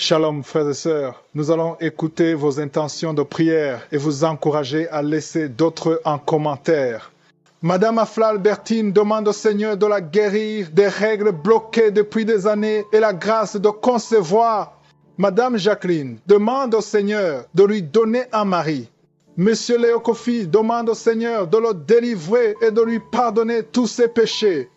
Shalom frères et sœurs, nous allons écouter vos intentions de prière et vous encourager à laisser d'autres en commentaire. Madame Afla Albertine demande au Seigneur de la guérir des règles bloquées depuis des années et la grâce de concevoir. Madame Jacqueline demande au Seigneur de lui donner un mari. Monsieur Léo Kofi demande au Seigneur de le délivrer et de lui pardonner tous ses péchés.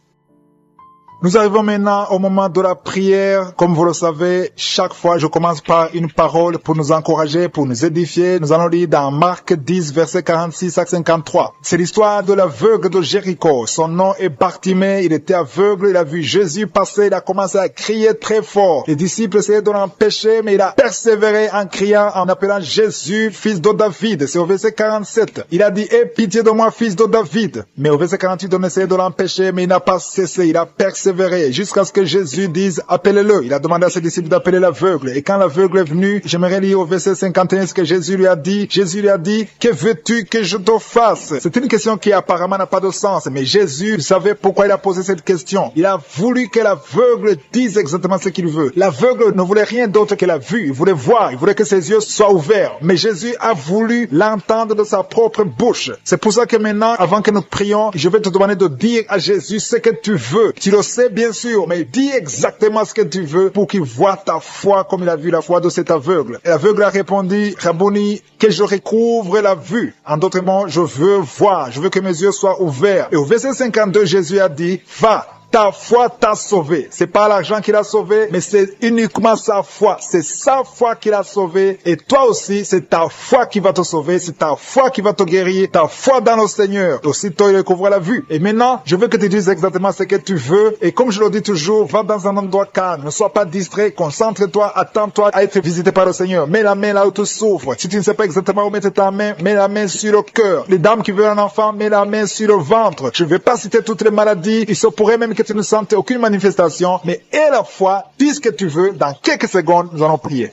Nous arrivons maintenant au moment de la prière. Comme vous le savez, chaque fois je commence par une parole pour nous encourager, pour nous édifier. Nous allons lire dans Marc 10, versets 46 à 53. C'est l'histoire de l'aveugle de Jéricho. Son nom est Bartimée, il était aveugle, il a vu Jésus passer, il a commencé à crier très fort. Les disciples essayaient de l'empêcher, mais il a persévéré en criant, en appelant Jésus, fils de David. C'est au verset 47. Il a dit, aie pitié de moi, fils de David. Mais au verset 48, on essayait de l'empêcher, mais il n'a pas cessé, il a persévéré. Jusqu'à ce que Jésus dise appelez-le. Il a demandé à ses disciples d'appeler l'aveugle. Et quand l'aveugle est venu, j'aimerais lire au verset 51 ce que Jésus lui a dit. Jésus lui a dit, que veux-tu que je te fasse? C'est une question qui apparemment n'a pas de sens. Mais Jésus savait pourquoi il a posé cette question. Il a voulu que l'aveugle dise exactement ce qu'il veut. L'aveugle ne voulait rien d'autre que la vue. Il voulait voir. Il voulait que ses yeux soient ouverts. Mais Jésus a voulu l'entendre de sa propre bouche. C'est pour ça que maintenant, avant que nous prions, je vais te demander de dire à Jésus ce que tu veux. Tu le sais bien sûr, mais dis exactement ce que tu veux pour qu'il voie ta foi comme il a vu la foi de cet aveugle. Et l'aveugle a répondu, Rabboni, que je recouvre la vue. En d'autres mots, je veux voir, je veux que mes yeux soient ouverts. Et au verset 52, Jésus a dit, va. Ta foi t'a sauvé. C'est pas l'argent qui l'a sauvé, mais c'est uniquement sa foi. C'est sa foi qui l'a sauvé. Et toi aussi, c'est ta foi qui va te sauver. C'est ta foi qui va te guérir. Ta foi dans le Seigneur. Aussitôt, il recouvre la vue. Et maintenant, je veux que tu dises exactement ce que tu veux. Et comme je le dis toujours, va dans un endroit calme. Ne sois pas distrait. Concentre-toi. Attends-toi à être visité par le Seigneur. Mets la main là où tu souffres. Si tu ne sais pas exactement où mettre ta main, mets la main sur le cœur. Les dames qui veulent un enfant, mets la main sur le ventre. Je ne vais pas citer toutes les maladies. Il se pourrait même que tu ne sentes aucune manifestation, mais aie la foi, dis ce que tu veux, dans quelques secondes, nous allons prier.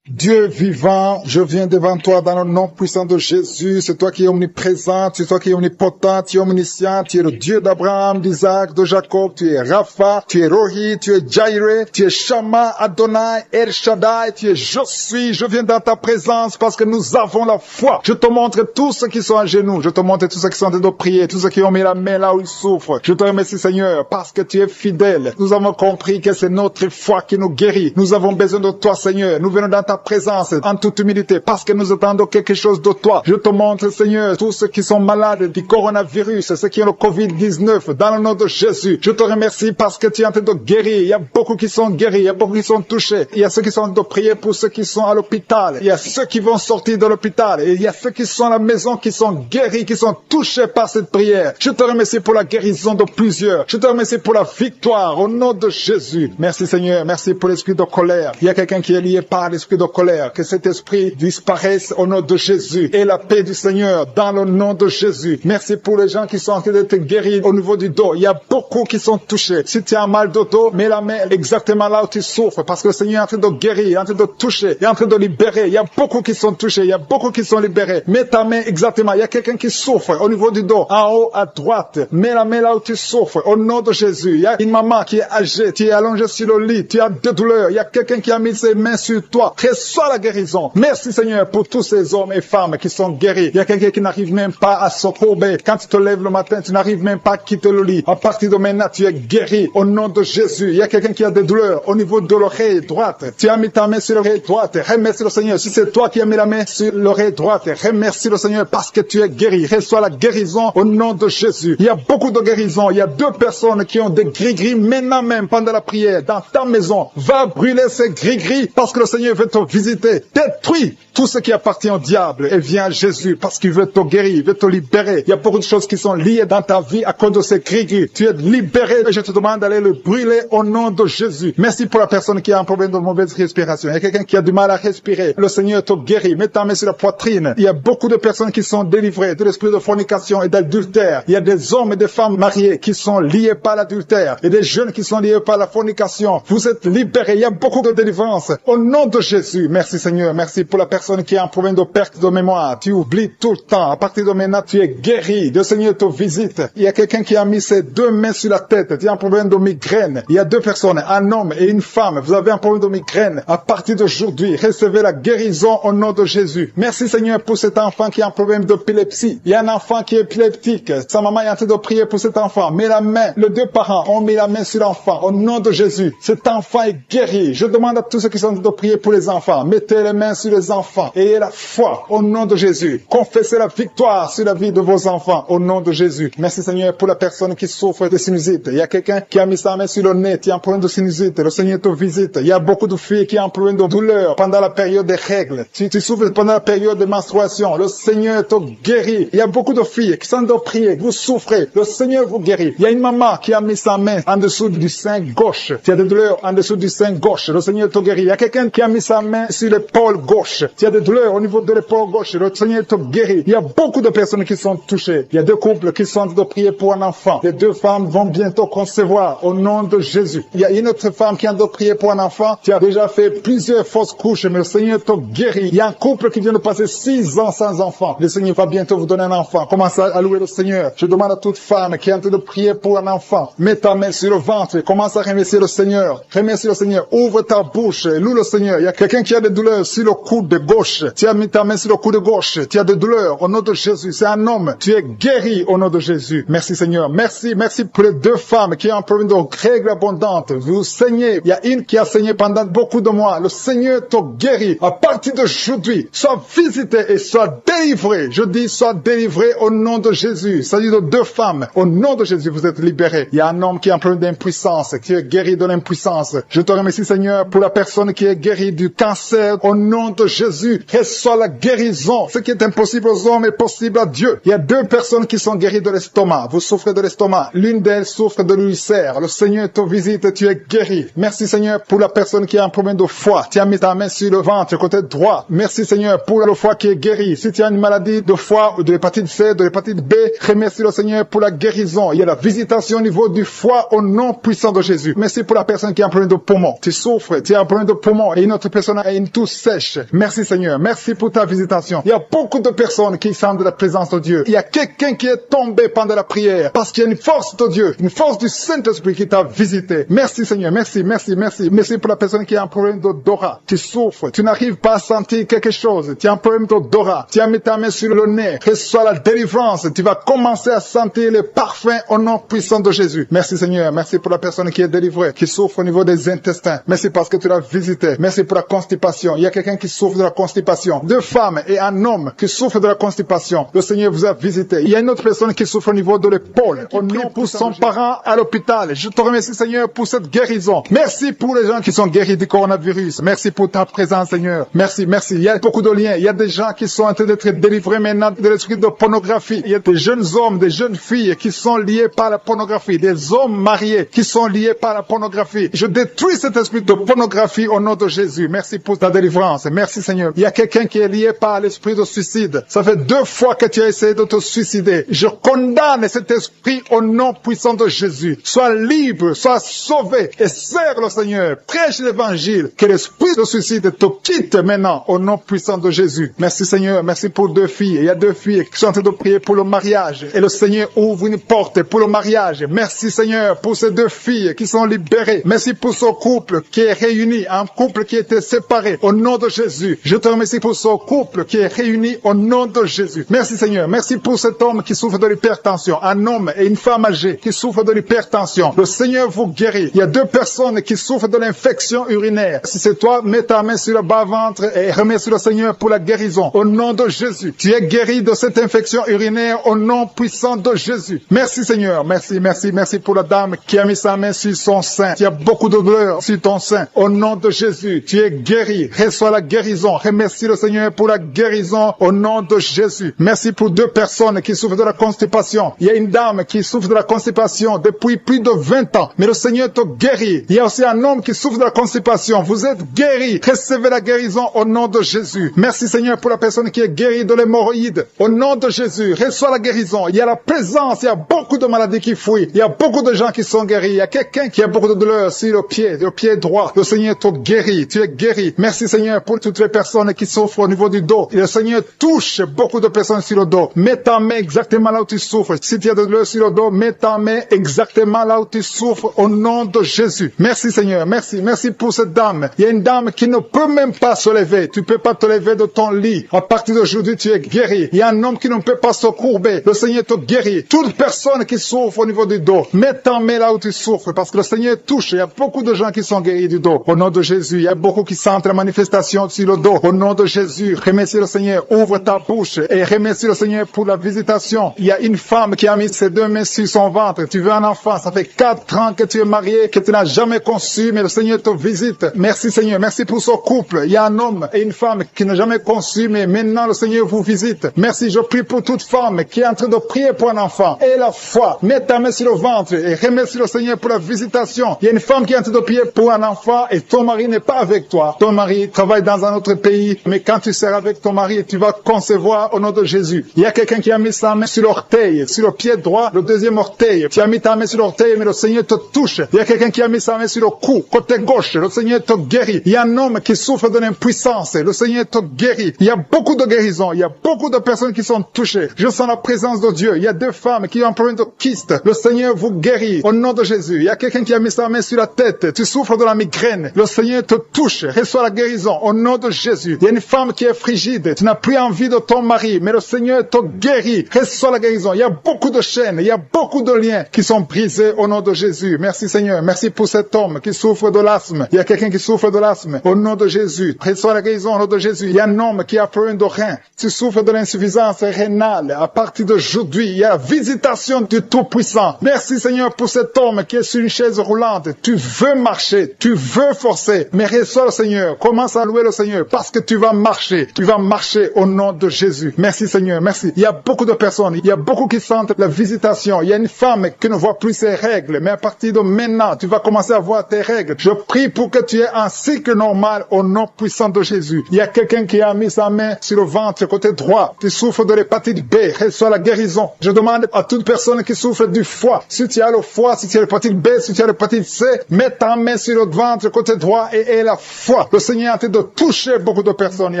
Dieu vivant, je viens devant toi dans le nom puissant de Jésus. C'est toi qui es omniprésent, c'est toi qui es omnipotent, tu es omniscient, tu es le Dieu d'Abraham, d'Isaac, de Jacob, tu es Rapha, tu es Rohi, tu es Jireh, tu es Shama, Adonai, El Shaddai, tu es Je suis. Je viens dans ta présence parce que nous avons la foi. Je te montre tous ceux qui sont à genoux, je te montre tous ceux qui sont en train de prier, tous ceux qui ont mis la main là où ils souffrent. Je te remercie Seigneur parce que tu es fidèle. Nous avons compris que c'est notre foi qui nous guérit. Nous avons besoin de toi Seigneur. Nous venons dans ta présence en toute humilité parce que nous attendons quelque chose de toi. Je te montre Seigneur tous ceux qui sont malades du coronavirus, ceux qui ont le Covid-19 dans le nom de Jésus. Je te remercie parce que tu es en train de guérir. Il y a beaucoup qui sont guéris, il y a beaucoup qui sont touchés. Il y a ceux qui sont en train de prier pour ceux qui sont à l'hôpital. Il y a ceux qui vont sortir de l'hôpital. Et il y a ceux qui sont à la maison qui sont guéris, qui sont touchés par cette prière. Je te remercie pour la guérison de plusieurs. Je te remercie pour la victoire au nom de Jésus. Merci Seigneur, merci pour l'esprit de colère. Il y a quelqu'un qui est lié par l'esprit de colère, que cet esprit disparaisse au nom de Jésus et la paix du Seigneur dans le nom de Jésus. Merci pour les gens qui sont en train d'être guéris au niveau du dos. Il y a beaucoup qui sont touchés. Si tu as mal de dos, mets la main exactement là où tu souffres parce que le Seigneur est en train de guérir, il est en train de toucher, il est en train de libérer. Il y a beaucoup qui sont touchés, il y a beaucoup qui sont libérés. Mets ta main exactement. Il y a quelqu'un qui souffre au niveau du dos, en haut à droite. Mets la main là où tu souffres au nom de Jésus. Il y a une maman qui est âgée, tu es allongée sur le lit, tu as des douleurs. Il y a quelqu'un qui a mis ses mains sur toi. Reçois la guérison. Merci Seigneur pour tous ces hommes et femmes qui sont guéris. Il y a quelqu'un qui n'arrive même pas à se courber. Quand tu te lèves le matin, tu n'arrives même pas à quitter le lit. À partir de maintenant, tu es guéri au nom de Jésus. Il y a quelqu'un qui a des douleurs au niveau de l'oreille droite. Tu as mis ta main sur l'oreille droite. Remercie le Seigneur. Si c'est toi qui as mis la main sur l'oreille droite, remercie le Seigneur parce que tu es guéri. Reçois la guérison au nom de Jésus. Il y a beaucoup de guérisons. Il y a 2 personnes qui ont des gris-gris maintenant même pendant la prière dans ta maison. Va brûler ces gris-gris parce que le Seigneur veut te visiter. Détruis tout ce qui appartient au diable et viens à Jésus parce qu'il veut te guérir, il veut te libérer. Il y a beaucoup de choses qui sont liées dans ta vie à cause de ces gris-gris. Tu es libéré et je te demande d'aller le brûler au nom de Jésus. Merci pour la personne qui a un problème de mauvaise respiration. Il y a quelqu'un qui a du mal à respirer. Le Seigneur te guérit. Mets ta main sur la poitrine. Il y a beaucoup de personnes qui sont délivrées de l'esprit de fornication et d'adultère. Il y a des hommes et des femmes mariés qui sont liés par l'adultère et des jeunes qui sont liés par la fornication. Vous êtes libérés. Il y a beaucoup de délivrance au nom de Jésus. Jésus. Merci Seigneur. Merci pour la personne qui est en problème de perte de mémoire. Tu oublies tout le temps. À partir de maintenant, tu es guéri. Le Seigneur te visite. Il y a quelqu'un qui a mis ses deux mains sur la tête. Tu as un problème de migraine. Il y a deux personnes, un homme et une femme. Vous avez un problème de migraine. À partir d'aujourd'hui, recevez la guérison au nom de Jésus. Merci Seigneur pour cet enfant qui a un problème d'épilepsie. Il y a un enfant qui est épileptique. Sa maman est en train de prier pour cet enfant. Mets la main. Les deux parents ont mis la main sur l'enfant. Au nom de Jésus, cet enfant est guéri. Je demande à tous ceux qui sont en train de prier pour les enfants. Mettez les mains sur les enfants. Ayez la foi au nom de Jésus. Confessez la victoire sur la vie de vos enfants au nom de Jésus. Merci Seigneur pour la personne qui souffre de sinusite. Il y a quelqu'un qui a mis sa main sur le nez. Tu as un problème de sinusite. Le Seigneur te visite. Il y a beaucoup de filles qui ont un problème de douleur pendant la période des règles. Tu souffres pendant la période de menstruation. Le Seigneur te guérit. Il y a beaucoup de filles qui sont de prier. Vous souffrez. Le Seigneur vous guérit. Il y a une maman qui a mis sa main en dessous du sein gauche. Tu as des douleurs en dessous du sein gauche. Le Seigneur te guérit. Il y a quelqu'un qui a mis sa main sur l'épaule gauche. Tu as des douleurs au niveau de l'épaule gauche. Le Seigneur te guérit. Il y a beaucoup de personnes qui sont touchées. Il y a deux couples qui sont en train de prier pour un enfant. Les deux femmes vont bientôt concevoir au nom de Jésus. Il y a une autre femme qui est en train de prier pour un enfant. Tu as déjà fait plusieurs fausses couches, mais le Seigneur te guérit. Il y a un couple qui vient de passer 6 ans sans enfant. Le Seigneur va bientôt vous donner un enfant. Commence à louer le Seigneur. Je demande à toute femme qui est en train de prier pour un enfant. Mets ta main sur le ventre. Commence à remercier le Seigneur. Remercie le Seigneur. Ouvre ta bouche. Loue le Seigneur. Il y a quelqu'un qui a des douleurs sur le coude de gauche. Tu as mis ta main sur le coude gauche. Tu as des douleurs au nom de Jésus. C'est un homme. Tu es guéri au nom de Jésus. Merci Seigneur. Merci pour les deux femmes qui ont un problème de règles abondantes. Vous saignez. Il y a une qui a saigné pendant beaucoup de mois. Le Seigneur te guérit. À partir d'aujourd'hui, sois visité et sois délivré. Je dis sois délivré au nom de Jésus. Il s'agit de deux femmes. Au nom de Jésus, vous êtes libérés. Il y a un homme qui a un problème d'impuissance, qui est guéri de l'impuissance. Je te remercie Seigneur pour la personne qui est guérie du cancer. Au nom de Jésus, reçois la guérison. Ce qui est impossible aux hommes est possible à Dieu. Il y a deux personnes qui sont guéries de l'estomac. Vous souffrez de l'estomac. L'une d'elles souffre de l'ulcère. Le Seigneur te visite et tu es guéri. Merci Seigneur pour la personne qui a un problème de foie. Tu as mis ta main sur le ventre, côté droit. Merci Seigneur pour le foie qui est guéri. Si tu as une maladie de foie ou de l'hépatite C, de l'hépatite B, remercie le Seigneur pour la guérison. Il y a la visitation au niveau du foie au nom puissant de Jésus. Merci pour la personne qui a un problème de poumon. Tu souffres, tu as un problème de poumon et une autre personne a une toux sèche. Merci Seigneur. Merci pour ta visitation. Il y a beaucoup de personnes qui sentent la présence de Dieu. Il y a quelqu'un qui est tombé pendant la prière parce qu'il y a une force de Dieu, une force du Saint-Esprit qui t'a visité. Merci Seigneur. Merci pour la personne qui a un problème d'odorat. Tu souffres, tu n'arrives pas à sentir quelque chose. Tu as un problème d'odorat. Tu as mis ta main sur le nez. Reçois la délivrance. Tu vas commencer à sentir les parfums au nom puissant de Jésus. Merci Seigneur. Merci pour la personne qui est délivrée, qui souffre au niveau des intestins. Merci parce que tu l'as visité. Merci pour la constipation. Il y a quelqu'un qui souffre de la constipation. Deux femmes et un homme qui souffrent de la constipation. Le Seigneur vous a visité. Il y a une autre personne qui souffre au niveau de l'épaule. On prie pour son parent à l'hôpital. Je te remercie Seigneur pour cette guérison. Merci pour les gens qui sont guéris du coronavirus. Merci pour ta présence Seigneur. Merci. Il y a beaucoup de liens. Il y a des gens qui sont en train d'être délivrés maintenant de l'esprit de pornographie. Il y a des jeunes hommes, des jeunes filles qui sont liés par la pornographie. Des hommes mariés qui sont liés par la pornographie. Je détruis cet esprit de pornographie au nom de Jésus. Merci pour ta délivrance. Merci Seigneur. Il y a quelqu'un qui est lié par l'esprit de suicide. Ça fait 2 fois que tu as essayé de te suicider. Je condamne cet esprit au nom puissant de Jésus. Sois libre, sois sauvé et sers le Seigneur. Prêche l'évangile. Que l'esprit de suicide te quitte maintenant au nom puissant de Jésus. Merci Seigneur. Merci pour 2 filles. Il y a 2 filles qui sont en train de prier pour le mariage. Et le Seigneur ouvre une porte pour le mariage. Merci Seigneur pour ces 2 filles qui sont libérées. Merci pour ce couple qui est réuni. Un couple qui était séparé au nom de Jésus. Je te remercie pour ce couple qui est réuni au nom de Jésus. Merci Seigneur. Merci pour cet homme qui souffre de l'hypertension. Un homme et une femme âgée qui souffrent de l'hypertension. Le Seigneur vous guérit. Il y a 2 personnes qui souffrent de l'infection urinaire. Si c'est toi, mets ta main sur le bas-ventre et remercie le Seigneur pour la guérison. Au nom de Jésus. Tu es guéri de cette infection urinaire au nom puissant de Jésus. Merci Seigneur. Merci pour la dame qui a mis sa main sur son sein. Il y a beaucoup de douleur sur ton sein. Au nom de Jésus, tu es guéri. Reçois la guérison. Remercie le Seigneur pour la guérison au nom de Jésus. Merci pour 2 personnes qui souffrent de la constipation. Il y a une dame qui souffre de la constipation depuis plus de 20 ans. Mais le Seigneur te guérit. Il y a aussi un homme qui souffre de la constipation. Vous êtes guéris. Recevez la guérison au nom de Jésus. Merci Seigneur pour la personne qui est guérie de l'hémorroïde. Au nom de Jésus, reçois la guérison. Il y a la présence. Il y a beaucoup de maladies qui fuient. Il y a beaucoup de gens qui sont guéris. Il y a quelqu'un qui a beaucoup de douleur sur le pied droit. Le Seigneur te guérit. Tu es guéri. Jésus. Merci Seigneur pour toutes les personnes qui souffrent au niveau du dos. Et le Seigneur touche beaucoup de personnes sur le dos. Mets ta main exactement là où tu souffres. Si tu as de douleur sur le dos, mets ta main exactement là où tu souffres au nom de Jésus. Merci Seigneur, merci. Merci pour cette dame. Il y a une dame qui ne peut même pas se lever. Tu ne peux pas te lever de ton lit. À partir d'aujourd'hui, tu es guéri. Il y a un homme qui ne peut pas se courber. Le Seigneur te guérit. Toute personne qui souffre au niveau du dos, mets ta main là où tu souffres parce que le Seigneur touche. Il y a beaucoup de gens qui sont guéris du dos. Au nom de Jésus, il y a beaucoup qui sentent la manifestation sur le dos. Au nom de Jésus, remercie le Seigneur. Ouvre ta bouche et remercie le Seigneur pour la visitation. Il y a une femme qui a mis ses deux mains sur son ventre. Tu veux un enfant. Ça fait 4 ans que tu es marié, que tu n'as jamais conçu, mais le Seigneur te visite. Merci Seigneur. Merci pour ce couple. Il y a un homme et une femme qui n'a jamais conçu, mais maintenant le Seigneur vous visite. Merci. Je prie pour toute femme qui est en train de prier pour un enfant. Et la foi. Mets ta main sur le ventre et remercie le Seigneur pour la visitation. Il y a une femme qui est en train de prier pour un enfant et ton mari n'est pas avec toi. Ton mari travaille dans un autre pays, mais quand tu seras avec ton mari, tu vas concevoir au nom de Jésus. Il y a quelqu'un qui a mis sa main sur l'orteil, sur le pied droit, le deuxième orteil. Tu as mis ta main sur l'orteil, mais le Seigneur te touche. Il y a quelqu'un qui a mis sa main sur le cou, côté gauche. Le Seigneur te guérit. Il y a un homme qui souffre de l'impuissance. Le Seigneur te guérit. Il y a beaucoup de guérisons. Il y a beaucoup de personnes qui sont touchées. Je sens la présence de Dieu. Il y a 2 femmes qui ont un problème de kyste. Le Seigneur vous guérit au nom de Jésus. Il y a quelqu'un qui a mis sa main sur la tête. Tu souffres de la migraine. Le Seigneur te touche. Reçois la guérison au nom de Jésus. Il y a une femme qui est frigide. Tu n'as plus envie de ton mari, mais le Seigneur te guérit. Reçois la guérison. Il y a beaucoup de chaînes. Il y a beaucoup de liens qui sont brisés au nom de Jésus. Merci Seigneur. Merci pour cet homme qui souffre de l'asthme. Il y a quelqu'un qui souffre de l'asthme au nom de Jésus. Reçois la guérison au nom de Jésus. Il y a un homme qui a problème de rein. Tu souffres de l'insuffisance rénale. À partir d'aujourd'hui, il y a la visitation du Tout-Puissant. Merci Seigneur pour cet homme qui est sur une chaise roulante. Tu veux marcher, tu veux forcer, mais reçois le Seigneur. Commence à louer le Seigneur parce que tu vas marcher. Tu vas marcher au nom de Jésus. Merci Seigneur, merci. Il y a beaucoup de personnes, il y a beaucoup qui sentent la visitation. Il y a une femme qui ne voit plus ses règles, mais à partir de maintenant, tu vas commencer à voir tes règles. Je prie pour que tu aies un cycle normal au nom puissant de Jésus. Il y a quelqu'un qui a mis sa main sur le ventre côté droit. Tu souffres de l'hépatite B, reçois la guérison. Je demande à toute personne qui souffre du foie, si tu as le foie, si tu as l'hépatite B, si tu as l'hépatite C, mets ta main sur le ventre côté droit et aie la foi. Le Seigneur est en train de toucher beaucoup de personnes. Il y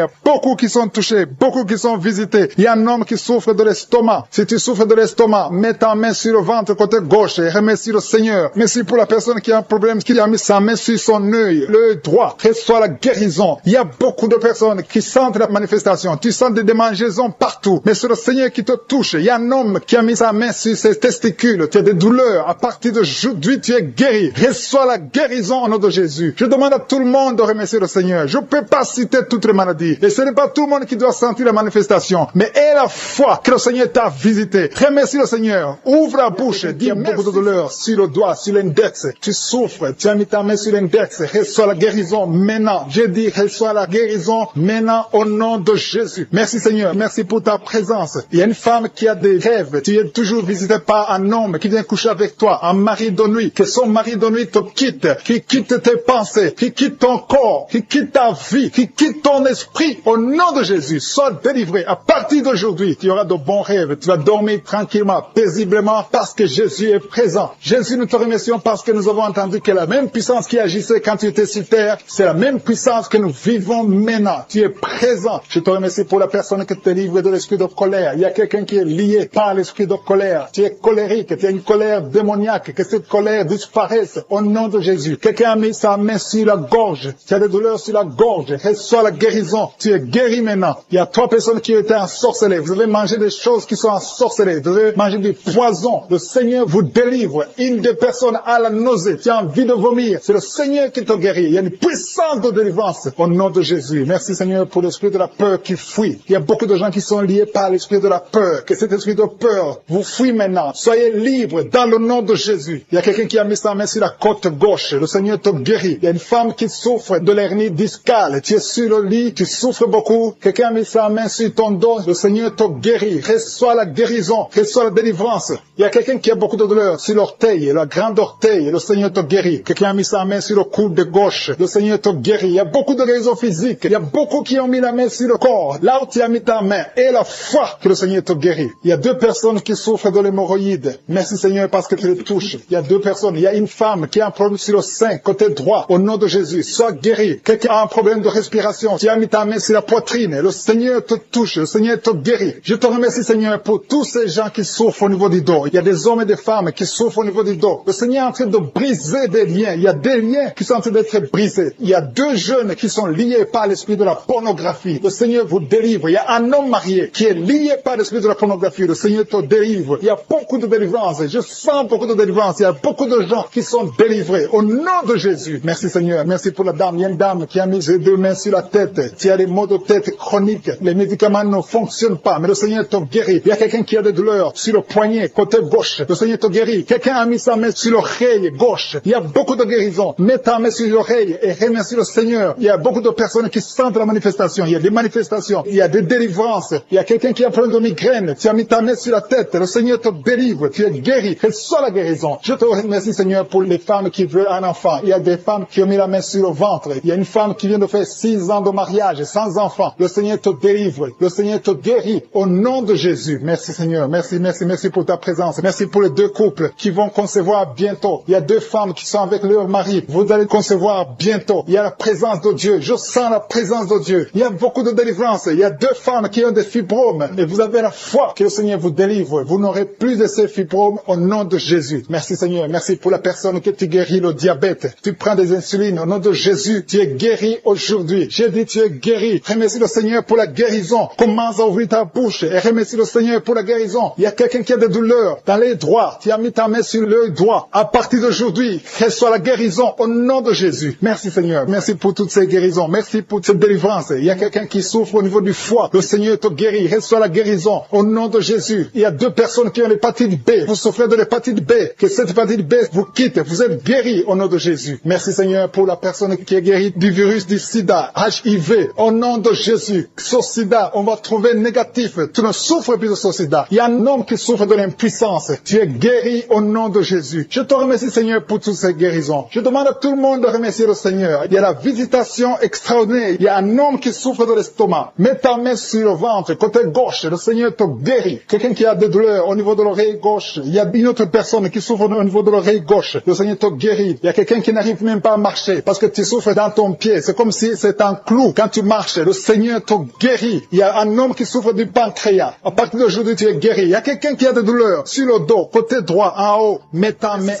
a beaucoup qui sont touchés, beaucoup qui sont visités. Il y a un homme qui souffre de l'estomac. Si tu souffres de l'estomac, mets ta main sur le ventre côté gauche et remercie le Seigneur. Merci pour la personne qui a un problème, qui a mis sa main sur son œil, l'œil droit. Reçois la guérison. Il y a beaucoup de personnes qui sentent la manifestation. Tu sens des démangeaisons partout. Mais c'est le Seigneur qui te touche. Il y a un homme qui a mis sa main sur ses testicules. Tu as des douleurs. À partir d'aujourd'hui, tu es guéri. Reçois la guérison au nom de Jésus. Je demande à tout le monde de remercier le Seigneur. Je ne peux pas citer toutes les maladies. Et ce n'est pas tout le monde qui doit sentir la manifestation. Mais aie la foi que le Seigneur t'a visité. Remercie le Seigneur. Ouvre la bouche. Dis beaucoup de douleur sur le doigt, sur l'index. Tu souffres. Tu as mis ta main sur l'index. Reçois la guérison maintenant. Je dis, reçois la guérison maintenant au nom de Jésus. Merci Seigneur. Merci pour ta présence. Il y a une femme qui a des rêves. Tu es toujours visité par un homme qui vient coucher avec toi. Un mari de nuit. Que son mari de nuit te quitte. Qui quitte tes pensées. Qui quitte ton corps. Qui quitte ta vie. Qui quitte ton esprit. Au nom de Jésus. Sois délivré. À partir d'aujourd'hui, tu auras de bons rêves. Tu vas dormir tranquillement, paisiblement, parce que Jésus est présent. Jésus, nous te remercions parce que nous avons entendu que la même puissance qui agissait quand tu étais sur terre, c'est la même puissance que nous vivons maintenant. Tu es présent. Je te remercie pour la personne qui te livre de l'esprit de colère. Il y a quelqu'un qui est lié par l'esprit de colère. Tu es colérique. Tu as une colère démoniaque. Que cette colère disparaisse au nom de Jésus. Quelqu'un a mis sa main sur la gorge. Tu as des douleurs sur la gorge. Reçois la guérison. Tu es guéri maintenant. Il y a 3 personnes qui ont été ensorcelées. Vous avez mangé des choses qui sont ensorcelées. Vous avez mangé du poison. Le Seigneur vous délivre. Une des personnes a la nausée. Tu as envie de vomir. C'est le Seigneur qui te guérit. Il y a une puissance de délivrance au nom de Jésus. Merci Seigneur pour l'esprit de la peur qui fuit. Il y a beaucoup de gens qui sont liés par l'esprit de la peur. Que cet esprit de peur vous fuit maintenant. Soyez libres dans le nom de Jésus. Il y a quelqu'un qui a mis sa main sur la côte gauche. Le Seigneur te guérit. Il y a une femme qui souffre de l'hernie discale. Tu es sur le lit. Tu souffres beaucoup. Quelqu'un a mis sa main sur ton dos. Le Seigneur te guérit. Reçois la guérison. Reçois la délivrance. Il y a quelqu'un qui a beaucoup de douleur sur l'orteil, la grande orteil. Le Seigneur te guérit. Quelqu'un a mis sa main sur le coude de gauche. Le Seigneur te guérit. Il y a beaucoup de guérisons physiques. Il y a beaucoup qui ont mis la main sur le corps. Là où tu as mis ta main. Et la foi que le Seigneur te guérit. Il y a 2 personnes qui souffrent de l'hémorroïde. Merci Seigneur parce que tu les touches. Il y a 2 personnes. Il y a une femme qui a un problème sur le sein, côté droit. Au nom de Jésus, sois guéri. Quelqu'un a un problème de respiration. Tu as mis ta main sur la poitrine. Le Seigneur te touche. Le Seigneur te guérit. Je te remercie, Seigneur, pour tous ces gens qui souffrent au niveau du dos. Il y a des hommes et des femmes qui souffrent au niveau du dos. Le Seigneur est en train de briser des liens. Il y a des liens qui sont en train d'être brisés. Il y a 2 jeunes qui sont liés par l'esprit de la pornographie. Le Seigneur vous délivre. Il y a un homme marié qui est lié par l'esprit de la pornographie. Le Seigneur te délivre. Il y a beaucoup de délivrance. Je sens beaucoup de délivrance. Il y a beaucoup de gens qui sont délivrés. Au nom de Jésus. Merci, Seigneur. Merci pour la dame. Il y a une dame qui a mis ses 2 mains sur la tête. Tu as des maux de tête chroniques. Les médicaments ne fonctionnent pas. Mais le Seigneur te guérit. Il y a quelqu'un qui a des douleurs sur le poignet, côté gauche. Le Seigneur te guérit. Quelqu'un a mis sa main sur l'oreille gauche. Il y a beaucoup de guérisons. Mets ta main sur l'oreille et remercie le Seigneur. Il y a beaucoup de personnes qui sentent la manifestation. Il y a des manifestations. Il y a des délivrances. Il y a quelqu'un qui a un problème de migraine. Tu as mis ta main sur la tête. Le Seigneur te délivre. Tu es guéri. Reçois la guérison. Je te remercie, Seigneur, pour les femmes qui veulent un enfant. Il y a des femmes qui ont mis la main sur le ventre. Il y a une femme qui vient de faire 6 ans de mariage sans enfant. Le Seigneur te délivre. Le Seigneur te guérit. Au nom de Jésus. Merci, Seigneur. Merci, merci, merci pour ta présence. Merci pour les 2 couples qui vont concevoir bientôt. Il y a 2 femmes qui sont avec leur mari. Vous allez concevoir bientôt. Il y a la présence de Dieu. Je sens la présence de Dieu. Il y a beaucoup de délivrance. Il y a 2 femmes qui ont des fibromes. Et vous avez la foi que le Seigneur vous délivre. Vous n'aurez plus de ces fibromes au nom de Jésus. Merci, Seigneur. Merci pour la personne que tu guéris le diabète. Tu prends des insulines au nom de Jésus. Tu es guéri aujourd'hui. J'ai dit tu es guéri. Remercie le Seigneur pour la guérison. Commence à ouvrir ta bouche et remercie le Seigneur pour la guérison. Il y a quelqu'un qui a des douleurs dans les droits. Tu as mis ta main sur l'œil droit. À partir d'aujourd'hui, reçois la guérison au nom de Jésus. Merci, Seigneur. Merci pour toutes ces guérisons. Merci pour cette délivrance. Il y a quelqu'un qui souffre au niveau du foie. Le Seigneur te guérit. Reçois la guérison au nom de Jésus. Il y a 2 personnes qui ont l'hépatite B. Vous souffrez de l'hépatite B. Que cette hépatite B vous quitte. Vous êtes guéris au nom de Jésus. Merci, Seigneur, pour la personne qui est guérie du virus du sida, HIV. Au nom de Jésus. Ce sida, on va trouver négatif. Tu ne souffres plus de ce sida. Il y a un homme qui souffre de l'impuissance. Tu es guéri au nom de Jésus. Je te remercie, Seigneur, pour toutes ces guérisons. Je demande à tout le monde de remercier le Seigneur. Il y a la visitation extraordinaire. Il y a un homme qui souffre de l'estomac. Mets ta main sur le ventre, côté gauche. Le Seigneur te guérit. Quelqu'un qui a des douleurs au niveau de l'oreille gauche. Il y a une autre personne qui souffre au niveau de l'oreille gauche. Le Seigneur te guérit. Il y a quelqu'un qui n'arrive même pas à marcher parce que tu souffres dans ton pied. C'est comme si c'est un clou. Quand tu marches, le Seigneur te guérit. Il y a un homme qui souffre du pancréas. À partir d'aujourd'hui, tu es guéri. Il y a quelqu'un qui a des douleurs sur le dos, côté droit, en haut. Mets ta main.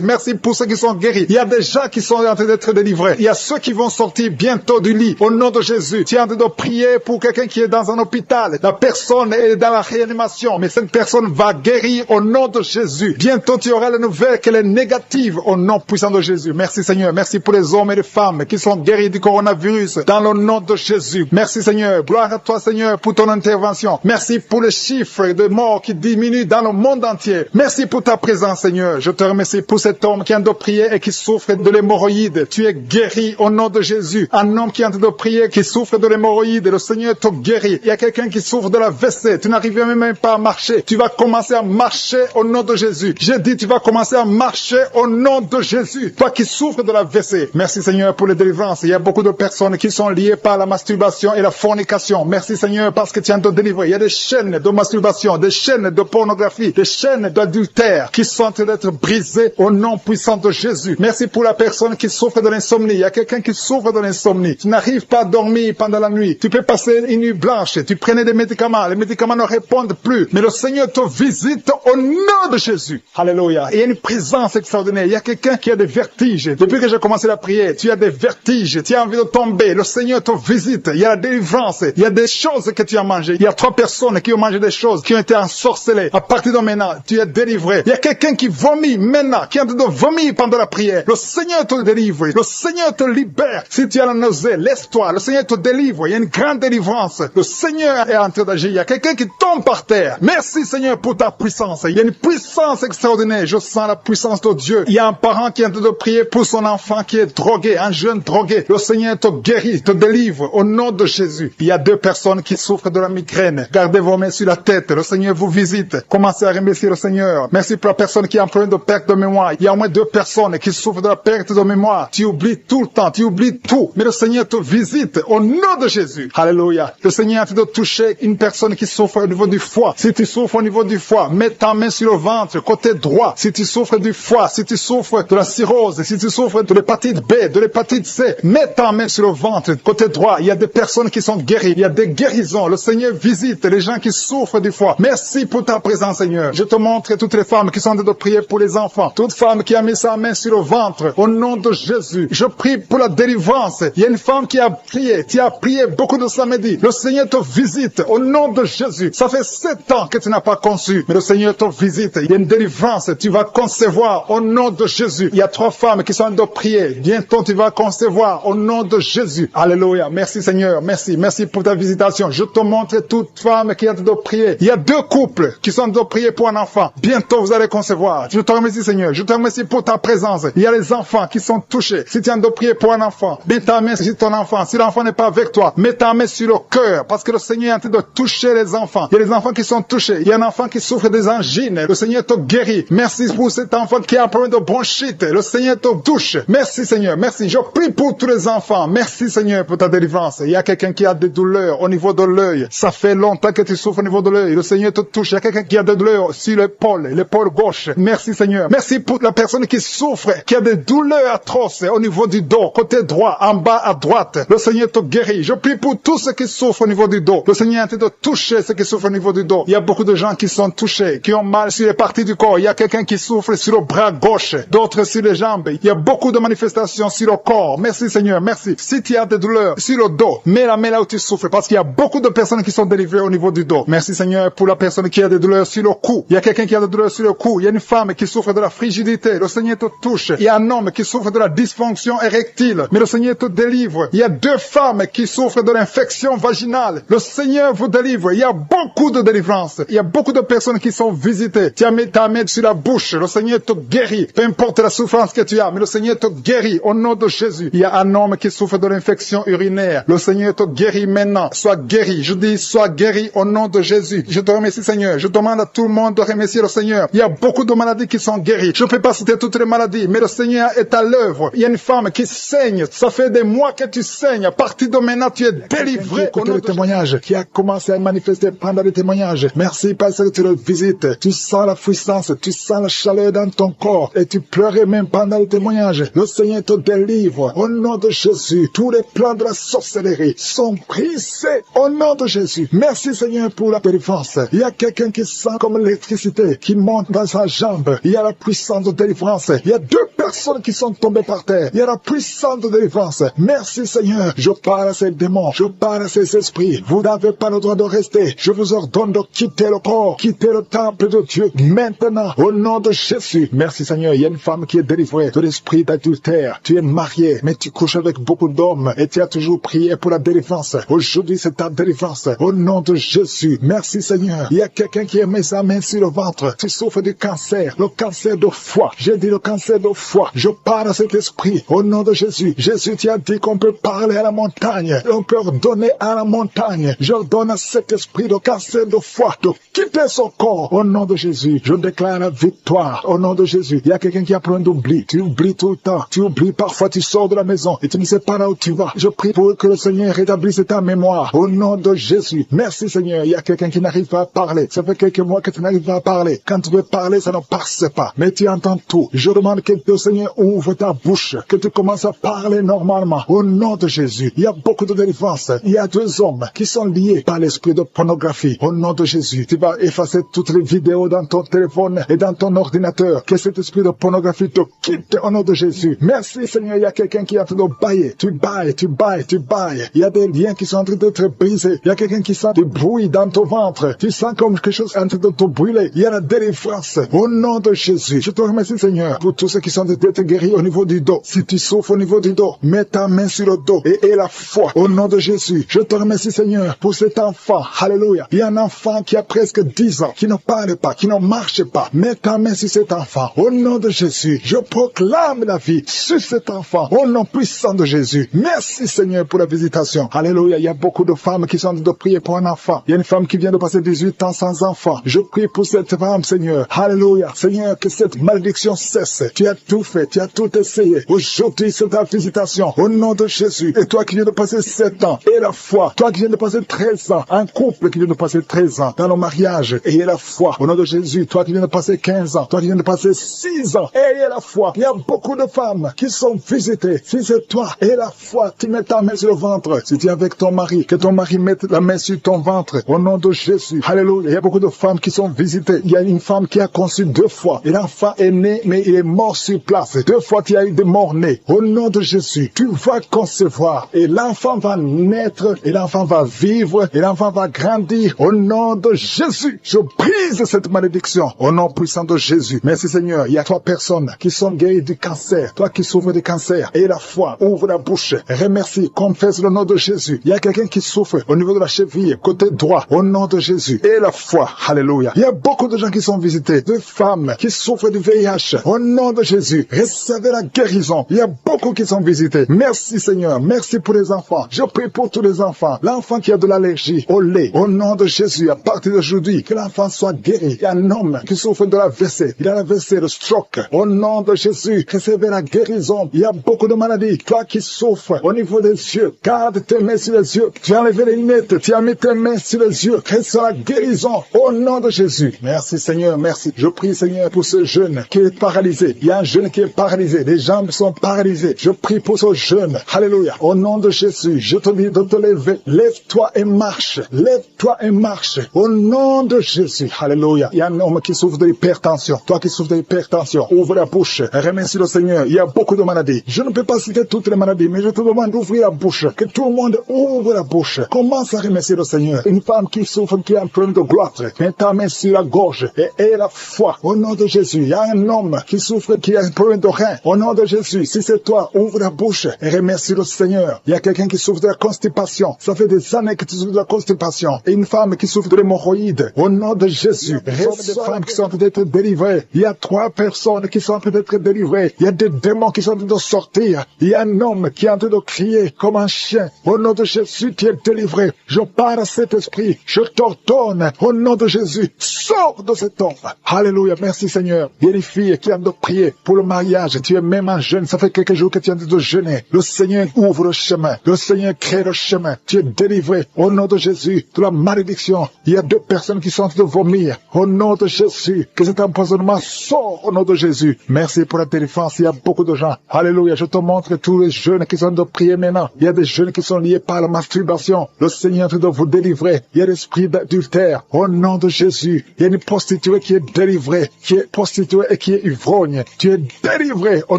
Merci pour ceux qui sont guéris. Il y a des gens qui sont en train d'être délivrés. Il y a ceux qui vont sortir bientôt du lit. Au nom de Jésus, tu es en train de prier pour quelqu'un qui est dans un hôpital. La personne est dans la réanimation, mais cette personne va guérir au nom de Jésus. Bientôt, tu auras la nouvelle qu'elle est négative au nom puissant de Jésus. Merci, Seigneur. Merci pour les hommes et les femmes qui sont guéris du coronavirus dans le nom de Jésus. Merci, Seigneur. Gloire à toi, Seigneur, pour ton intervention. Merci pour les chiffres de morts qui diminuent dans le monde entier. Merci pour ta présence, Seigneur. Je te remercie pour cet homme qui est en train de prier et qui souffre de l'hémorroïde. Tu es guéri au nom de Jésus. Un homme qui est en train de prier, qui souffre de l'hémorroïde. Le Seigneur te guérit. Il y a quelqu'un qui souffre de la WC. Tu n'arrives même pas à marcher. Tu vas commencer à marcher au nom de Jésus. J'ai dit, tu vas commencer à marcher au nom de Jésus. Toi qui souffres de la WC. Merci, Seigneur, pour les délivrances. Il y a beaucoup de personnes qui sont liées par la masturbation et la fornication. Merci, Seigneur, parce que tu es en train de délivrer. Il y a des chaînes de masturbation, des chaînes de pornographie, des chaînes d'adultère qui sont en train d'être brisées au nom puissant de Jésus. Merci pour la personne qui souffre de l'insomnie. Il y a quelqu'un qui souffre de l'insomnie. Tu n'arrives pas à dormir pendant la nuit. Tu peux passer une nuit blanche. Tu prenais des médicaments. Les médicaments ne répondent plus. Mais le Seigneur te visite au nom de Jésus. Alléluia. Il y a une présence extraordinaire. Il y a quelqu'un qui a des vertiges. Depuis que j'ai commencé la prière, tu as des vertiges. Tu as envie de tomber. Le Seigneur te visite. Il y a la délivrance. Il y a des choses que tu as mangées. Il y a 3 personnes qui ont mangé des choses, qui ont été ensorcelées. À partir de maintenant, tu es délivré. Il y a quelqu'un qui vomit maintenant, qui est en train de vomir pendant la prière. Le Seigneur te délivre. Le Seigneur te libère. Si tu as la nausée, laisse-toi. Le Seigneur te délivre. Il y a une grande délivrance. Le Seigneur est en train d'agir. Il y a quelqu'un qui tombe par terre. Merci, Seigneur, pour ta puissance. Il y a une puissance extraordinaire. Je sens la puissance de Dieu. Il y a un parent qui est en train de prier pour son enfant qui est drogué, un jeune drogué. Le Seigneur te guérit, te délivre au nom de Jésus. Il y a 2 personnes qui souffrent de la migraine. Gardez vos mains sur la tête. Le Seigneur vous visite. Commencez à remercier le Seigneur. Merci pour la personne qui a un problème de perte de mémoire. Il y a au moins 2 personnes qui souffrent de la perte de mémoire. Tu oublies tout le temps. Tu oublies tout. Mais le Seigneur te visite au nom de Jésus. Alléluia. Le Seigneur est en train de toucher une personne qui souffre au niveau du foie. Si tu souffres au niveau du foie, mets ta main sur le ventre, côté droit. Si tu souffres du foie, si tu souffres de la cirrhose, si tu souffres de l'hépatite B, de l'hépatite C, mets ta main sur le ventre, côté droit. Il y a des personnes qui sont guéries. Il y a des guérisons. Le Seigneur visite les gens qui souffrent du foie. Merci pour ta présence, Seigneur. Je te montre toutes les femmes qui sont en train de prier pour les enfants. Toute femme qui a mis sa main sur le ventre, au nom de Jésus, je prie pour la délivrance. Il y a une femme qui a prié. Tu as prié beaucoup de samedi. Le Seigneur te visite au nom de Jésus. Ça fait 7 ans que tu n'as pas conçu, mais le Seigneur te visite. Il y a une délivrance. Tu vas concevoir au nom de Jésus. Il y a 3 femmes qui sont en train de prier. Bientôt, tu vas concevoir au nom de Jésus. Alléluia. Merci, Seigneur. Merci. Merci pour ta visitation. Je te montre toute femme qui est en train de prier. Il y a 2 couples qui sont en train de prier pour un enfant. Bientôt, vous allez concevoir. Je te remercie, Seigneur. Je te remercie pour ta présence. Il y a les enfants qui sont touchés. Si tu es en train de prier pour un enfant, mets ta main sur ton enfant. Si l'enfant n'est pas avec toi, mets ta main sur le cœur, parce que le Seigneur est en train de toucher les enfants. Il y a des enfants qui sont touchés. Il y a un enfant qui souffre des angines. Le Seigneur te guérit. Merci pour cet enfant qui a un problème de bronchite. Le Seigneur te touche. Merci, Seigneur. Merci. Je prie pour tous les enfants. Merci, Seigneur, pour ta délivrance. Il y a quelqu'un qui a des douleurs au niveau de l'œil. Ça fait longtemps que tu souffres au niveau de l'œil. Le Seigneur te touche. Il y a quelqu'un qui a des douleurs sur l'épaule gauche. Merci, Seigneur. Merci pour la personne qui souffre, qui a des douleurs atroces au niveau du dos, côté droit, en bas à droite. Le Seigneur te guérit. Je prie pour tous ceux qui souffrent au niveau du dos. Le Seigneur est en train de toucher ceux qui souffrent au niveau du dos. Il y a beaucoup de gens qui sont touchés, qui ont mal sur les parties du corps. Il y a quelqu'un qui souffre sur le bras gauche, d'autres sur les jambes. Il y a beaucoup de manifestations sur le corps. Merci, Seigneur. Merci. Si tu as des douleurs sur le dos, mets la main là où tu souffres, parce qu'il y a beaucoup de personnes qui sont délivrées au niveau du dos. Merci, Seigneur, pour la personne qui a des douleurs sur le cou. Il y a quelqu'un qui a des douleurs sur le cou. Il y a une femme qui souffre de la frigidité. Le Seigneur te touche. Il y a un homme qui souffre de la dysfonction érectile. Mais le Seigneur te délivre. Il y a 2 femmes qui souffrent de l'infection vaginale. Le Seigneur vous délivre. Il y a beaucoup de délivrance. Il y a beaucoup de personnes qui sont visitées. Tu as mis ta main sur la bouche. Le Seigneur te guérit. Peu importe la souffrance que tu as, mais le Seigneur te guérit au nom de Jésus. Il y a un homme qui souffre de l'infection urinaire. Le Seigneur te guérit maintenant. Sois guéri. Je dis, sois guéri au nom de Jésus. Je te remercie, Seigneur. Je demande à tout le monde de remercier le Seigneur. Il y a beaucoup de maladies qui sont guéries. Je ne peux pas citer toutes les maladies, mais le Seigneur est à l'œuvre. Il y a une femme qui saigne. Ça fait des mois que tu saignes. À partir de maintenant, tu es délivré. Écoutez le témoignage qui a commencé à manifester pendant le témoignage. Merci parce que tu le visites. Tu sens la puissance, tu sens la chaleur dans ton corps et tu pleurais même pendant le témoignage. Le Seigneur te délivre. Au nom de Jésus, tous les plans de la sorcellerie sont brisés. Au nom de Jésus. Merci, Seigneur, pour la délivrance. Il y a quelqu'un qui sent comme l'électricité qui monte dans sa jambe. Il y a la puissance de délivrance. Il y a 2 personnes qui sont tombées par terre. Il y a la puissance de délivrance. Merci, Seigneur. Je parle à ces démons. Je parle à ces esprits. Vous n'avez pas le droit de rester. Je vous ordonne de quitter le corps, quitter le temple de Dieu maintenant, au nom de Jésus. Merci, Seigneur. Il y a une femme qui est délivrée de l'esprit d'adultère. Tu es marié, mais tu couches avec beaucoup d'hommes et tu as toujours prié pour la délivrance. Aujourd'hui, c'est ta délivrance. Au nom de Jésus. Merci, Seigneur. Il y a quelqu'un qui a mis sa main sur le ventre. Tu souffres du cancer, le cancer de foie. J'ai dit le cancer de foie. Je parle à cet esprit. Au nom de Jésus. Jésus, tu as dit qu'on peut parler à la montagne. On peut ordonner à la montagne. J'ordonne à cet esprit de cancer de foie de quitter son corps. Au nom de Jésus. Je déclare la victoire. Au nom de Jésus. Il y a quelqu'un qui a plein d'oubli. Tu oublies tout le temps. Tu oublies parfois, tu sors de la maison et tu ne sais pas là où tu vas. Je prie pour que le Seigneur rétablisse ta mémoire. Au nom de Jésus. Merci, Seigneur. Il y a quelqu'un qui n'arrive pas à parler. Ça fait quelques mois que tu n'arrives pas à parler. Quand tu veux parler, ça ne passe pas. Mais tu entends tout. Je demande que le Seigneur ouvre ta bouche. Que tu commences à parler normalement. Au nom de Jésus. Il y a beaucoup de délivrance. Il y a 2 hommes qui sont liés par l'esprit de pornographie. Au nom de Jésus. Tu vas effacer toutes les vidéos dans ton téléphone et dans ton ordinateur. Que cet esprit de pornographie te quitte au nom de Jésus. Merci, Seigneur. Il y a quelqu'un qui est en train de bailler. Tu bailles, tu bailles, tu bailles. Il y a des liens qui sont en train d'être brisés. Il y a quelqu'un qui sent du bruit dans ton ventre. Tu sens comme quelque chose en train de te brûler. Il y a la délivrance. Au nom de Jésus. Je te remercie, Seigneur, pour tous ceux qui sont en train d'être guéris au niveau du dos. Si tu souffres au niveau du dos, mets ta main sur le dos et aie la foi. Au nom de Jésus. Je te remercie, Seigneur, pour cet enfant. Alléluia. Il y a un enfant qui a presque 10 ans, qui ne parle pas, qui ne marche pas. Mets ta main sur cet enfant. Au nom de Jésus. Je proclame la vie sur cet enfant. Au nom puissant de Jésus. Merci, Seigneur, pour la visitation. Alléluia. Il y a beaucoup de femmes qui sont en train de prier pour un enfant. Il y a une femme qui vient de passer 18 ans sans enfant. Je prie pour cette femme, Seigneur. Alléluia. Seigneur, que cette malédiction cesse. Tu as tout fait, tu as tout essayé. Aujourd'hui, c'est ta visitation. Au nom de Jésus. Et toi qui viens de passer 7 ans, et la foi. Toi qui viens de passer 13 ans, un couple qui vient de passer 13 ans dans le mariage, ayez la foi. Au nom de Jésus, toi qui viens de passer 15 ans, toi qui viens de passer 6 ans, ayez la foi. Il y a beaucoup de femmes qui sont visitées. Si c'est toi, ayez la foi, tu mets ta main sur le ventre. Si tu es avec ton mari, que ton mari mette la main sur ton ventre. Au nom de Jésus. Alléluia. Il y a beaucoup de femmes qui sont visitées. Il y a une femme qui a conçu 2 fois. Et l'enfant est né, mais il est mort sur place. 2 fois, tu as eu des morts nés. Au nom de Jésus, tu vas concevoir. Et l'enfant va naître. Et l'enfant va vivre. Et l'enfant va grandir. Au nom de Jésus, je brise cette malédiction. Au nom puissant de Jésus. Merci Seigneur. Il y a 3 personnes qui sont guéries du cancer. Toi qui souffres du cancer. Et la foi. Ouvre la bouche. Remercie. Confesse le nom de Jésus. Il y a quelqu'un qui souffre au niveau de la cheville, côté droit. Au nom de Jésus. Et la foi. Alléluia. Il y a beaucoup de gens qui sont visités. De femmes qui souffrent du VIH. Au nom de Jésus. Recevez la guérison. Il y a beaucoup qui sont visités. Merci Seigneur. Merci pour les enfants. Je prie pour tous les enfants. L'enfant qui a de l'allergie au lait. Au nom de Jésus. À partir d'aujourd'hui, que l'enfant soit guéri. Il y a un homme qui souffre de la l'AVC. Il a l'AVC, le stroke. Au nom de Jésus. Recevez la guérison. Il y a beaucoup de maladies. Toi qui souffres au niveau des yeux. Garde tes mains sur les yeux. Tu as enlevé les lunettes. Tu as mis tes mains sur les yeux. Reçois la guérison. Au nom de Jésus. Merci Seigneur. Merci. Je prie Seigneur pour ce jeune qui est paralysé. Il y a un jeune qui est paralysé. Les jambes sont paralysées. Je prie pour ce jeune. Alléluia. Au nom de Jésus. Je te dis de te lever. Lève-toi et marche. Lève-toi et marche. Au nom de Jésus. Alléluia. Il y a un homme qui souffre de l'hypertension. Toi qui souffres de l'hypertension. Ouvre la bouche. Remercie le Seigneur. Il y a beaucoup de maladies. Je ne peux pas citer toutes les maladies, mais je te demande d'ouvrir la bouche. Que tout le monde ouvre la bouche. Commence à remercier le Seigneur. Une femme qui souffre, qui a un problème de gloire. Mets ta main sur la gorge et aie la foi. Au nom de Jésus. Il y a un homme qui souffre, qui a un problème de rein. Au nom de Jésus. Si c'est toi, ouvre la bouche et remercie le Seigneur. Il y a quelqu'un qui souffre de la constipation. Ça fait des années que tu souffres de la constipation. Et une femme qui souffre de l'hémorroïde. Au nom de Jésus. Reçois des femmes qui sont peut-être délivrées. Il y a 3 personnes qui sont peut-être délivrées. Il y a des démons qui sont en train de sortir. Il y a un homme qui est en train de crier comme un chien. Au nom de Jésus, tu es délivré. Je parle à cet esprit. Je t'ordonne. Au nom de Jésus, sors de cet homme. Alléluia. Merci Seigneur. Il y a une fille qui est en train de prier pour le mariage. Tu es même un jeune. Ça fait quelques jours que tu es en train de jeûner. Le Seigneur ouvre le chemin. Le Seigneur crée le chemin. Tu es délivré. Au nom de Jésus, de la malédiction. Il y a 2 personnes qui sont en train de vomir. Au nom de Jésus, que cet empoisonnement sort au nom de Jésus. Merci pour la délivrance. Il y a beaucoup de gens. Alléluia. Je te montre tous les jeunes qui sont en train de prier maintenant. Il y a des jeunes qui sont liés par la masturbation. Le Seigneur est en train de vous délivrer. Il y a l'esprit d'adultère. Au nom de Jésus. Il y a une prostituée qui est délivrée, qui est prostituée et qui est ivrogne. Tu es délivré au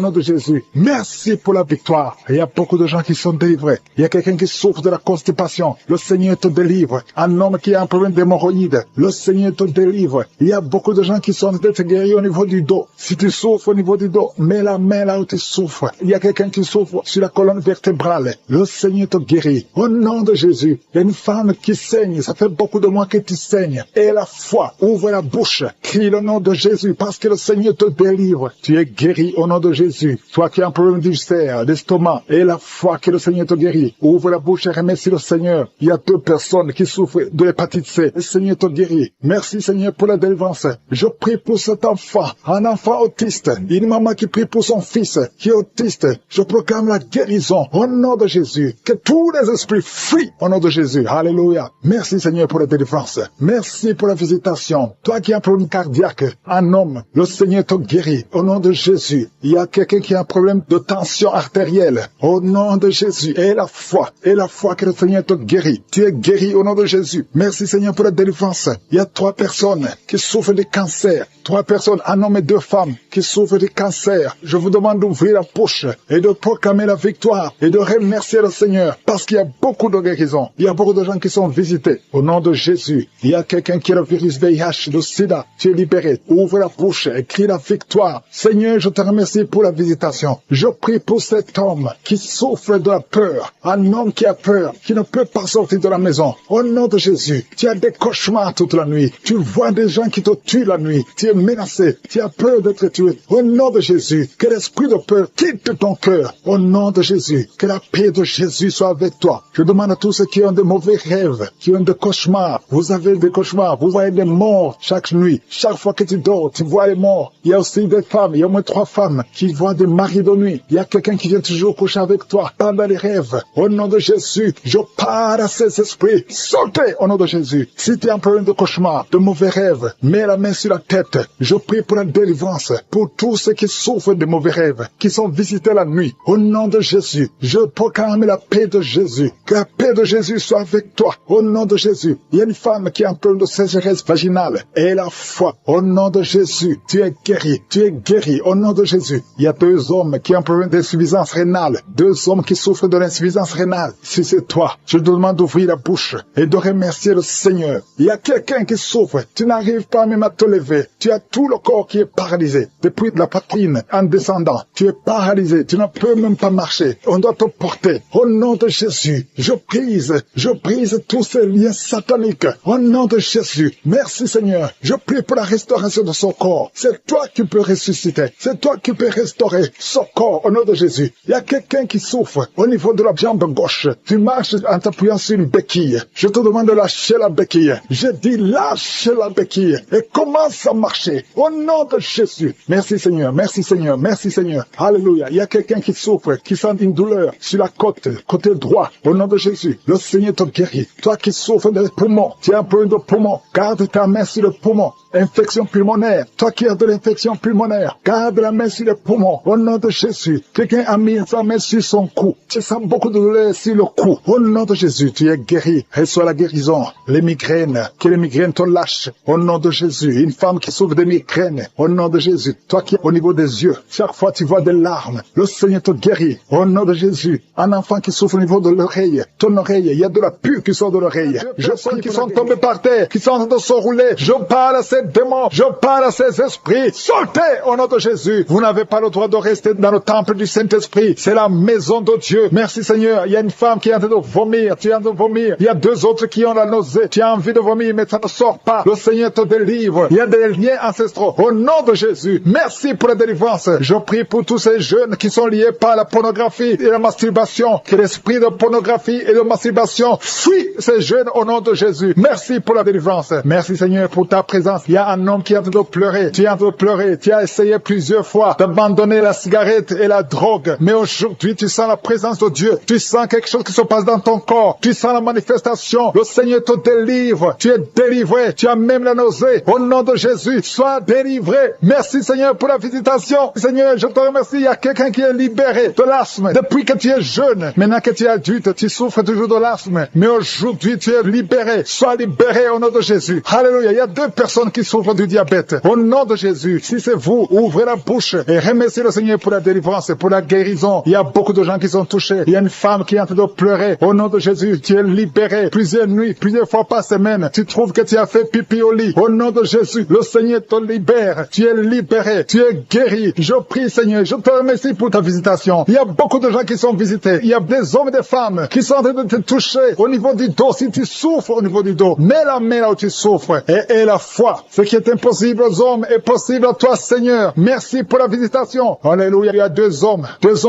nom de Jésus. Merci pour la victoire. Il y a beaucoup de gens qui sont délivrés. Il y a quelqu'un qui souffre de la constipation. Le Seigneur te délivre. Un homme qui a un problème d'hémorroïde. Le Seigneur te délivre. Il y a beaucoup de gens qui sont d'être guéris au niveau du dos. Si tu souffres au niveau du dos, mets la main là où tu souffres. Il y a quelqu'un qui souffre sur la colonne vertébrale. Le Seigneur te guérit. Au nom de Jésus. Il y a une femme qui saigne. Ça fait beaucoup de mois que tu saignes. Et la foi. Ouvre la bouche. Crie le nom de Jésus parce que le Seigneur te délivre. Tu es guéri au nom de Jésus. Toi qui as un problème d'ulcère, d'estomac. Et la foi que le Seigneur te guérit. Ouvre la bouche et remercie le Seigneur. Il y a 2 personnes qui souffrent de l'hépatite C. Le Seigneur te guérit. Merci Seigneur pour la délivrance. Je prie pour cet enfant. Un enfant autiste. Une maman qui prie pour son fils qui est autiste. Je proclame la guérison au nom de Jésus. Que tous les esprits fuient au nom de Jésus. Alléluia. Merci Seigneur pour la délivrance. Merci pour la visitation. Toi qui as un problème cardiaque, un homme, le Seigneur te guérit au nom de Jésus. Il y a quelqu'un qui a un problème de tension artérielle au nom de Jésus. Et la foi que le Seigneur te guérit. Tu es guéri au nom de Jésus. Merci Seigneur pour la délivrance. Il y a 3 personnes qui souffrent de cancer. 3 personnes, un homme et 2 femmes qui souffrent de cancer. Je vous demande d'ouvrir la bouche et de proclamer la victoire et de remercier le Seigneur parce qu'il y a beaucoup de guérisons. Il y a beaucoup de gens qui sont visités au nom de Jésus. Il y a quelqu'un qui a le virus VIH, le sida. Tu es libéré. Ouvre la bouche et crie la victoire. Seigneur, je te remercie pour la visitation. Je prie pour cet homme qui souffre de la peur. Un homme qui a peur, qui ne peut pas sortir de la maison. Au nom de Jésus, tu as des cauchemars toute la nuit. Tu vois des gens qui te tuent la nuit. Tu es menacé. Tu as peur d'être tué. Au nom de Jésus, que l'esprit de peur quitte ton cœur. Au nom de Jésus, que la paix de Jésus soit avec toi. Je demande à tous ceux qui ont de mauvais rêves, qui ont des cauchemars. Vous avez des cauchemars. Vous voyez des morts chaque nuit. Chaque fois que tu dors, tu vois les morts. Il y a aussi des femmes. Il y a au moins 3 3 femmes qui voient des maris de nuit. Il y a quelqu'un qui vient toujours coucher avec toi pendant les rêves. Au nom de Jésus, je parle à ces esprits. Sortez au nom de Jésus. Si tu es en problème de cauchemar, de mauvais rêves, mets la main sur la tête. Je prie pour la délivrance, pour tous ceux qui souffrent de mauvais rêves, qui sont visités la nuit. Au nom de Jésus, je proclame la paix de Jésus. Que la paix de Jésus soit avec toi. Au nom de Jésus, il y a une femme qui est en problème de sécheresse vaginale. Et la foi, au nom de Jésus, tu es guéri. Tu es guéri. Au nom de Jésus, il y a 2 hommes qui ont un problème d'insuffisance rénale. 2 hommes qui souffrent de l'insuffisance rénale. Si c'est toi, je te demande d'ouvrir la bouche et de remercier le Seigneur. Il y a quelqu'un qui souffre. Tu n'arrives pas même à te lever. Tu as tout le corps qui est paralysé. Depuis la poitrine en descendant, tu es paralysé. Tu ne peux même pas marcher. On doit te porter. Au nom de Jésus, je brise tous ces liens sataniques. Au nom de Jésus, merci Seigneur. Je prie pour la restauration de son corps. C'est toi qui peux ressusciter. C'est toi qui peux restaurer son corps au nom de Jésus. Il y a quelqu'un qui souffre au niveau de la jambe gauche. Tu marches en t'appuyant sur une béquille. Je te demande de lâcher la béquille. Je dis lâche la béquille et commence à marcher au nom de Jésus. Merci Seigneur, merci Seigneur, merci Seigneur. Alléluia. Il y a quelqu'un qui souffre, qui sent une douleur sur la côté droit. Au nom de Jésus, le Seigneur te guérit. Toi qui souffres des poumons, tu as un problème de poumon, garde ta main sur le poumon. Infection pulmonaire, toi qui as de l'infection pulmonaire, garde la main sur le poumon. Au nom de Jésus, quelqu'un a mis sa main sur son cou. Tu sens beaucoup de douleur sur le cou. Au nom de Jésus, tu es guéri. Reçois la guérison. Les migraines, que les migraines te lâchent. Au nom de Jésus, une femme qui souffre de migraines. Au nom de Jésus, toi qui es au niveau des yeux, chaque fois tu vois des larmes. Le Seigneur te guérit. Au nom de Jésus, un enfant qui souffre au niveau de l'oreille, ton oreille, il y a de la pus qui sort de l'oreille. Je sens qu'ils sont tombés par terre, qui sont en train de se rouler. Je parle à ces démons, je parle à ces esprits. Sortez au nom de Jésus. Vous n'avez pas le droit de rester dans le temple du Saint-Esprit. C'est la maison de Dieu. Merci Seigneur. Il y a une femme qui est en train de vomir. Tu es en train de vomir. Il y a 2 autres qui ont la nausée. Tu as envie de vomir, mais ça ne sort pas. Le Seigneur te délivre. Il y a des liens ancestraux. Au nom de Jésus. Merci pour la délivrance. Je prie pour tous ces jeunes qui sont liés par la pornographie et la masturbation. Que l'esprit de pornographie et de masturbation fuit ces jeunes au nom de Jésus. Merci pour la délivrance. Merci Seigneur pour ta présence. Il y a un homme qui est en train de pleurer. Tu es en train de pleurer. Tu as essayé plusieurs fois d'abandonner la cigarette et la drogue. Mais aujourd'hui, tu sens la présence de Dieu. Tu sens quelque chose qui se passe dans ton corps. Tu sens la manifestation. Le Seigneur te délivre. Tu es délivré. Tu as même la nausée. Au nom de Jésus, sois délivré. Merci Seigneur pour la visitation. Seigneur, je te remercie. Il y a quelqu'un qui est libéré de l'asthme. Depuis que tu es jeune, maintenant que tu es adulte, tu souffres toujours de l'asthme. Mais aujourd'hui, tu es libéré. Sois libéré au nom de Jésus. Alléluia. Il y a 2 personnes qui souffrent du diabète. Au nom de Jésus, si c'est vous, ouvrez la bouche et remerciez le Seigneur pour la délivrance, pour la guérison. Il y a beaucoup de gens qui sont touchés. Il y a une femme qui est en train de pleurer. Au nom de Jésus, tu es libéré. Plusieurs nuits, plusieurs fois par semaine, tu trouves que tu as fait pipi au lit. Au nom de Jésus, le Seigneur te libère. Tu es libéré. Tu es guéri. Je prie Seigneur, je te remercie pour ta visitation. Il y a beaucoup de gens qui sont visités. Il y a des hommes et des femmes qui sont en train de te toucher au niveau du dos. Si tu souffres au niveau du dos, mets la main là où tu souffres et la foi. Ce qui est impossible aux hommes est possible à toi, Seigneur. Merci pour la visitation. Alléluia. Il y a 2 hommes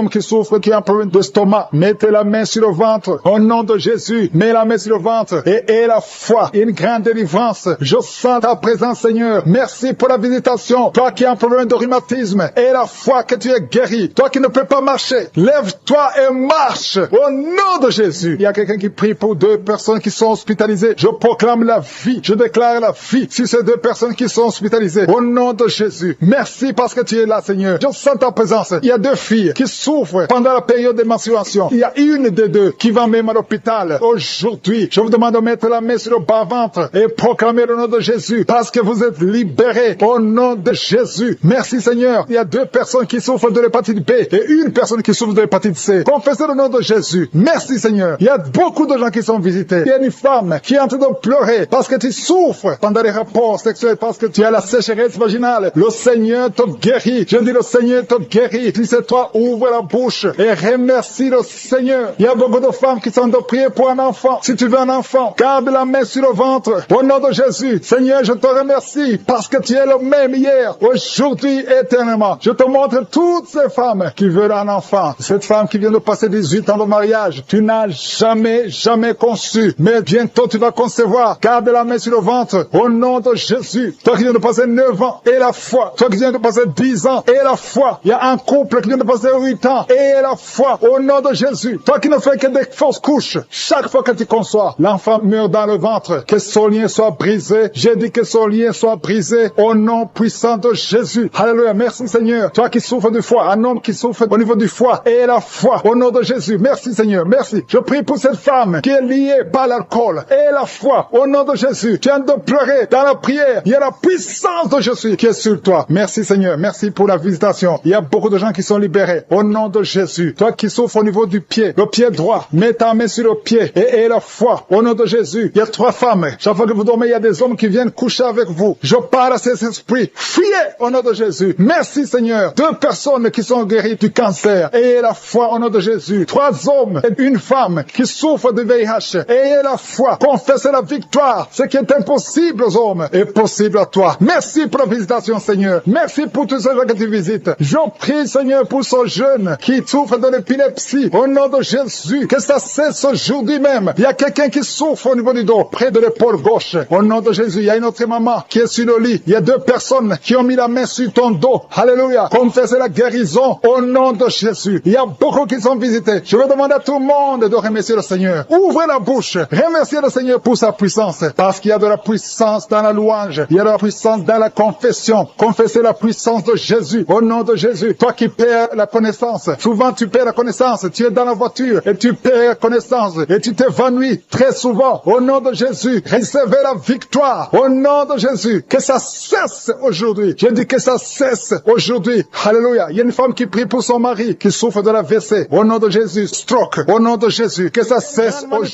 qui souffrent, qui ont un problème d'estomac. Mettez la main sur le ventre. Au nom de Jésus, mets la main sur le ventre et la foi. Une grande délivrance. Je sens ta présence, Seigneur. Merci pour la visitation. Toi qui as un problème de rhumatisme et la foi que tu es guéri. Toi qui ne peux pas marcher, lève-toi et marche. Au nom de Jésus. Il y a quelqu'un qui prie pour 2 personnes qui sont hospitalisées. Je proclame la vie. Je déclare la vie sur ces 2 personnes qui sont hospitalisées. Au nom de Jésus. Merci parce que tu es là, Seigneur. Je sens ta présence. Il y a 2 filles qui souffrent pendant la période de menstruation. Il y a une des 2 qui va même à l'hôpital. Aujourd'hui, je vous demande de mettre la main sur le bas-ventre et proclamer le nom de Jésus parce que vous êtes libérés. Au nom de Jésus. Merci, Seigneur. Il y a 2 personnes qui souffrent de l'hépatite B et une personne qui souffre de l'hépatite C. Confessez le nom de Jésus. Merci, Seigneur. Il y a beaucoup de gens qui sont visités. Il y a une femme qui est en train de pleurer parce que tu souffres pendant les rapports sexuels, parce que tu as la sécheresse vaginale. Le Seigneur te guérit. Je dis le Seigneur te guérit. Si c'est toi, ouvre la bouche et remercie le Seigneur. Il y a beaucoup de femmes qui sont de prier pour un enfant. Si tu veux un enfant, garde la main sur le ventre. Au nom de Jésus, Seigneur, je te remercie parce que tu es le même hier, aujourd'hui, éternellement. Je te montre toutes ces femmes qui veulent un enfant. Cette femme qui vient de passer 18 ans de mariage, tu n'as jamais conçu. Mais bientôt tu vas concevoir. Garde la main sur le ventre. Au nom de Jésus. Jésus. Toi qui viens de passer 9 ans, et la foi. Toi qui viens de passer 10 ans, et la foi. Il y a un couple qui vient de passer 8 ans, et la foi. Au nom de Jésus. Toi qui ne fais que des fausses couches. Chaque fois que tu conçois, l'enfant meurt dans le ventre. Que son lien soit brisé. J'ai dit que son lien soit brisé. Au nom puissant de Jésus. Alléluia. Merci Seigneur. Toi qui souffres du foie. Un homme qui souffre au niveau du foie. Et la foi. Au nom de Jésus. Merci Seigneur. Merci. Je prie pour cette femme qui est liée par l'alcool. Et la foi. Au nom de Jésus. Tu viens de pleurer dans la prière. Il y a la puissance de Jésus qui est sur toi. Merci Seigneur. Merci pour la visitation. Il y a beaucoup de gens qui sont libérés. Au nom de Jésus. Toi qui souffres au niveau du pied. Le pied droit. Mets ta main sur le pied. Et la foi. Au nom de Jésus. Il y a 3 femmes. Chaque fois que vous dormez, il y a des hommes qui viennent coucher avec vous. Je parle à ces esprits. Fuyez au nom de Jésus. Merci Seigneur. 2 personnes qui sont guéries du cancer. Ayez la foi au nom de Jésus. 3 hommes et une femme qui souffrent de VIH. Ayez la foi. Confessez la victoire. Ce qui est impossible aux hommes est possible à toi. Merci pour la visitation Seigneur. Merci pour tous ceux que tu visites. Je prie Seigneur pour ce jeune qui souffre de l'épilepsie. Au nom de Jésus. Que ça cesse aujourd'hui même. Il y a quelqu'un qui souffre au niveau du dos, près de l'épaule gauche. Au nom de Jésus. Il y a une autre maman qui est sur le lit. Il y a 2 personnes qui ont mis la main sur ton dos. Alléluia. Confessez la guérison au nom de Jésus. Il y a beaucoup qui sont visités. Je veux demander à tout le monde de remercier le Seigneur. Ouvrez la bouche. Remerciez le Seigneur pour sa puissance. Parce qu'il y a de la puissance dans la louange. Il y a de la puissance dans la confession. Confessez la puissance de Jésus. Au nom de Jésus. Toi qui perds la connaissance. Souvent tu perds la connaissance. Tu es dans la voiture et tu perds la connaissance. Et tu t'évanouis très souvent. Au nom de Jésus. Recevez la victoire. Au nom de Jésus. Que ça cesse aujourd'hui. Je dis que ça cesse aujourd'hui. Alléluia. Il y a une femme qui prie pour son mari qui souffre de la WC. Au nom de Jésus. Stroke. Au nom de Jésus. Que ça cesse aujourd'hui.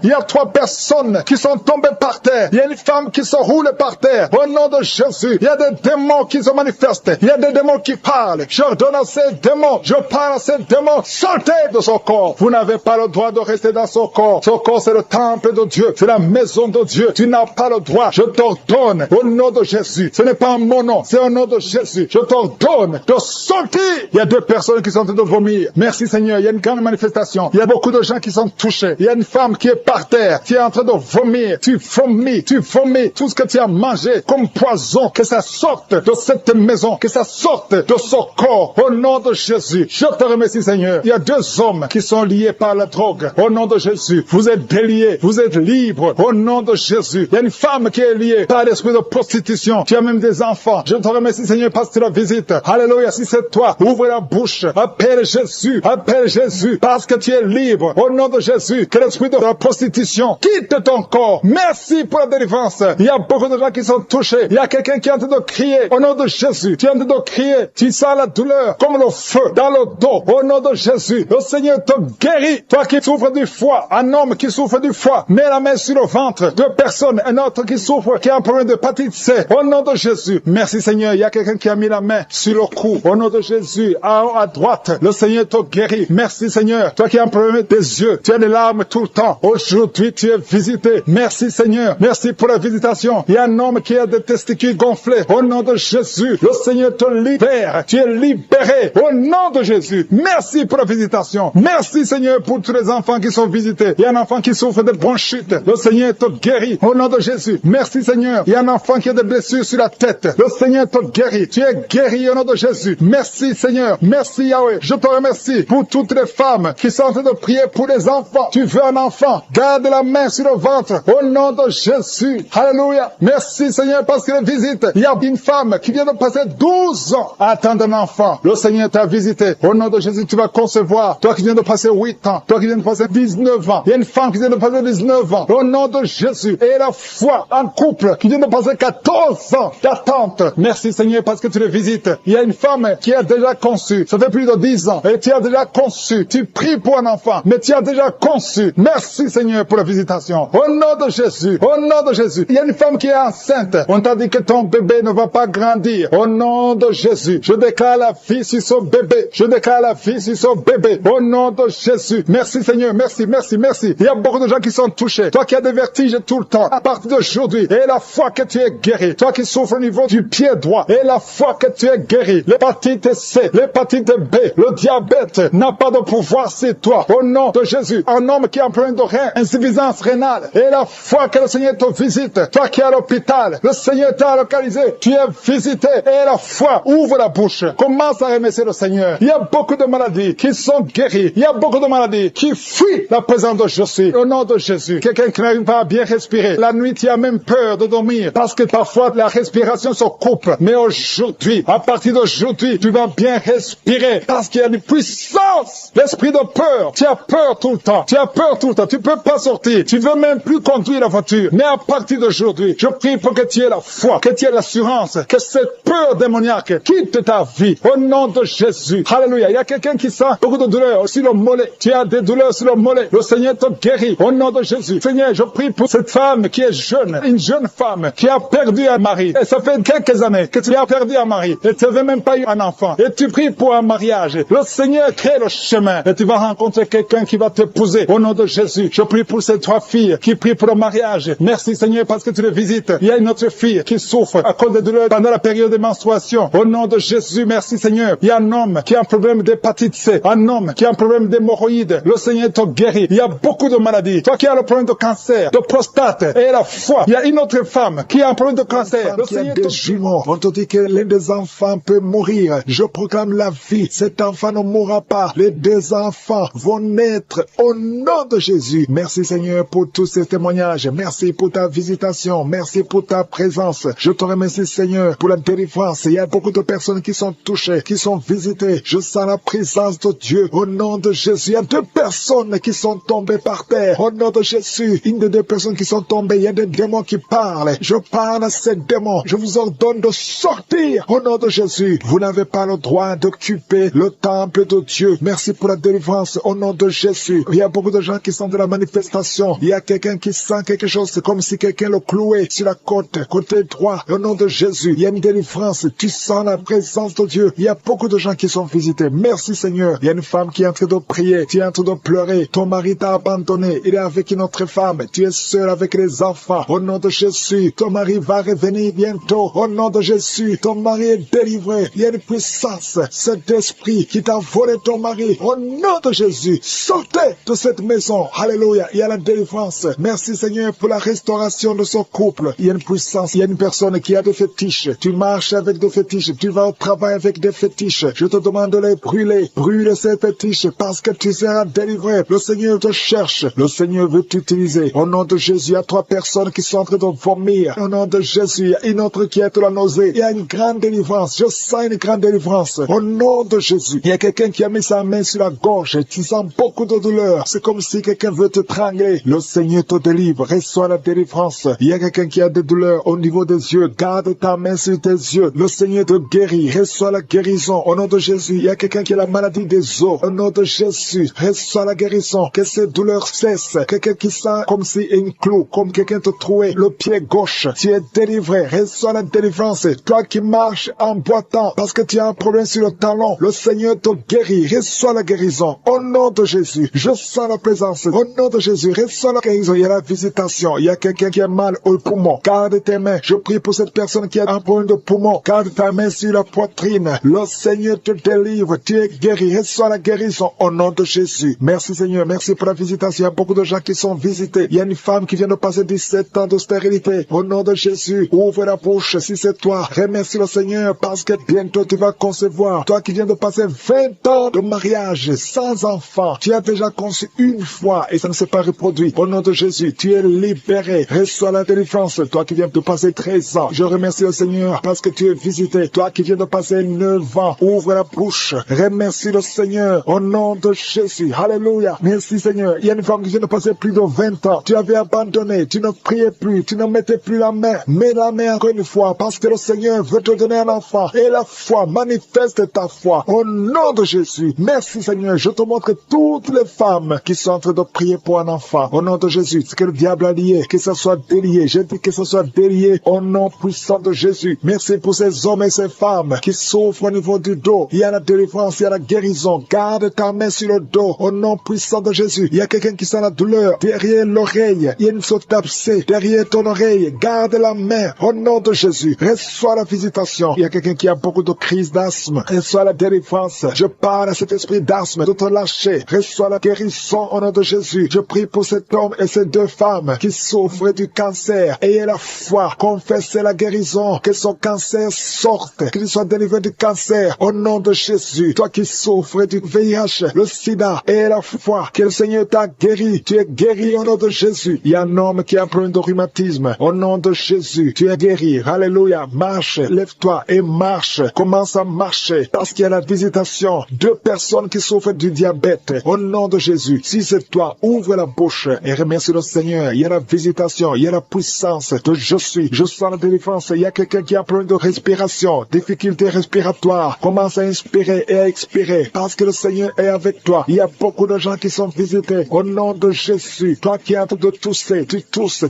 Il y a 3 personnes qui sont tombées par terre. Il y a une femme qui se roule par terre. Au nom de Jésus. Il y a des démons qui se manifestent. Il y a des démons qui parlent. J'ordonne à ces démons. Je parle à ces démons. Sortez de son corps. Vous n'avez pas le droit de rester dans son corps. Son corps, c'est le temple de Dieu. C'est la maison de Dieu. Tu n'as pas le droit. Je t'ordonne au nom de Jésus. Ce n'est pas mon nom. C'est au nom de Jésus. Je t'ordonne de sortir. Il y a 2 personnes qui sont en train de vomir. Merci Seigneur. Il y a une grande manifestation. Il y a beaucoup de gens qui sont touchés. Il y a une femme qui est par terre. Qui est en train de vomir. Tu vomis. Tu vomis. Tout ce que tu as mangé comme poison. Que ça sorte de cette maison. Que ça sorte de son corps. Au nom de Jésus. Je te remercie Seigneur. Il y a 2 hommes qui sont liés par la drogue. Au nom de Jésus. Vous êtes déliés. Vous êtes libres. Au nom de Jésus. Il y a une femme qui est liée par l'esprit de prostitution. Tu as même des enfants. Je te remercie Seigneur parce que tu la visites. Alléluia. Si c'est toi, ouvre la bouche. Appelle Jésus. Appelle Jésus. Parce que tu es libre. Au nom de Jésus. Que l'esprit de la prostitution quitte ton corps. Merci pour la délivrance. Il y a beaucoup de gens qui sont touchés. Il y a quelqu'un qui est en train de crier. Au nom de Jésus. Tu es en train de crier. Tu sens la douleur comme le feu dans le dos. Au nom de Jésus. Le Seigneur te guérit. Toi qui souffres du foie. Un homme qui souffre du foie. Mets la main sur le ventre. 2 personnes. Un autre qui souffre, qui a un problème de hépatite C. Au nom de Jésus. Merci Seigneur. Il y a quelqu'un qui a mis la main sur le cou. Au nom de Jésus. À droite. Le Seigneur te guérit. Merci Seigneur. Toi qui as un problème des yeux. Tu as des larmes tout le temps. Aujourd'hui tu es visité. Merci Seigneur. Merci pour la visitation. Il y a un homme qui a des testicules gonflés. Au nom de Jésus. Le Seigneur te libère. Tu es libéré. Au nom de Jésus. Merci pour la visitation. Merci Seigneur pour tous les enfants qui sont visités. Il y a un enfant qui souffre de bronchite. Le Seigneur te guérit. Au nom de Jésus. Merci Seigneur. Il y a un enfant qui a des blessures sur la tête. Le Seigneur te guérit. Tu es guéri au nom de Jésus. Merci Seigneur. Merci Yahweh. Je te remercie pour toutes les femmes qui sont en train de prier pour les enfants. Tu veux un enfant. Garde la main sur le ventre. Au nom de Jésus. Alléluia. Merci Seigneur parce que les visites. Il y a une femme qui vient de passer 12 ans à attendre un enfant. Le Seigneur t'a visité. Au nom de Jésus, tu vas concevoir. Toi qui viens de passer 8 ans. Toi qui viens de passer 19 ans. Il y a une femme qui vient de passer 19 ans. Au nom de Jésus. Et la foi. Un couple qui vient de passer 14 ans d'attente. Merci Seigneur parce que tu les visites. Il y a une femme qui a déjà conçu. Ça fait plus de 10 ans. Et tu as déjà conçu. Tu pries pour un enfant. Mais tu as déjà conçu. Merci Seigneur pour la visitation. Au nom de Jésus. Au nom de Jésus. Il y a une femme qui est enceinte. On t'a dit que ton bébé ne va pas grandir. Au nom de Jésus. Je déclare la vie sur son bébé. Je déclare la vie sur son bébé. Au nom de Jésus. Merci Seigneur. Merci, merci, merci. Il y a beaucoup de gens qui sont touchés. Toi qui as des vertiges tout le temps. À partir d'aujourd'hui. Et la foi que tu es guéri. Toi qui souffres au niveau du pied droit. Et la foi que tu es guéri. L'hépatite C. L'hépatite B. Le diabète n'a pas de pouvoir sur toi. Au nom de Jésus. Un homme qui a un problème de rein. Insuffisance rénale. Et la foi que le Seigneur te visite. Toi qui as l'hôpital. l'hôpital. Le Seigneur t'a localisé. Tu es visité. Et la foi, ouvre la bouche. Commence à remercier le Seigneur. Il y a beaucoup de maladies qui sont guéries. Il y a beaucoup de maladies qui fuient la présence de Jésus. Au nom de Jésus. Quelqu'un qui n'arrive pas à bien respirer. La nuit, tu as même peur de dormir parce que parfois la respiration se coupe. Mais aujourd'hui, à partir d'aujourd'hui, tu vas bien respirer parce qu'il y a une puissance. L'esprit de peur. Tu as peur tout le temps. Tu as peur tout le temps. Tu peux pas sortir. Tu ne veux même plus conduire la voiture. Mais à partir d'aujourd'hui, je prie pour que tu aies la foi, que tu aies l'assurance, que cette peur démoniaque quitte ta vie. Au nom de Jésus. Alléluia. Il y a quelqu'un qui sent beaucoup de douleurs sur le mollet. Tu as des douleurs sur le mollet. Le Seigneur te guérit. Au nom de Jésus. Seigneur, je prie pour cette femme qui est jeune. Une jeune femme qui a perdu un mari. Et ça fait quelques années que tu as perdu un mari. Et tu n'avais même pas eu un enfant. Et tu pries pour un mariage. Le Seigneur crée le chemin. Et tu vas rencontrer quelqu'un qui va t'épouser. Au nom de Jésus. Je prie pour ces trois filles qui prient pour le mariage. Merci Seigneur parce que tu les visites. Il y a une autre fille qui souffre à cause des douleurs pendant la période de menstruation. Au nom de Jésus, merci Seigneur. Il y a un homme qui a un problème d'hépatite C. Un homme qui a un problème d'hémorroïdes. Le Seigneur te guérit. Il y a beaucoup de maladies. Toi qui as le problème de cancer, de prostate et la foi. Il y a une autre femme qui a un problème de cancer. Le Seigneur te jumeaux. On te dit que l'un des enfants peut mourir. Je proclame la vie. Cet enfant ne mourra pas. Les deux enfants vont naître au nom de Jésus. Merci Seigneur pour tous ces témoignages. Merci pour ta visitation. Merci pour ta présence. Je te remercie Seigneur pour la délivrance. Il y a beaucoup de personnes qui sont touchées, qui sont visitées. Je sens la présence de Dieu au nom de Jésus. Il y a deux personnes qui sont tombées par terre. Au nom de Jésus, une des deux personnes qui sont tombées, il y a des démons qui parlent. Je parle à ces démons. Je vous ordonne de sortir au nom de Jésus. Vous n'avez pas le droit d'occuper le temple de Dieu. Merci pour la délivrance au nom de Jésus. Il y a beaucoup de gens qui sont de la manifestation. Il y a quelqu'un qui sent quelque chose. C'est comme si quelqu'un le clouait sur la côte, côté droit. Au nom de Jésus, il y a une délivrance. Tu sens la présence de Dieu. Il y a beaucoup de gens qui sont visités. Merci Seigneur. Il y a une femme qui est en train de prier. Tu es en train de pleurer. Ton mari t'a abandonné. Il est avec une autre femme. Tu es seul avec les enfants. Au nom de Jésus, ton mari va revenir bientôt. Au nom de Jésus, ton mari est délivré. Il y a une puissance. Cet esprit qui t'a volé ton mari. Au nom de Jésus, sortez de cette maison. Alléluia. Il y a la délivrance. Merci Seigneur pour la restauration de ce couple. Il y a une puissance. Il y a une personne qui a des fétiches. Tu marches avec des fétiches. Tu vas au travail avec des fétiches. Je te demande de les brûler. Brûle ces fétiches parce que tu seras délivré. Le Seigneur te cherche. Le Seigneur veut t'utiliser. Au nom de Jésus, il y a trois personnes qui sont en train de vomir. Au nom de Jésus, il y a une autre qui est la nausée. Il y a une grande délivrance. Je sens une grande délivrance. Au nom de Jésus, il y a quelqu'un qui a mis sa main sur la gorge. Tu sens beaucoup de douleur. C'est comme si quelqu'un veut te trangler. Le Seigneur te délivre. Reçois la délivrance. Il y a quelqu'un qui a des douleurs au niveau des yeux. Garde ta main sur tes yeux. Le Seigneur te guérit. Reçois la guérison. Au nom de Jésus, il y a quelqu'un qui a la maladie des os. Au nom de Jésus, reçois la guérison. Que ces douleurs cessent. Quelqu'un qui sent comme si une clou, comme quelqu'un te trouait le pied gauche. Tu es délivré. Reçois la délivrance. Toi qui marches en boitant parce que tu as un problème sur le talon, le Seigneur te guérit. Reçois la guérison. Au nom de Jésus, je sens la présence. Au nom de Jésus, reçois la guérison. Il y a la visitation. Il y a quelqu'un qui a mal au poumon. Garde tes mains. Je prie pour cette personne qui a un problème de poumon. Garde ta main sur la poitrine. Le Seigneur te délivre. Tu es guéri. Reçois la guérison. Au nom de Jésus. Merci Seigneur. Merci pour la visitation. Il y a beaucoup de gens qui sont visités. Il y a une femme qui vient de passer 17 ans de stérilité. Au nom de Jésus, ouvre la bouche si c'est toi. Remercie le Seigneur parce que bientôt tu vas concevoir. Toi qui viens de passer 20 ans de mariage sans enfant. Tu as déjà conçu une fois et ça ne s'est pas reproduit. Au nom de Jésus, tu es libéré. Reçois la délivrance. Toi qui viens de passer 13 ans. Je remercie le Seigneur parce que tu es visité. Toi qui viens de passer 9 ans. Ouvre la bouche. Remercie le Seigneur. Au nom de Jésus. Alléluia. Merci Seigneur. Il y a une femme qui vient de passer plus de 20 ans. Tu avais abandonné. Tu ne priais plus. Tu ne mettais plus la main. Mets la main encore une fois parce que le Seigneur veut te donner un enfant. Et la foi, manifeste ta foi. Au nom de Jésus. Merci Seigneur. Je te montre toutes les femmes qui sont en train de prier pour un enfant. Au nom de Jésus. Ce que le diable a lié, que ce soit délié. Je dis que ce soit délié au nom puissant de Jésus. Merci pour ces hommes et ces femmes qui souffrent au niveau du dos. Il y a la délivrance, il y a la guérison. Garde ta main sur le dos au nom puissant de Jésus. Il y a quelqu'un qui sent la douleur derrière l'oreille. Il y a une sorte d'abcès derrière ton oreille. Garde la main au nom de Jésus. Reçois la visitation. Il y a quelqu'un qui a beaucoup de crises d'asthme. Reçois la délivrance. Je parle à cet esprit d'asthme de te lâcher. Reçois la guérison au nom de Jésus. Je prie pour cet homme et ces deux femmes qui souffrent du cancer. Et et la foi. Confessez la guérison, que son cancer sorte, qu'il soit délivré du cancer au nom de Jésus. Toi qui souffres du VIH, le sida et la foi, que le Seigneur t'a guéri. Tu es guéri au nom de Jésus. Il y a un homme qui a un problème de rhumatisme. Au nom de Jésus, tu es guéri. Alléluia. Marche, lève-toi et marche. Commence à marcher parce qu'il y a la visitation. 2 personnes qui souffrent du diabète. Au nom de Jésus, si c'est toi, ouvre la bouche et remercie le Seigneur. Il y a la visitation, il y a la puissance de je suis. Je sens la délivrance. Il y a quelqu'un qui a un problème de respiration, difficulté respiratoire. Commence à inspirer et à expirer parce que le Seigneur est avec toi. Il y a beaucoup de gens qui sont visités. Au nom de Jésus, toi qui es en train de tousser, tu tousses.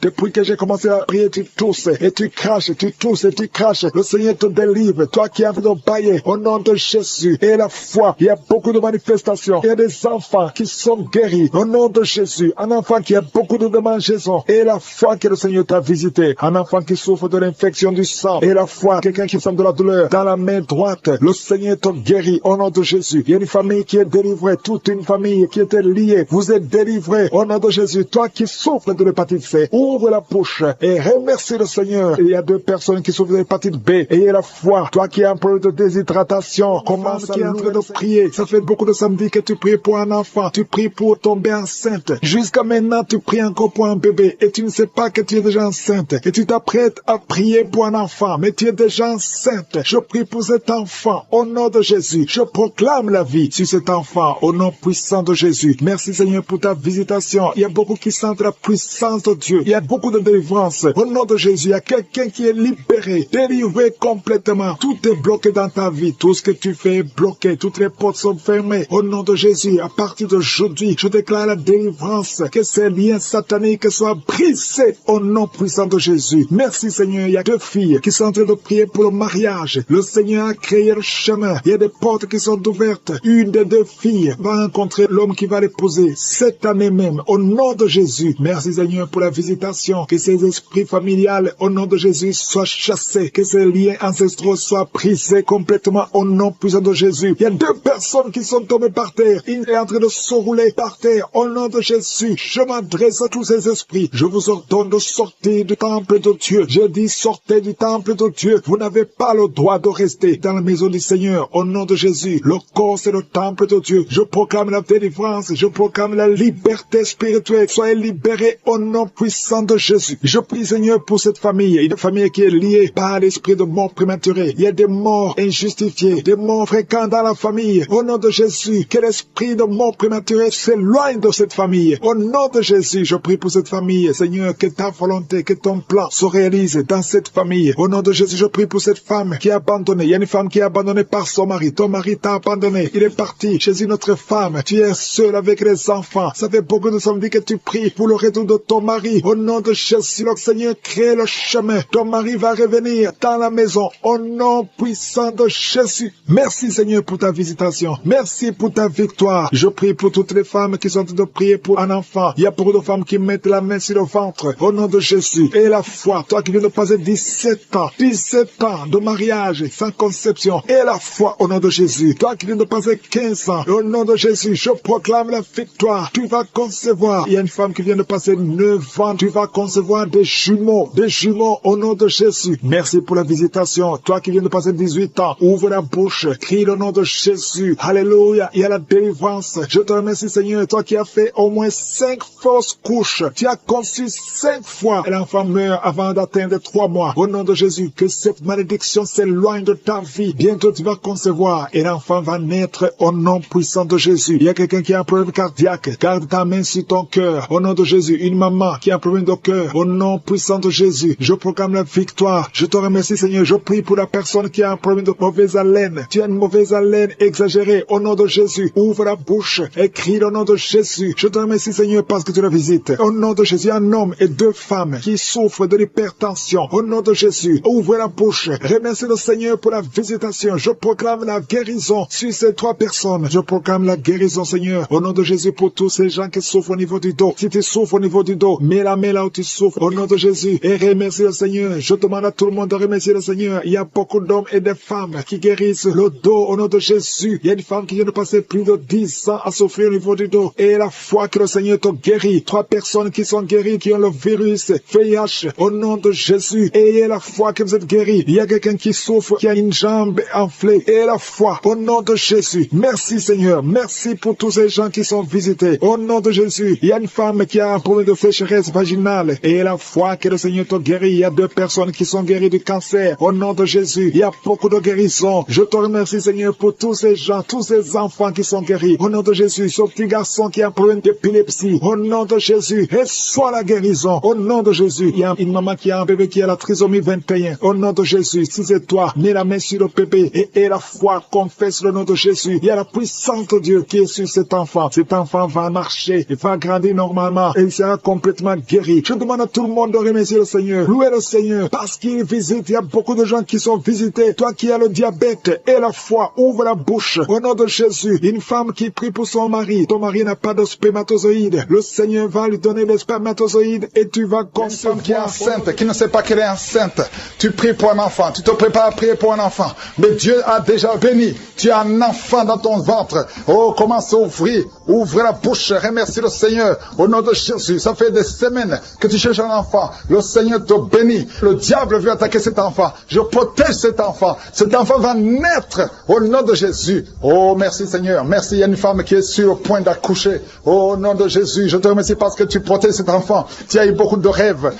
Depuis que j'ai commencé à prier, tu tousses et tu craches, tu tousses et tu craches. Le Seigneur te délivre. Toi qui es en train de bailler, au nom de Jésus. Et la foi, il y a beaucoup de manifestations. Il y a des enfants qui sont guéris. Au nom de Jésus. Un enfant qui a beaucoup de démangeaisons. Et la foi que le Seigneur t'a visité. Un enfant qui souffre de l'infection du sang. Et la foi, quelqu'un qui sent de la douleur dans la main droite. Le Seigneur te guérit au nom de Jésus. Il y a une famille qui est délivrée. Toute une famille qui était liée. Vous êtes délivrés au nom de Jésus. Toi qui souffres de l'hépatite C, ouvre la bouche et remercie le Seigneur. Il y a 2 personnes qui souffrent de l'hépatite B. Ayez la foi. Toi qui as un problème de déshydratation, commence à en train de prier. Ça fait beaucoup de samedis que tu pries pour un enfant. Tu pries pour tomber enceinte. Jusqu'à maintenant, tu pries encore pour un bébé et tu ne sais pas que tu es déjà enceinte. Et tu t'apprêtes à prier pour un enfant, mais tu es déjà enceinte. Je prie pour cet enfant au nom de Jésus. Je proclame la vie sur cet enfant au nom puissant de Jésus. Merci Seigneur pour ta visitation. Il y a beaucoup qui sentent la puissance de Dieu. Il y a beaucoup de délivrance. Au nom de Jésus, il y a quelqu'un qui est libéré, délivré complètement. Tout est bloqué dans ta vie. Tout ce que tu fais est bloqué. Toutes les portes sont fermées. Au nom de Jésus, à partir d'aujourd'hui, je déclare la délivrance. Que ces liens sataniques soient brisés au nom puissant de Jésus. Merci Seigneur. Il y a 2 filles qui sont en train de prier pour le mariage. Le Seigneur a créé le chemin. Il y a des portes qui sont ouvertes. Une des 2 filles va rencontrer l'homme qui va l'épouser cette année même. Au nom de Jésus. Merci Seigneur pour la visitation. Que ces esprits familiales au nom de Jésus soient chassés. Que ces liens ancestraux soient brisés complètement au nom puissant de Jésus. Il y a 2 personnes qui sont tombées par terre. Il est en train de se rouler par terre. Au nom de Jésus, je m'adresse à tous ces esprits. Je vous ordonne de sortir du temple de Dieu. Je dis sortez du temple de Dieu. Vous n'avez pas le droit de rester dans la maison du Seigneur. Au nom de Jésus, le corps c'est le temple de Dieu. Je proclame la délivrance. Je proclame la liberté spirituelle. Soyez libérés au nom puissant de Jésus. Je prie Seigneur pour cette famille. Une famille qui est liée par l'esprit de mort prématurée. Il y a des morts injustifiées, des morts fréquents dans la famille. Au nom de Jésus, que l'esprit de mort prématurée s'éloigne de cette famille. Au nom de Jésus, je prie pour cette famille. Seigneur, que ta volonté, que ton plan se réalise dans cette famille. Au nom de Jésus, je prie pour cette femme qui est abandonnée. Il y a une femme qui est abandonnée par son mari. Ton mari t'a abandonné. Il est parti chez une autre femme. Tu es seul avec les enfants. Ça fait beaucoup de samedis que tu pries pour le retour de ton mari. Au nom de Jésus, le Seigneur crée le chemin. Ton mari va revenir dans la maison. Au nom puissant de Jésus. Merci Seigneur pour ta visitation. Merci pour ta victoire. Je prie pour toutes les femmes qui sont en train de prier pour un enfant. Il y a beaucoup de femmes qui mettent la main sur le ventre. Au nom de Jésus. Et la foi. Toi qui viens de passer 17 ans de mariage sans conception. Et la foi au nom de Jésus. Toi qui viens de passer 15 ans. Au nom de Jésus, je proclame la victoire. Tu vas concevoir. Il y a une femme qui vient de passer 9 ans. Tu vas concevoir des jumeaux. Des jumeaux au nom de Jésus. Merci pour la visitation. Toi qui viens de passer 18 ans. Ouvre la bouche. Crie le nom de Jésus. Alléluia. Il y a la délivrance. Je te remercie Seigneur. Toi qui as fait au moins 5 fausses couches. Tu as conçu 5 fois. Et l'enfant meurt avant d'atteindre 3 mois. Au nom de Jésus. Que cette malédiction s'éloigne de ta vie. Bientôt tu vas concevoir. Et l'enfant va naître au nom puissant de Jésus. Il y a quelqu'un qui a un problème cardiaque. Garde ta main sur ton cœur. Au nom de Jésus. Une maman qui a un problème de cœur. Au nom puissant de Jésus. Je proclame la victoire. Je te remercie Seigneur. Je prie pour la personne qui a un problème de mauvaise haleine. Tu as une mauvaise haleine exagérée. Au nom de Jésus. Ouvre la bouche et crie le nom de Jésus. Je te remercie Seigneur parce que tu la visites. Au nom de Jésus. Un homme et 2 femmes qui souffrent de l'hypertension. Au nom de Jésus. Ouvre la bouche. Remercie le Seigneur pour la visitation. Je proclame la guérison sur ces 3 personnes. Je proclame la guérison Seigneur. Au nom de Jésus pour tous ces gens qui souffrent au niveau du dos. Si tu souffres au niveau du dos, mets la main là où tu souffres. Au nom de Jésus. Et remercie le Seigneur. Je demande à tout le monde de remercier le Seigneur. Il y a beaucoup d'hommes et de femmes qui guérissent le dos au nom de Jésus. Il y a une femme qui vient de passer plus de 10 ans à souffrir au niveau du dos. Et la foi que le Seigneur te guérit. 3 personnes qui sont guéries, qui ont le virus virus, VIH, au nom de Jésus. Ayez la foi que vous êtes guéris. Il y a quelqu'un qui souffre, qui a une jambe enflée. Ayez la foi, au nom de Jésus. Merci Seigneur, merci pour tous ces gens qui sont visités. Au nom de Jésus, il y a une femme qui a un problème de sécheresse vaginale. Ayez la foi que le Seigneur te guérit. Il y a 2 personnes qui sont guéries du cancer. Au nom de Jésus, il y a beaucoup de guérisons. Je te remercie Seigneur pour tous ces gens, tous ces enfants qui sont guéris. Au nom de Jésus, ce petit garçon qui a un problème d'épilepsie. Au nom de Jésus, reçois la guérison. Au nom de Jésus, il y a une maman qui a un bébé qui a la trisomie 21. Au nom de Jésus, si c'est toi, mets la main sur le bébé et la foi, confesse le nom de Jésus. Il y a la puissance de Dieu qui est sur cet enfant. Cet enfant va marcher, il va grandir normalement et il sera complètement guéri. Je demande à tout le monde de remercier le Seigneur. Louez le Seigneur parce qu'il visite. Il y a beaucoup de gens qui sont visités. Toi qui as le diabète et la foi, ouvre la bouche. Au nom de Jésus, une femme qui prie pour son mari. Ton mari n'a pas de spermatozoïde. Le Seigneur va lui donner les spermatozoïdes et tu vas concevoir. Une femme qui est enceinte, qui ne sait pas qu'elle est enceinte. Tu pries pour un enfant. Tu te prépares à prier pour un enfant. Mais Dieu a déjà béni. Tu as un enfant dans ton ventre. Oh, commence à ouvrir. Ouvre la bouche. Remercie le Seigneur. Au nom de Jésus. Ça fait des semaines que tu cherches un enfant. Le Seigneur te bénit. Le diable veut attaquer cet enfant. Je protège cet enfant. Cet enfant va naître au nom de Jésus. Oh, merci Seigneur. Merci. Il y a une femme qui est sur le point d'accoucher. Oh, au nom de Jésus. Je te remercie parce que tu protèges cet enfant. Tu as eu beaucoup de rêves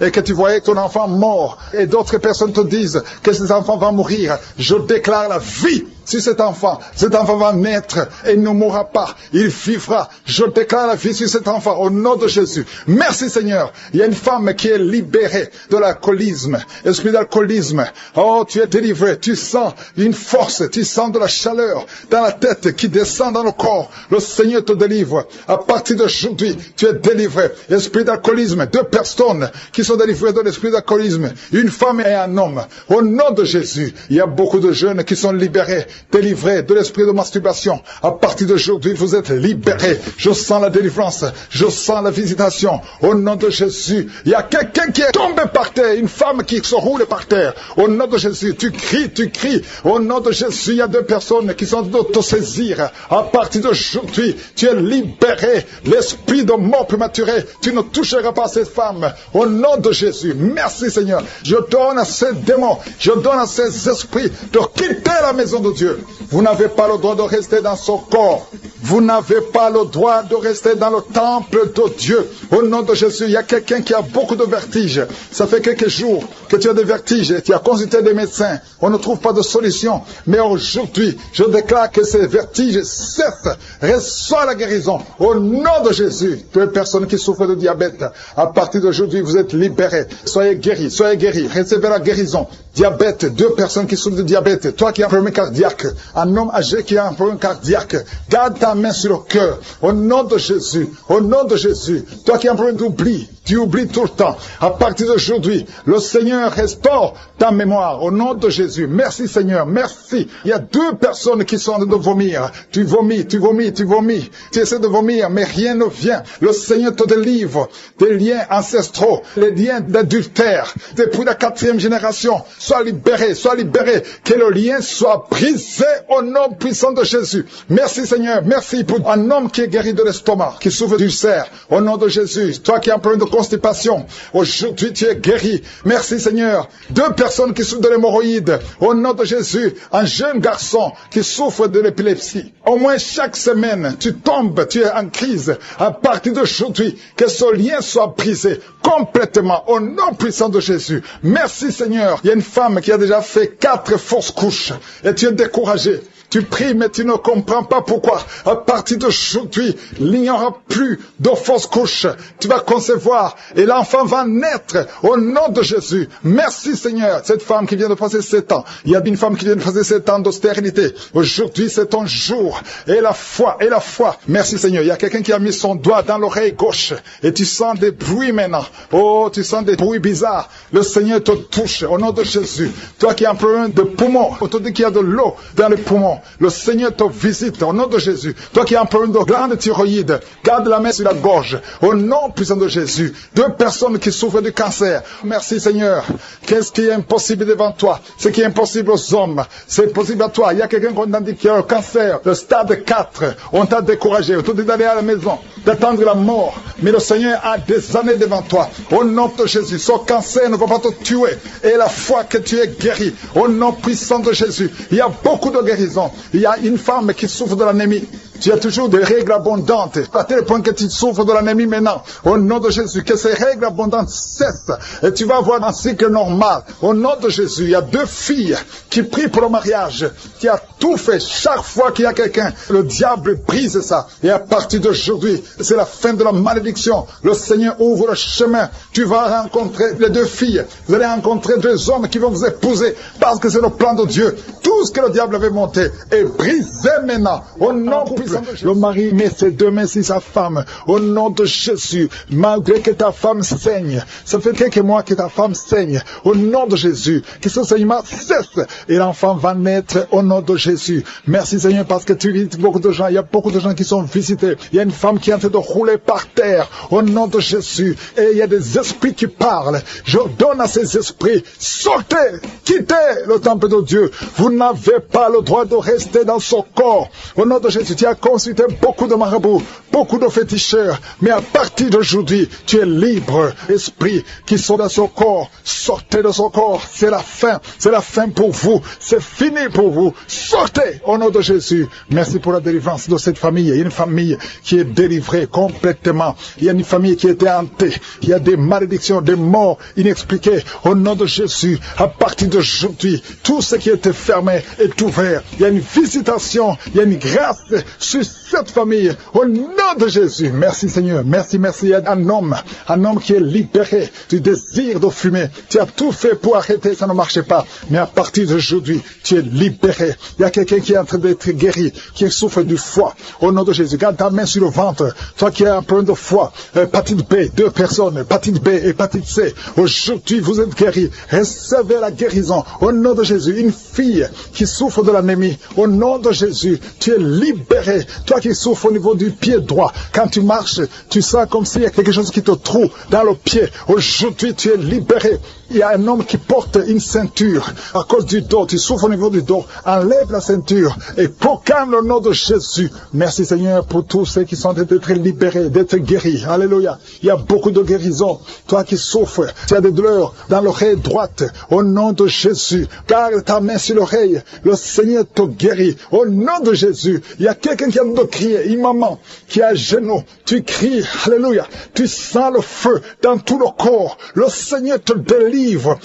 et que tu voyais ton enfant mort. Et d'autres personnes te disent que cet enfant va mourir. Je déclare la vie sur cet enfant. Cet enfant va naître et il ne mourra pas. Il vivra. Je déclare la vie sur cet enfant au nom de Jésus. Merci Seigneur. Il y a une femme qui est libérée de l'alcoolisme. Esprit d'alcoolisme. Oh, tu es délivré. Tu sens une force. Tu sens de la chaleur dans la tête qui descend dans le corps. Le Seigneur te délivre. À partir d'aujourd'hui, tu es délivré. Esprit d'alcoolisme. 2 personnes qui sont délivrées de l'esprit d'alcoolisme. Une femme et un homme. Au nom de Jésus, il y a beaucoup de jeunes qui sont libérés. Délivrés de l'esprit de masturbation. À partir d'aujourd'hui, vous êtes libérés. Je sens la délivrance. Je sens la visitation. Au nom de Jésus, il y a quelqu'un qui est tombé par terre. Une femme qui se roule par terre. Au nom de Jésus, tu cries, tu cries. Au nom de Jésus, il y a 2 personnes qui sont d'autosaisir. À partir d'aujourd'hui, tu es libéré. L'esprit de mort prématurée, tu ne toucheras pas cette femme. Au nom de Jésus, merci Seigneur. Je donne à ces démons, je donne à ces esprits de quitter la maison de Dieu. Vous n'avez pas le droit de rester dans son corps. Vous n'avez pas le droit de rester dans le temple de Dieu. Au nom de Jésus, il y a quelqu'un qui a beaucoup de vertiges. Ça fait quelques jours que tu as des vertiges. Tu as consulté des médecins. On ne trouve pas de solution. Mais aujourd'hui, je déclare que ces vertiges cessent. Reçois la guérison. Au nom de Jésus, toutes les personnes qui souffrent de diabète, à partir d'aujourd'hui, vous êtes libérés. Soyez guéris, soyez guéris. Recevez la guérison. Diabète, 2 personnes qui souffrent de diabète. Toi qui as un problème cardiaque, un homme âgé qui a un problème cardiaque, garde ta main sur le cœur. Au nom de Jésus, au nom de Jésus. Toi qui as un problème d'oubli, tu oublies tout le temps. À partir d'aujourd'hui, le Seigneur restaure ta mémoire. Au nom de Jésus. Merci Seigneur, merci. Il y a 2 personnes qui sont en train de vomir. Tu vomis, tu vomis, tu vomis. Tu essaies de vomir, mais rien ne vient. Le Seigneur te délivre des liens ancestraux, les liens d'adultère, depuis la 4e génération. Sois libéré, sois libéré. Que le lien soit brisé au nom puissant de Jésus. Merci Seigneur, merci pour un homme qui est guéri de l'estomac, qui souffre d'ulcère. Au nom de Jésus. Toi qui as un problème de constipation, aujourd'hui tu es guéri. Merci Seigneur. 2 personnes qui souffrent de l'hémorroïde. Au nom de Jésus, un jeune garçon qui souffre de l'épilepsie. Au moins chaque semaine, tu tombes, tu es en crise. À partir d'aujourd'hui, que ce lien soit brisé complètement au nom puissant de Jésus. Merci Seigneur. Il y a une femme qui a déjà fait 4 fausses couches et tu es découragé. Tu pries, mais tu ne comprends pas pourquoi. À partir d'aujourd'hui, il n'y aura plus de fausses couches. Tu vas concevoir et l'enfant va naître au nom de Jésus. Merci Seigneur. Cette femme qui vient de passer 7 ans. Il y a une femme qui vient de passer 7 ans de stérilité. Aujourd'hui, c'est ton jour. Et la foi, et la foi. Merci Seigneur. Il y a quelqu'un qui a mis son doigt dans l'oreille gauche. Et tu sens des bruits maintenant. Oh, tu sens des bruits bizarres. Le Seigneur te touche au nom de Jésus. Toi qui as un problème de poumon. On te dit qu'il y a de l'eau dans les poumons. guérison. Le Seigneur te visite au nom de Jésus. Toi qui as un problème de grande thyroïde, garde la main sur la gorge. Au nom puissant de Jésus. 2 personnes qui souffrent du cancer. Merci Seigneur. Qu'est-ce qui est impossible devant toi? Ce qui est impossible aux hommes, c'est possible à toi. Il y a quelqu'un qu'on t'a dit qui a un cancer, le stade 4. On t'a découragé. On t'a dit d'aller à la maison, d'attendre la mort. Mais le Seigneur a des années devant toi. Au nom de Jésus. Ce cancer ne va pas te tuer. Et la foi que tu es guéri. Au nom puissant de Jésus. Il y a beaucoup de guérisons. Il y a une femme qui souffre de l'anémie. Tu as toujours des règles abondantes, à tel point que tu souffres de l'anémie maintenant. Au nom de Jésus, que ces règles abondantes cessent. Et tu vas avoir un cycle normal. Au nom de Jésus, il y a 2 filles qui prient pour le mariage. Tu as tout fait. Chaque fois qu'il y a quelqu'un, le diable brise ça. Et à partir d'aujourd'hui, c'est la fin de la malédiction. Le Seigneur ouvre le chemin. Tu vas rencontrer les 2 filles. Vous allez rencontrer 2 hommes qui vont vous épouser. Parce que c'est le plan de Dieu. Tout ce que le diable avait monté est brisé maintenant. Au nom puissant. Le mari met ses 2 mains sur sa femme. Au nom de Jésus, malgré que ta femme saigne, ça fait quelques mois que ta femme saigne. Au nom de Jésus, que ce saignement cesse et l'enfant va naître au nom de Jésus. Merci Seigneur parce que tu visites beaucoup de gens. Il y a beaucoup de gens qui sont visités. Il y a une femme qui est en train de rouler par terre au nom de Jésus. Et il y a des esprits qui parlent. Je donne à ces esprits, sortez, quittez le temple de Dieu. Vous n'avez pas le droit de rester dans son corps. Au nom de Jésus, tu as consulté beaucoup de marabouts, beaucoup de féticheurs, mais à partir d'aujourd'hui, tu es libre. Esprit qui sont dans son corps, sortez de son corps. C'est la fin pour vous. C'est fini pour vous. Sortez au nom de Jésus. Merci pour la délivrance de cette famille. Il y a une famille qui est délivrée complètement. Il y a une famille qui était hantée. Il y a des malédictions, des morts inexpliquées. Au nom de Jésus, à partir d'aujourd'hui, tout ce qui était fermé est ouvert. Il y a une visitation, il y a une grâce sur cette famille, au nom de Jésus. Merci Seigneur, merci. Il y a un homme qui est libéré du désir de fumer. Tu as tout fait pour arrêter, ça ne marchait pas. Mais à partir d'aujourd'hui, tu es libéré. Il y a quelqu'un qui est en train d'être guéri, qui souffre du foie. Au nom de Jésus, garde ta main sur le ventre. Toi qui as un problème de foie, hépatite B, 2 personnes, hépatite B, hépatite C. Aujourd'hui, vous êtes guéris. Recevez la guérison. Au nom de Jésus, une fille qui souffre de l'anémie. Au nom de Jésus, tu es libéré. Toi qui souffres au niveau du pied droit, quand tu marches, tu sens comme s'il y a quelque chose qui te trouve dans le pied. Aujourd'hui, tu es libéré. Il y a un homme qui porte une ceinture à cause du dos. Tu souffres au niveau du dos. Enlève la ceinture et proclame le nom de Jésus. Merci Seigneur pour tous ceux qui sont d'être libérés, d'être guéris. Alléluia. Il y a beaucoup de guérisons. Toi qui souffres, tu as des douleurs dans l'oreille droite. Au nom de Jésus, garde ta main sur l'oreille. Le Seigneur te guérit. Au nom de Jésus, il y a quelqu'un qui a de crier. Une maman qui est à genoux. Tu cries. Alléluia. Tu sens le feu dans tout le corps. Le Seigneur te délivre.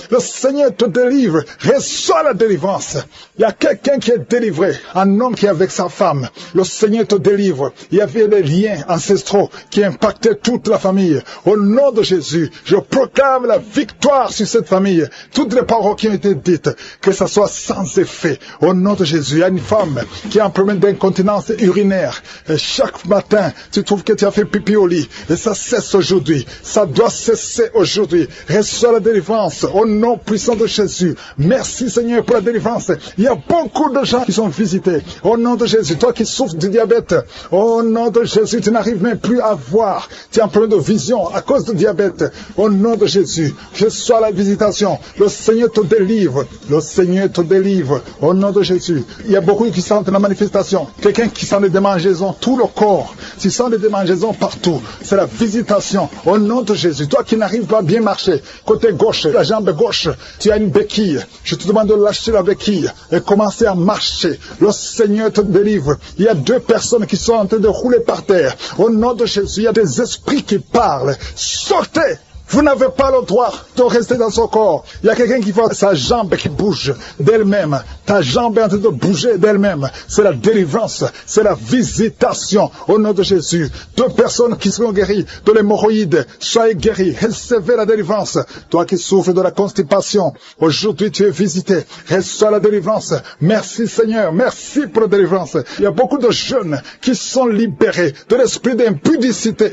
Le Seigneur te délivre. Reçois la délivrance. Il y a quelqu'un qui est délivré. Un homme qui est avec sa femme. Le Seigneur te délivre. Il y avait des liens ancestraux qui impactaient toute la famille. Au nom de Jésus, je proclame la victoire sur cette famille. Toutes les paroles qui ont été dites, que ça soit sans effet. Au nom de Jésus, il y a une femme qui a un problème d'incontinence urinaire. Et chaque matin, tu trouves que tu as fait pipi au lit. Et ça cesse aujourd'hui. Ça doit cesser aujourd'hui. Reçois la délivrance. Au nom puissant de Jésus. Merci Seigneur pour la délivrance. Il y a beaucoup de gens qui sont visités. Au nom de Jésus, toi qui souffres du diabète, au nom de Jésus, tu n'arrives même plus à voir. Tu as un problème de vision à cause du diabète. Au nom de Jésus, reçois la visitation. Le Seigneur te délivre. Le Seigneur te délivre. Au nom de Jésus. Il y a beaucoup qui sentent la manifestation. Quelqu'un qui sent des démangeaisons, tout le corps. Tu sens des démangeaisons partout. C'est la visitation. Au nom de Jésus. Toi qui n'arrives pas à bien marcher, côté gauche, la jambe gauche, tu as une béquille. Je te demande de lâcher la béquille et commencer à marcher. Le Seigneur te délivre. Il y a 2 personnes qui sont en train de rouler par terre. Au nom de Jésus, il y a des esprits qui parlent. Sortez! Vous n'avez pas le droit de rester dans son corps. Il y a quelqu'un qui voit sa jambe qui bouge d'elle-même. Ta jambe est en train de bouger d'elle-même. C'est la délivrance. C'est la visitation. Au nom de Jésus. 2 personnes qui seront guéries de l'hémorroïde. Soyez guéris. Recevez la délivrance. Toi qui souffres de la constipation. Aujourd'hui tu es visité. Reçois la délivrance. Merci Seigneur. Merci pour la délivrance. Il y a beaucoup de jeunes qui sont libérés de l'esprit d'impudicité.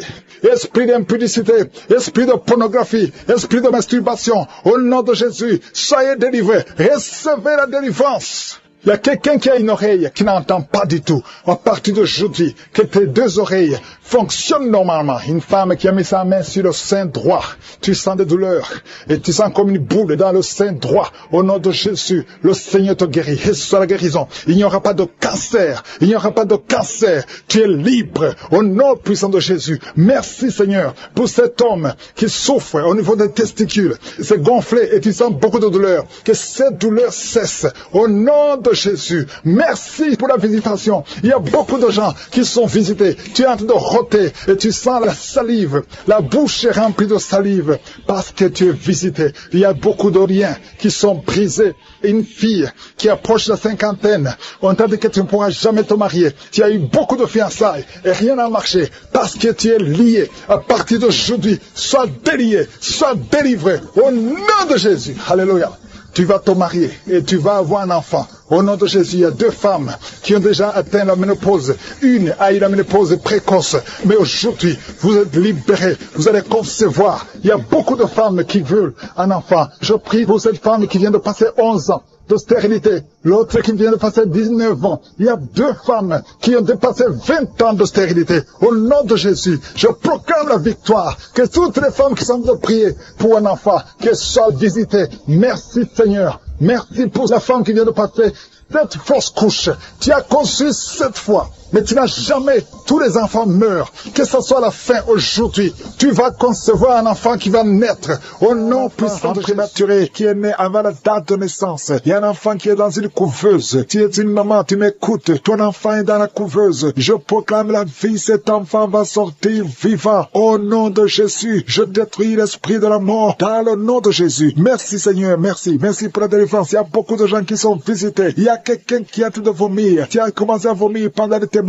Esprit d'impudicité. Esprit de pornographie, esprit de masturbation, au nom de Jésus, soyez délivrés, recevez la délivrance. Il y a quelqu'un qui a une oreille qui n'entend pas du tout. À partir d'aujourd'hui, que tes deux oreilles fonctionnent normalement. Une femme qui a mis sa main sur le sein droit, tu sens des douleurs et tu sens comme une boule dans le sein droit. Au nom de Jésus, le Seigneur te guérit. Et ce sera la guérison. Il n'y aura pas de cancer. Il n'y aura pas de cancer. Tu es libre. Au nom puissant de Jésus. Merci Seigneur pour cet homme qui souffre au niveau des testicules. C'est gonflé et tu sens beaucoup de douleur. Que cette douleur cesse. Au nom de Jésus. Merci pour la visitation. Il y a beaucoup de gens qui sont visités. Tu es en train de roter et tu sens la salive. La bouche est remplie de salive parce que tu es visité. Il y a beaucoup de liens qui sont brisés. Une fille qui approche la cinquantaine, on t'a dit que tu ne pourras jamais te marier. Tu as eu beaucoup de fiançailles et rien n'a marché parce que tu es lié. À partir d'aujourd'hui, sois délié, sois délivré au nom de Jésus. Alléluia. Tu vas te marier et tu vas avoir un enfant. Au nom de Jésus, il y a deux femmes qui ont déjà atteint la ménopause. Une a eu la ménopause précoce. Mais aujourd'hui, vous êtes libérés. Vous allez concevoir. Il y a beaucoup de femmes qui veulent un enfant. Je prie pour cette femme qui vient de passer 11 ans de stérilité. L'autre qui vient de passer 19 ans. Il y a deux femmes qui ont dépassé 20 ans de stérilité. Au nom de Jésus, je proclame la victoire. Que toutes les femmes qui sont de prier pour un enfant, qu'elles soient visitées. Merci Seigneur. Merci pour la femme qui vient de passer cette fausse couche. Tu as conçu 7 fois. Mais tu n'as jamais, tous les enfants meurent. Que ce soit la fin aujourd'hui, tu vas concevoir un enfant qui va naître au nom puissant de prématuré, qui est né avant la date de naissance. Il y a un enfant qui est dans une couveuse. Tu es une maman, tu m'écoutes. Ton enfant est dans la couveuse. Je proclame la vie, cet enfant va sortir vivant. Au nom de Jésus, je détruis l'esprit de la mort dans le nom de Jésus. Merci Seigneur, merci. Merci pour la délivrance. Il y a beaucoup de gens qui sont visités. Il y a quelqu'un qui est en train de vomir. Tu as commencé à vomir pendant le témoignage.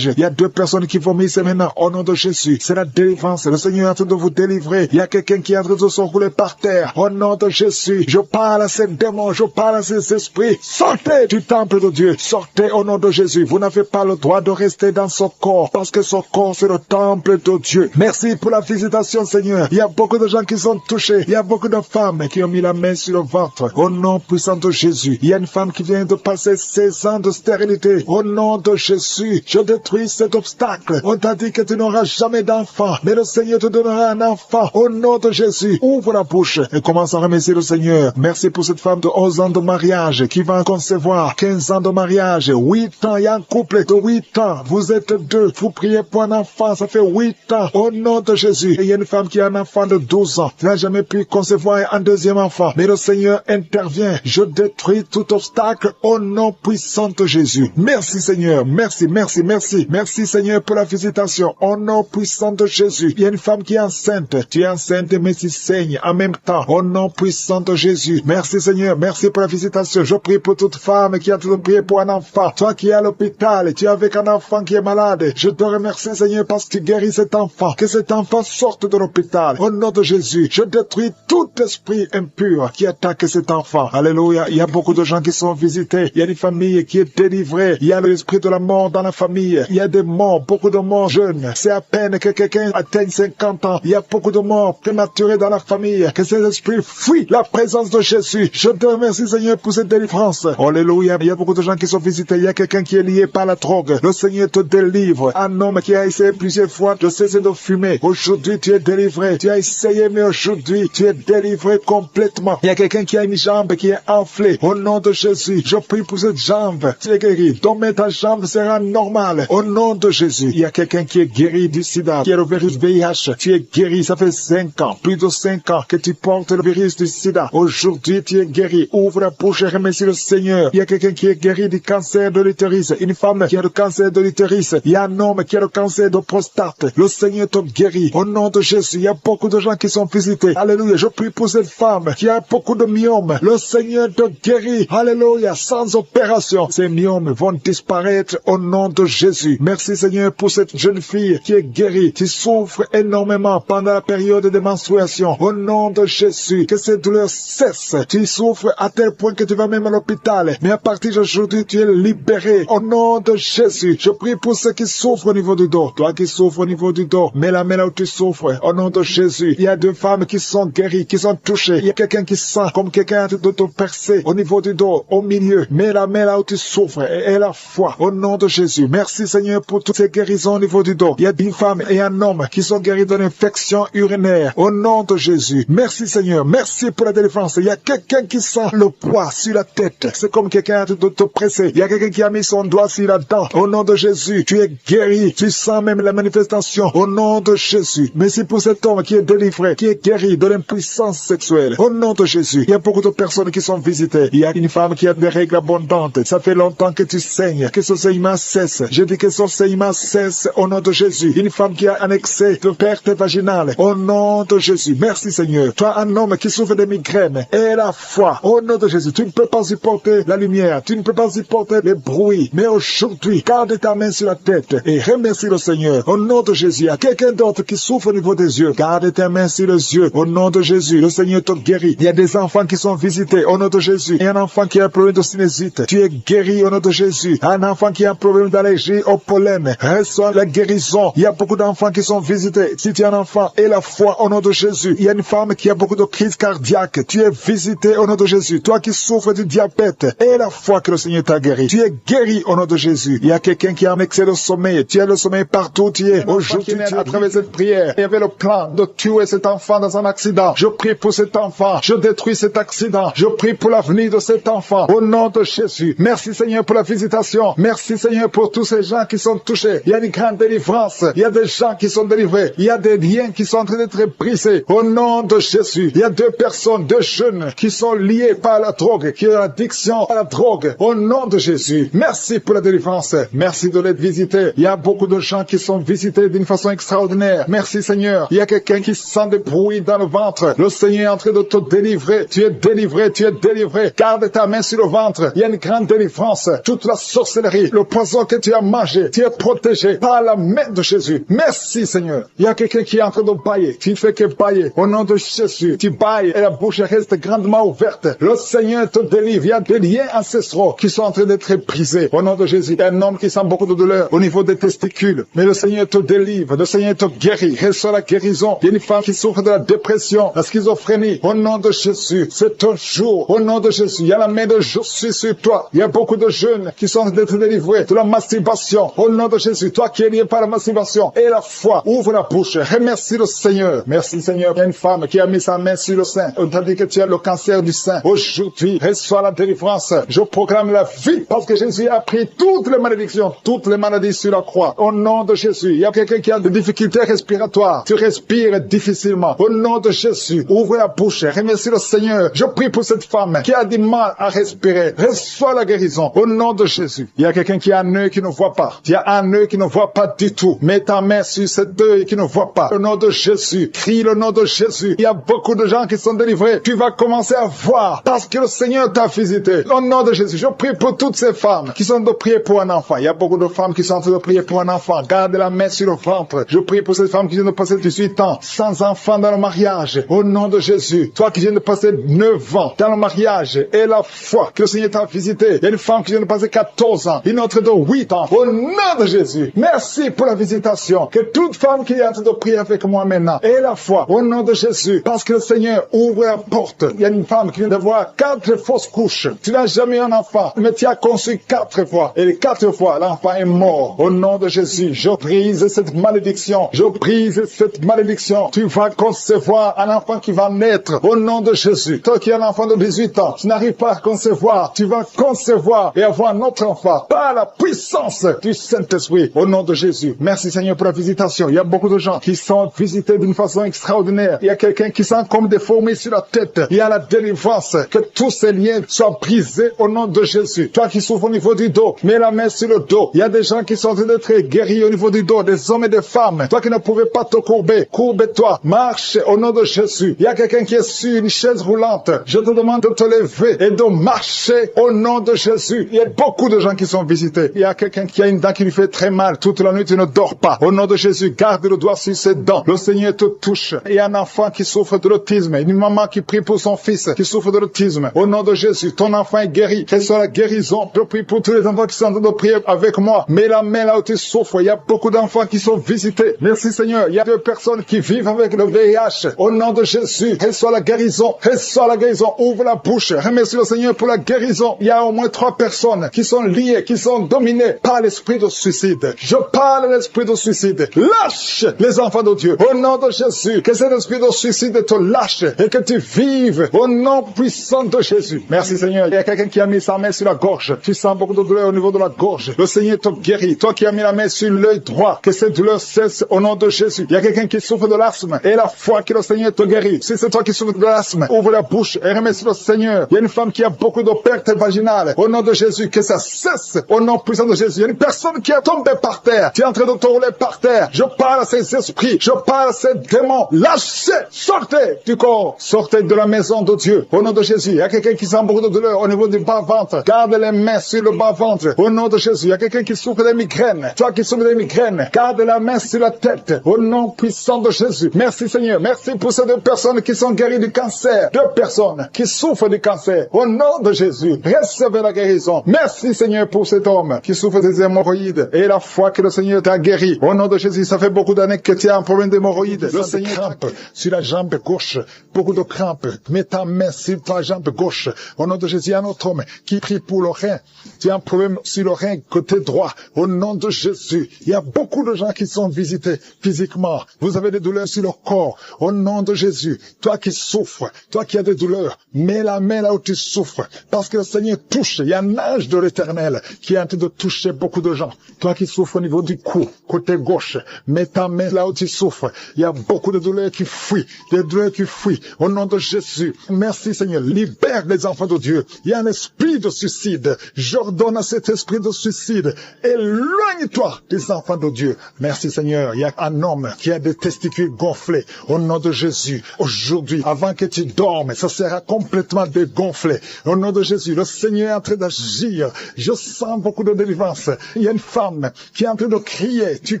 Il y a deux personnes qui vomissent maintenant au nom de Jésus. C'est la délivrance. Le Seigneur est en train de vous délivrer. Il y a quelqu'un qui est en train de se rouler par terre. Au nom de Jésus, je parle à ces démons, je parle à ces esprits. Sortez du temple de Dieu. Sortez au nom de Jésus. Vous n'avez pas le droit de rester dans ce corps parce que ce corps c'est le temple de Dieu. Merci pour la visitation Seigneur. Il y a beaucoup de gens qui sont touchés. Il y a beaucoup de femmes qui ont mis la main sur le ventre. Au nom puissant de Jésus. Il y a une femme qui vient de passer 16 ans de stérilité. Au nom de Jésus, je détruis cet obstacle. On t'a dit que tu n'auras jamais d'enfant, mais le Seigneur te donnera un enfant. Au nom de Jésus, ouvre la bouche et commence à remercier le Seigneur. Merci pour cette femme de 11 ans de mariage qui va concevoir 15 ans de mariage, 8 ans. Il y a un couple de 8 ans. Vous êtes deux. Vous priez pour un enfant. Ça fait 8 ans. Au nom de Jésus. Et il y a une femme qui a un enfant de 12 ans. Tu n'as jamais pu concevoir un deuxième enfant. Mais le Seigneur intervient. Je détruis tout obstacle au nom puissant de Jésus. Merci Seigneur. Merci, merci, merci. Merci Seigneur pour la visitation. Au nom puissant de Jésus. Il y a une femme qui est enceinte. Tu es enceinte mais tu saignes en même temps. Au nom puissant de Jésus. Merci Seigneur. Merci pour la visitation. Je prie pour toute femme qui a tout prié pour un enfant. Toi qui es à l'hôpital, tu es avec un enfant qui est malade. Je te remercie Seigneur parce que tu guéris cet enfant. Que cet enfant sorte de l'hôpital. Au nom de Jésus. Je détruis tout esprit impur qui attaque cet enfant. Alléluia. Il y a beaucoup de gens qui sont visités. Il y a une famille qui est délivrée. Il y a l'esprit de la mort dans la famille. Il y a des morts, beaucoup de morts jeunes. C'est à peine que quelqu'un atteigne 50 ans. Il y a beaucoup de morts prématurés dans la famille. Que ces esprits fuient la présence de Jésus. Je te remercie Seigneur pour cette délivrance. Alléluia. Il y a beaucoup de gens qui sont visités. Il y a quelqu'un qui est lié par la drogue. Le Seigneur te délivre. Un homme qui a essayé plusieurs fois de cesser de fumer. Aujourd'hui tu es délivré. Tu as essayé mais aujourd'hui tu es délivré complètement. Il y a quelqu'un qui a une jambe qui est enflée. Au nom de Jésus, je prie pour cette jambe. Tu es guéri. Donc ta jambe sera normale. Au nom de Jésus. Il y a quelqu'un qui est guéri du sida, qui est le virus VIH. Tu es guéri. Ça fait 5 ans, plus de 5 ans que tu portes le virus du sida. Aujourd'hui tu es guéri. Ouvre la bouche et remercie le Seigneur. Il y a quelqu'un qui est guéri du cancer de l'utérus. Une femme qui a le cancer de l'utérus. Il y a un homme qui a le cancer de prostate. Le Seigneur te guérit. Au nom de Jésus, il y a beaucoup de gens qui sont visités. Alléluia. Je prie pour cette femme qui a beaucoup de myomes. Le Seigneur te guérit. Alléluia. Sans opération, ces myomes vont disparaître au nom de Jésus. Merci Seigneur pour cette jeune fille qui est guérie. Tu souffres énormément pendant la période de menstruation. Au nom de Jésus, que ces douleurs cessent. Tu souffres à tel point que tu vas même à l'hôpital. Mais à partir d'aujourd'hui, tu es libéré. Au nom de Jésus, je prie pour ceux qui souffrent au niveau du dos. Toi qui souffres au niveau du dos, mets la main là où tu souffres. Au nom de Jésus, il y a deux femmes qui sont guéries, qui sont touchées. Il y a quelqu'un qui sent comme quelqu'un de te percer au niveau du dos, au milieu. Mets Mets la main là où tu souffres et la foi. Au nom de Jésus. Merci Seigneur pour toutes ces guérisons au niveau du dos. Il y a une femme et un homme qui sont guéris d'une infection urinaire. Au nom de Jésus. Merci Seigneur. Merci pour la délivrance. Il y a quelqu'un qui sent le poids sur la tête. C'est comme quelqu'un de te presser. Il y a quelqu'un qui a mis son doigt sur la dent. Au nom de Jésus. Tu es guéri. Tu sens même la manifestation. Au nom de Jésus. Merci pour cet homme qui est délivré, qui est guéri de l'impuissance sexuelle. Au nom de Jésus. Il y a beaucoup de personnes qui sont visitées. Il y a une femme qui a des règles abondantes. Ça fait longtemps que tu saignes. Que ce saignement cesse. Je dis que son saignement cesse au nom de Jésus. Une femme qui a un excès de perte vaginale. Au nom de Jésus. Merci Seigneur. Toi, un homme qui souffre de migraines. Et la foi. Au nom de Jésus. Tu ne peux pas supporter la lumière. Tu ne peux pas supporter les bruits. Mais aujourd'hui, garde ta main sur la tête et remercie le Seigneur. Au nom de Jésus. Il y a quelqu'un d'autre qui souffre au niveau des yeux. Garde ta main sur les yeux. Au nom de Jésus. Le Seigneur te guérit. Il y a des enfants qui sont visités. Au nom de Jésus. Il y a un enfant qui a un problème de sinusite. Tu es guéri au nom de Jésus. Un enfant qui a un problème d'allergie au pollen. Reçois la guérison. Il y a beaucoup d'enfants qui sont visités. Si tu es un enfant, et la foi au nom de Jésus. Il y a une femme qui a beaucoup de crises cardiaques. Tu es visité au nom de Jésus. Toi qui souffres du diabète, et la foi que le Seigneur t'a guéri. Tu es guéri au nom de Jésus. Il y a quelqu'un qui a un excès de sommeil. Tu as le sommeil partout où tu es. Aujourd'hui, à travers cette prière, il y avait le plan de tuer cet enfant dans un accident. Je prie pour cet enfant. Je détruis cet accident. Je prie pour l'avenir de cet enfant. Au nom de Jésus. Merci Seigneur pour la visitation. Merci Seigneur pour tous ces gens qui sont touchés. Il y a une grande délivrance. Il y a des gens qui sont délivrés. Il y a des liens qui sont en train d'être brisés. Au nom de Jésus. Il y a 2 personnes, 2 jeunes qui sont liés par la drogue, qui ont l'addiction à la drogue. Au nom de Jésus. Merci pour la délivrance. Merci de l'être visité. Il y a beaucoup de gens qui sont visités d'une façon extraordinaire. Merci Seigneur. Il y a quelqu'un qui sent des bruits dans le ventre. Le Seigneur est en train de te délivrer. Tu es délivré, tu es délivré. Garde ta main sur le ventre. Il y a une grande délivrance. Toute la sorcellerie, le poison que tu as mangé, tu es protégé par la main de Jésus. Merci Seigneur. Il y a quelqu'un qui est en train de bailler. Tu ne fais que bailler. Au nom de Jésus, tu bailles et la bouche reste grandement ouverte. Le Seigneur te délivre. Il y a des liens ancestraux qui sont en train d'être brisés. Au nom de Jésus, il y a un homme qui sent beaucoup de douleur au niveau des testicules. Mais le Seigneur te délivre. Le Seigneur te guérit. Reçois la guérison. Il y a une femme qui souffre de la dépression, la schizophrénie. Au nom de Jésus, c'est ton jour. Au nom de Jésus, il y a la main de Jésus sur toi. Il y a beaucoup de jeunes qui sont d'être délivrés de la masturbation. Au nom de Jésus, toi qui es lié par la masturbation et la foi, ouvre la bouche. Remercie le Seigneur. Merci Seigneur. Il y a une femme qui a mis sa main sur le sein. On t'a dit que tu as le cancer du sein. Aujourd'hui, reçois la délivrance. Je proclame la vie parce que Jésus a pris toutes les malédictions, toutes les maladies sur la croix. Au nom de Jésus, il y a quelqu'un qui a des difficultés respiratoires. Tu respires difficilement. Au nom de Jésus, ouvre la bouche. Remercie le Seigneur. Je prie pour cette femme qui a du mal à respirer. Reçois la guérison. Au nom de Jésus. Il y a quelqu'un qui a un œil qui ne voit pas. Il y a un œil qui ne voit pas du tout. Mets ta main sur cet œil qui ne voit pas. Au nom de Jésus. Crie le nom de Jésus. Il y a beaucoup de gens qui sont délivrés. Tu vas commencer à voir parce que le Seigneur t'a visité. Au nom de Jésus. Je prie pour toutes ces femmes qui sont de prier pour un enfant. Il y a beaucoup de femmes qui sont en train de prier pour un enfant. Garde la main sur le ventre. Je prie pour ces femmes qui viennent de passer 18 ans sans enfant dans le mariage. Au nom de Jésus. Toi qui viens de passer 9 ans dans le mariage et la foi que le Seigneur t'a visité. Il y a une femme qui vient de passer 14 ans. Une autre de 8 ans. Au nom de Jésus. Merci pour la visitation. Que toute femme qui est en train de prier avec moi maintenant et la foi. Au nom de Jésus. Parce que le Seigneur ouvre la porte. Il y a une femme qui vient d'avoir 4 fausses couches. Tu n'as jamais eu un enfant. Mais tu as conçu 4 fois. Et les 4 fois, l'enfant est mort. Au nom de Jésus. Je brise cette malédiction. Je brise cette malédiction. Tu vas concevoir un enfant qui va naître. Au nom de Jésus. Toi qui es un enfant de 18 ans, tu n'arrives pas à concevoir. Tu vas concevoir et avoir un autre enfant. Par la puissance du Saint-Esprit. Au nom de Jésus. Merci Seigneur pour la visitation. Il y a beaucoup de gens qui sont visités d'une façon extraordinaire. Il y a quelqu'un qui sent comme des fourmis sur la tête. Il y a la délivrance. Que tous ces liens soient brisés au nom de Jésus. Toi qui souffres au niveau du dos, mets la main sur le dos. Il y a des gens qui sont en train d'être guéris au niveau du dos, des hommes et des femmes. Toi qui ne pouvais pas te courber, courbe-toi. Marche au nom de Jésus. Il y a quelqu'un qui est sur une chaise roulante. Je te demande de te lever et de marcher au nom de Jésus. Il y a beaucoup de gens qui sont visités. Il y a quelqu'un qui a une dent qui lui fait très mal. Toute la nuit, tu ne dors pas. Au nom de Jésus, garde le doigt sur ses dents. Le Seigneur te touche. Il y a un enfant qui souffre de l'autisme. Une maman qui prie pour son fils qui souffre de l'autisme. Au nom de Jésus, ton enfant est guéri. Reçois la guérison. Je prie pour tous les enfants qui sont en train de prier avec moi. Mets la main là où tu souffres. Il y a beaucoup d'enfants qui sont visités. Merci Seigneur. Il y a 2 personnes qui vivent avec le VIH. Au nom de Jésus, reçois la guérison. Reçois la guérison. Ouvre la bouche. Remercie le Seigneur pour la guérison. il y a au moins 3 personnes qui sont liées, qui sont dominées par l'esprit de suicide. Je parle à l'esprit de suicide. Lâche les enfants de Dieu. Au nom de Jésus, que cet esprit de suicide te lâche et que tu vives au nom puissant de Jésus. Merci Seigneur. Il y a quelqu'un qui a mis sa main sur la gorge. Tu sens beaucoup de douleur au niveau de la gorge. Le Seigneur te guérit. Toi qui as mis la main sur l'œil droit, que cette douleur cesse au nom de Jésus. Il y a quelqu'un qui souffre de l'asthme et la foi que le Seigneur te guérit. Si c'est toi qui souffres de l'asthme, ouvre la bouche et remercie le Seigneur. Il y a une femme qui a beaucoup de pertes vaginales. Au nom de Jésus, que ça cesse au nom puissant de Jésus. Il y a une personne qui est tombée par terre. Tu es en train de te rouler par terre. Je parle à ces esprits. Je parle à ces démons. Lâchez! Sortez du corps. Sortez de la maison de Dieu. Au nom de Jésus. Il y a quelqu'un qui sent beaucoup de douleur au niveau du bas-ventre. Garde les mains sur le bas-ventre. Au nom de Jésus. Il y a quelqu'un qui souffre des migraines. Toi qui souffres des migraines. Garde la main sur la tête. Au nom puissant de Jésus. Merci Seigneur. Merci pour ces 2 personnes qui sont guéries du cancer. 2 personnes qui souffrent du cancer. Au nom de Jésus. Recevez la guérison. Merci Seigneur pour cet homme qui souffre des hémorroïdes. Et la foi que le Seigneur t'a guéri. Au nom de Jésus. Ça fait beaucoup d'années que tu as un problème d'hémorroïdes. Le Seigneur crampe sur la jambe gauche. Beaucoup de crampes. Mets ta main sur ta jambe gauche. Au nom de Jésus. Il y a un autre homme qui prie pour le rein. Tu as un problème sur le rein côté droit. Au nom de Jésus. Il y a beaucoup de gens qui sont visités physiquement. Vous avez des douleurs sur le corps. Au nom de Jésus. Toi qui souffres. Toi qui as des douleurs. Mets la main là où tu souffres. Parce que le Seigneur touche. Il y a un ange de l'Éternel qui est en train de toucher beaucoup de gens. Toi qui souffres au niveau du cou, côté gauche. Mets ta main là où tu souffres. Il y a beaucoup de douleurs qui fuient. Des douleurs qui fuient. Au nom de Jésus. Merci Seigneur. Libère les enfants de Dieu. Il y a un esprit de suicide. J'ordonne à cet esprit de suicide. Éloigne-toi des enfants de Dieu. Merci Seigneur. Il y a un homme qui a des testicules gonflés. Au nom de Jésus. Aujourd'hui, avant que tu dormes, ça sera complètement dégonflé. Au nom de Jésus, le Seigneur est en train d'agir. Je sens beaucoup de délivrance. Il y a une femme qui est en train de crier. Tu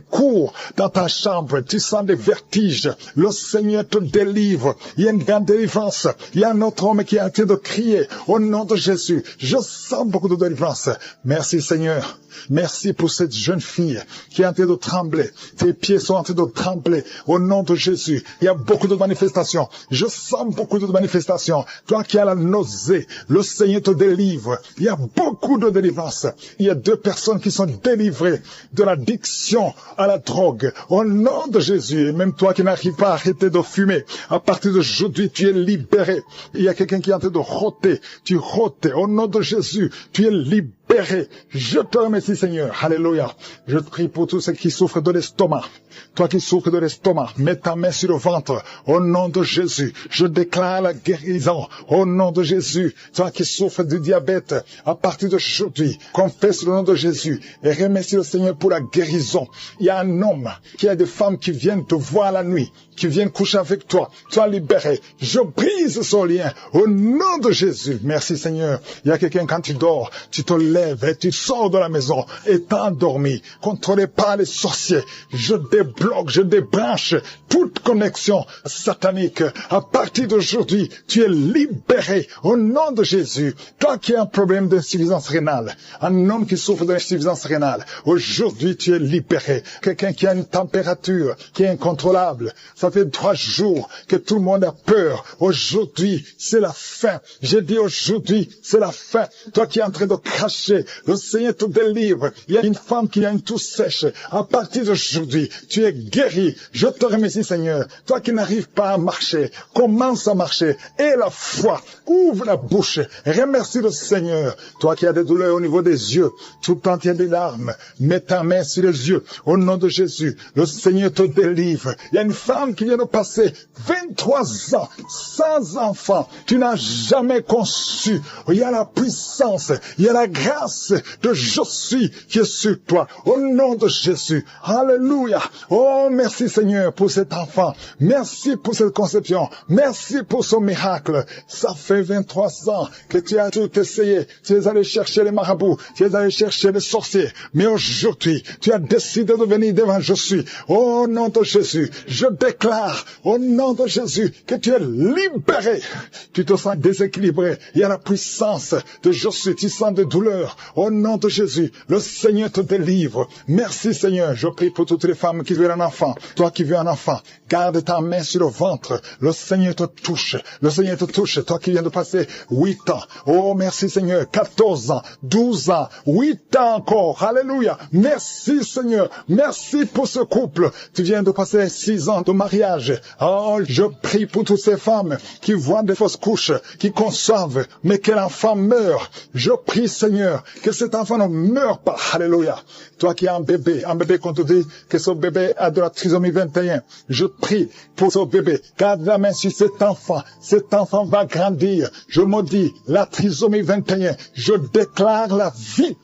cours dans ta chambre. Tu sens des vertiges. Le Seigneur te délivre. Il y a une grande délivrance. Il y a un autre homme qui est en train de crier. Au nom de Jésus, je sens beaucoup de délivrance. Merci Seigneur. Merci pour cette jeune fille qui est en train de trembler. Tes pieds sont en train de trembler. Au nom de Jésus, il y a beaucoup de manifestations. Je sens beaucoup de manifestations. Toi qui as la nausée, le Seigneur te délivre. Il y a beaucoup de délivrance. Il y a 2 personnes qui sont délivrées de l'addiction à la drogue. Au nom de Jésus, et même toi qui n'arrives pas à arrêter de fumer, à partir d'aujourd'hui, tu es libéré. Il y a quelqu'un qui est en train de rôter. Tu rôtes. Au nom de Jésus, tu es libéré. Je te remercie Seigneur. Alléluia. Je te prie pour tous ceux qui souffrent de l'estomac. Toi qui souffres de l'estomac, mets ta main sur le ventre. Au nom de Jésus, je déclare la guérison. Au nom de Jésus, toi qui souffres du diabète, à partir d'aujourd'hui, confesse le nom de Jésus et remercie le Seigneur pour la guérison. Il y a un homme, qui a des femmes qui viennent te voir la nuit, qui viennent coucher avec toi. Sois libéré. Je brise son lien. Au nom de Jésus. Merci Seigneur. Il y a quelqu'un quand tu dors, tu te lèves et tu sors de la maison et t'es endormi, contrôlé par les sorciers. Je débloque, je débranche toute connexion satanique. À partir d'aujourd'hui, tu es libéré au nom de Jésus. Toi qui as un problème d'insuffisance rénale, un homme qui souffre d'insuffisance rénale, aujourd'hui tu es libéré. Quelqu'un qui a une température qui est incontrôlable, ça fait 3 jours que tout le monde a peur. Aujourd'hui, c'est la fin. J'ai dit aujourd'hui, c'est la fin. Toi qui es en train de cracher, le Seigneur te délivre. Il y a une femme qui a une toux sèche. À partir d'aujourd'hui, tu es guéri. Je te remercie, Seigneur. Toi qui n'arrives pas à marcher, commence à marcher. Et la foi, ouvre la bouche. Remercie le Seigneur. Toi qui as des douleurs au niveau des yeux, tout le temps tu as des larmes, mets ta main sur les yeux. Au nom de Jésus, le Seigneur te délivre. Il y a une femme qui vient de passer 23 ans sans enfant. Tu n'as jamais conçu. Il y a la puissance, il y a la grâce de je suis qui est sur toi. Au nom de Jésus. Alléluia. Oh, merci Seigneur pour cet enfant. Merci pour cette conception. Merci pour ce miracle. Ça fait 23 ans que tu as tout essayé. Tu es allé chercher les marabouts. Tu es allé chercher les sorciers. Mais aujourd'hui, tu as décidé de venir devant je suis. Au nom de Jésus, je déclare au nom de Jésus que tu es libéré. Tu te sens déséquilibré. Il y a la puissance de je suis. Tu sens des douleurs meurt. Au nom de Jésus, le Seigneur te délivre. Merci Seigneur. Je prie pour toutes les femmes qui veulent un enfant. Toi qui veux un enfant, garde ta main sur le ventre. Le Seigneur te touche. Le Seigneur te touche. Toi qui viens de passer 8 ans. Oh, merci Seigneur. 14 ans, 12 ans, 8 ans encore. Alléluia. Merci Seigneur. Merci pour ce couple. Tu viens de passer 6 ans de mariage. Oh, je prie pour toutes ces femmes qui voient des fausses couches, qui conçoivent, mais que l'enfant meurt. Je prie Seigneur que cet enfant ne meure pas. Alléluia. Toi qui as un bébé qu'on te dit que ce bébé a de la trisomie 21. Je prie pour ce bébé. Garde la main sur cet enfant. Cet enfant va grandir. Je maudis la trisomie 21. Je déclare la vie.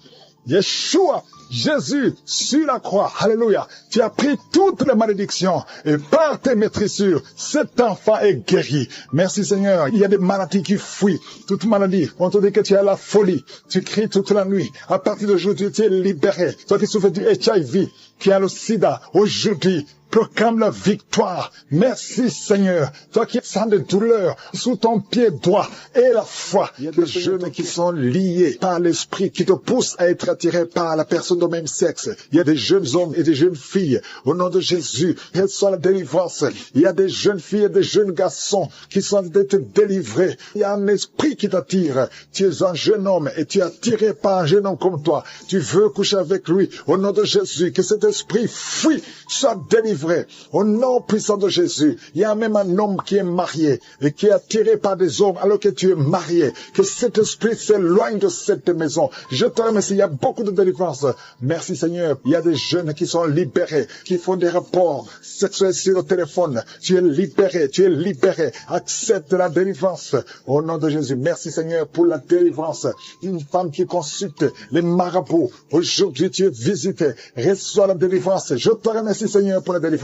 Yeshua, Jésus, sur la croix, alléluia, tu as pris toutes les malédictions et par tes maîtrissures, cet enfant est guéri. Merci Seigneur, il y a des maladies qui fuient, toute maladie, on te dit que tu as la folie, tu cries toute la nuit, à partir d'aujourd'hui tu es libéré, toi qui souffres du HIV, qui a le sida, aujourd'hui, proclame la victoire. Merci Seigneur. Toi qui sens des douleurs sous ton pied droit et la foi. Il y a des jeunes qui sont liés par l'esprit qui te poussent à être attiré par la personne de même sexe. Il y a des jeunes hommes et des jeunes filles. Au nom de Jésus, reçois la délivrance. Il y a des jeunes filles et des jeunes garçons qui sont d'être délivrés. Il y a un esprit qui t'attire. Tu es un jeune homme et tu es attiré par un jeune homme comme toi. Tu veux coucher avec lui. Au nom de Jésus, que cet esprit fuit, soit délivré. Au nom puissant de Jésus, il y a même un homme qui est marié et qui est attiré par des hommes alors que tu es marié. Que cet esprit s'éloigne de cette maison. Je te remercie, il y a beaucoup de délivrance. Merci Seigneur. Il y a des jeunes qui sont libérés, qui font des rapports sexuels sur le téléphone. Tu es libéré, tu es libéré. Accepte la délivrance. Au nom de Jésus, merci Seigneur pour la délivrance. Une femme qui consulte les marabouts. Aujourd'hui, tu es visité. Reçois la délivrance. Je te remercie Seigneur pour la délivrance.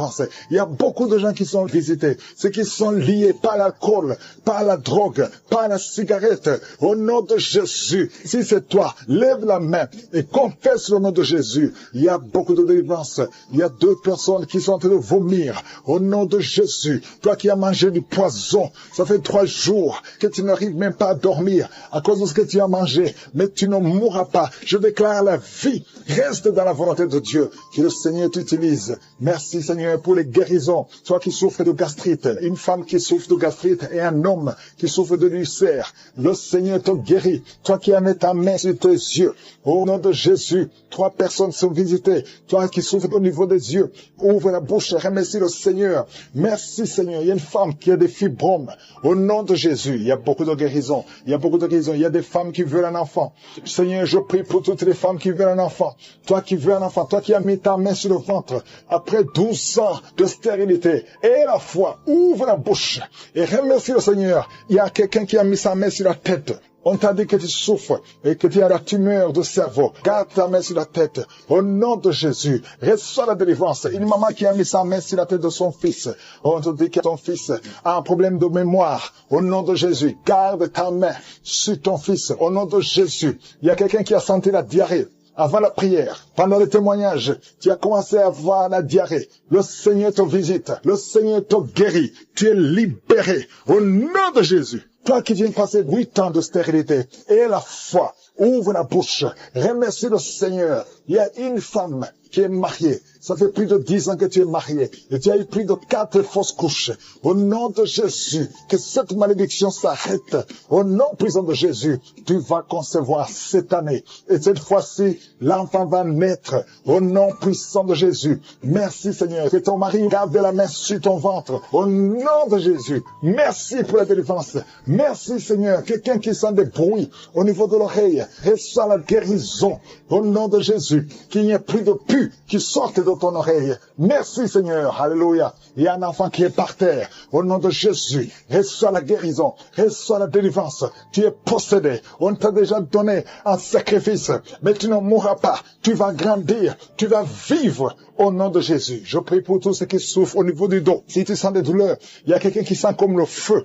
Il y a beaucoup de gens qui sont visités, ceux qui sont liés par l'alcool, par la drogue, par la cigarette. Au nom de Jésus, si c'est toi, lève la main et confesse le nom de Jésus. Il y a beaucoup de délivrance. Il y a 2 personnes qui sont en train de vomir. Au nom de Jésus, toi qui as mangé du poison, ça fait 3 jours que tu n'arrives même pas à dormir à cause de ce que tu as mangé, mais tu ne mourras pas. Je déclare la vie. Reste dans la volonté de Dieu. Que le Seigneur t'utilise. Merci Seigneur pour les guérisons. Toi qui souffres de gastrite, une femme qui souffre de gastrite et un homme qui souffre de ulcère. Le Seigneur te guérit. Toi qui as mis ta main sur tes yeux. Au nom de Jésus, 3 personnes sont visitées. Toi qui souffres au niveau des yeux, ouvre la bouche et remercie le Seigneur. Merci Seigneur. Il y a une femme qui a des fibromes. Au nom de Jésus, il y a beaucoup de guérisons. Il y a beaucoup de guérisons. Il y a des femmes qui veulent un enfant. Seigneur, je prie pour toutes les femmes qui veulent un enfant. Toi qui veux un enfant, toi qui as mis ta main sur le ventre, après 12 ans de stérilité, et la foi, ouvre la bouche et remercie le Seigneur. Il y a quelqu'un qui a mis sa main sur la tête. On t'a dit que tu souffres et que tu as la tumeur de cerveau. Garde ta main sur la tête. Au nom de Jésus, reçois la délivrance. Une maman qui a mis sa main sur la tête de son fils. On te dit que ton fils a un problème de mémoire. Au nom de Jésus, garde ta main sur ton fils. Au nom de Jésus, il y a quelqu'un qui a senti la diarrhée. Avant la prière, pendant le témoignage, tu as commencé à avoir la diarrhée. Le Seigneur te visite. Le Seigneur te guérit. Tu es libéré. Au nom de Jésus. Toi qui viens de passer 8 ans de stérilité et la foi, ouvre la bouche. Remercie le Seigneur. Il y a une femme qui est mariée. Ça fait plus de 10 ans que tu es marié. Et tu as eu plus de 4 fausses couches. Au nom de Jésus, que cette malédiction s'arrête. Au nom puissant de Jésus, tu vas concevoir cette année. Et cette fois-ci, l'enfant va naître. Au nom puissant de Jésus. Merci Seigneur. Que ton mari garde la main sur ton ventre. Au nom de Jésus. Merci pour la délivrance. Merci Seigneur. Quelqu'un qui sent des bruits au niveau de l'oreille. Reçoit la guérison. Au nom de Jésus. Qu'il n'y ait plus de pus qui sortent de ton oreille. Merci Seigneur. Alléluia. Il y a un enfant qui est par terre. Au nom de Jésus, reçois la guérison. Reçois la délivrance. Tu es possédé. On t'a déjà donné un sacrifice. Mais tu ne mourras pas. Tu vas grandir. Tu vas vivre. Au nom de Jésus. Je prie pour tous ceux qui souffrent au niveau du dos. Si tu sens des douleurs, il y a quelqu'un qui sent comme le feu